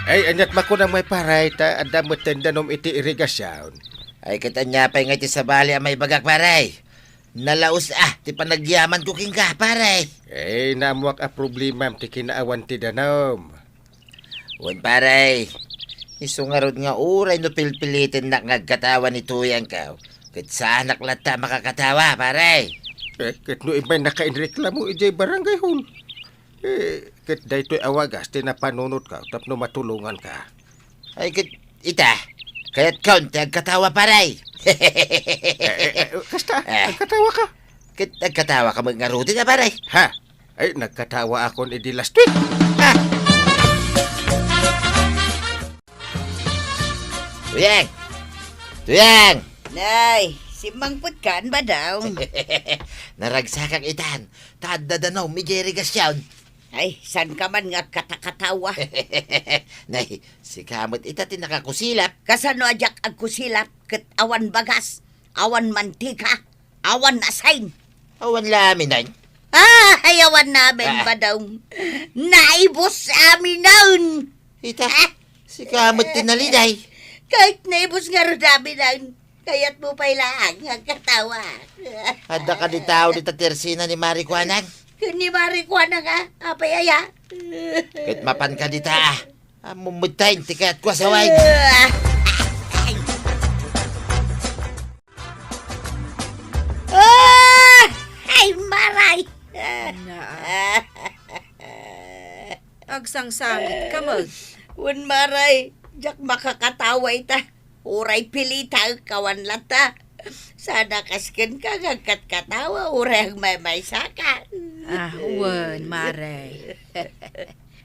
Ay, anyat makunang may paray ta adamot tendanom iti irigasyon. Ay katanyapay nga ti sabali may bagak paray. Nalaos ti panagyaman ko king ka paray. Namuak problema ti kinaawan ti danom. Wan paray. Isungarod nga uray no pilpilitin na ngagkatawa ni tuyang ka. Kat saan naklata makakatawa paray. Kat no ibay nakainreklamo ijay barangay hall. Kat daytoy awagas tinapanunot ka tapno matulungan ka. Ay kat ita. Kaya't kaunti agkatawa paray. Kasta, nagkatawa ka. Nagkatawa ka mga ruti na paray. Ha? Ay, nagkatawa ako ni di last week. Ha? Tuyang! Tuyang! Nay, si Mangput kan ba daw? Naragsakang itan. Tadadanaw, may jerigasyon. Ay, san ka man nga katakatawa? Nay, si kamot ita tinakakusilap. Kasano ajak agkusilap ket awan bagas, awan mantika, awan asain. Awan lamin ay. Ay awan namin ba daw? Naibos amin naun. Ita, si kamot tinaliday. Kahit naibos nga rin namin naun. Kaya't mo pa ilang agkatawa. Ada ka di tao di tatersina ni Marikwanang. Kani Marikwana nga, apayaya. Kahit mapan ka dita mumutayin tikat ko sa wide. Ay, maray! Agsangsangit ka mag. Wan maray, jak makakatawa ita. Uray pilita kawan lata. Sana kasken ka ngagkat katawa uray ang may saka. Wan, Maray.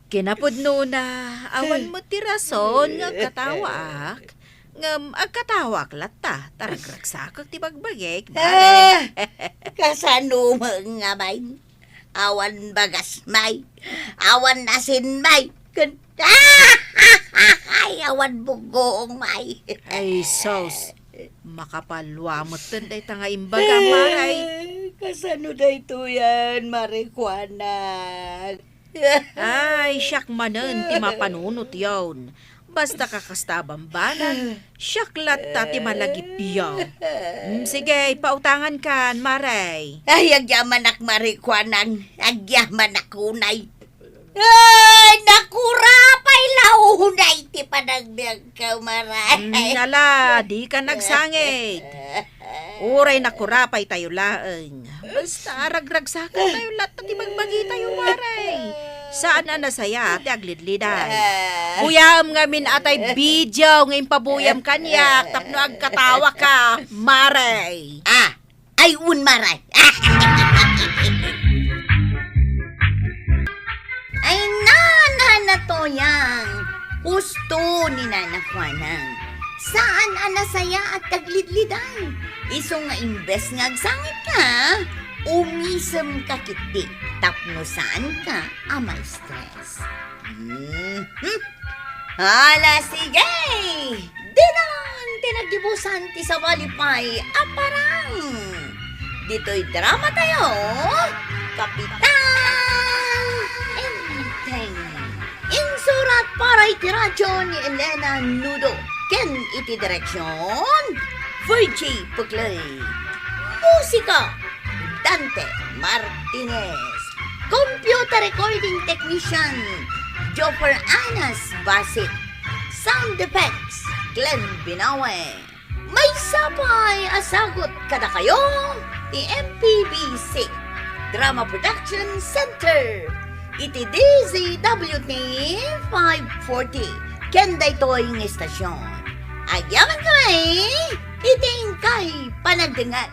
Kinapudno na awan mo tirason nga katawak. Ngam agkatawak lata. Taragragsakag ti bagbagik, Maray. Kasano nga may? Awan bagas may. Awan nasin may. Ay, awan bugoong may. Ay, sos. Makapalwamot din day tanga imbaga, Maray. Kasano na ito yan, Marikwanag? Ay, siyak manen ti mapanunot yun. Basta kakastabambanan, siyak latta ti malagip yun. Sige, pautangan kan, Maray. Ay, agyaman Marikwanag. Agyaman unay. Ay, nakurapay launay ti panagbiag ka, Maray. Nala, di ka nagsangit. Uray nakurapay tayo laeng. Basta ragragsakan tayo lahat ti magbagi tayo, Maray. Saan na nasaya ti aglidliday? Uyam ngamin atay video ngayon pabuyam kanyak tapno agkatawa ka, Maray. Ay, Maray. Ay, na to yang. Gusto ni Nana Juanang. Saan anasaya at taglidliday? Iso nga imbes nga agsangit ka, umisem ka kiti. Tapno saan ka amay stress. Hala, sige! Dinan, tinagibusan ti sa walipay, aparang. Dito'y drama tayo, Kapitan Enteng. Insurat para iti radyo ni Elena Nudo. Ken iti direksyon, Virgie Puglay. Musika, Dante Martinez. Computer recording technician, Joffer Anas Basit. Sound effects, Glenn Binawe. May sapay asagot kada kayo, ti MPBC Drama Production Center. Iti DZWT 540. Kenda ito'y ng estasyon. Agyaman kay, iting kay panagdengat.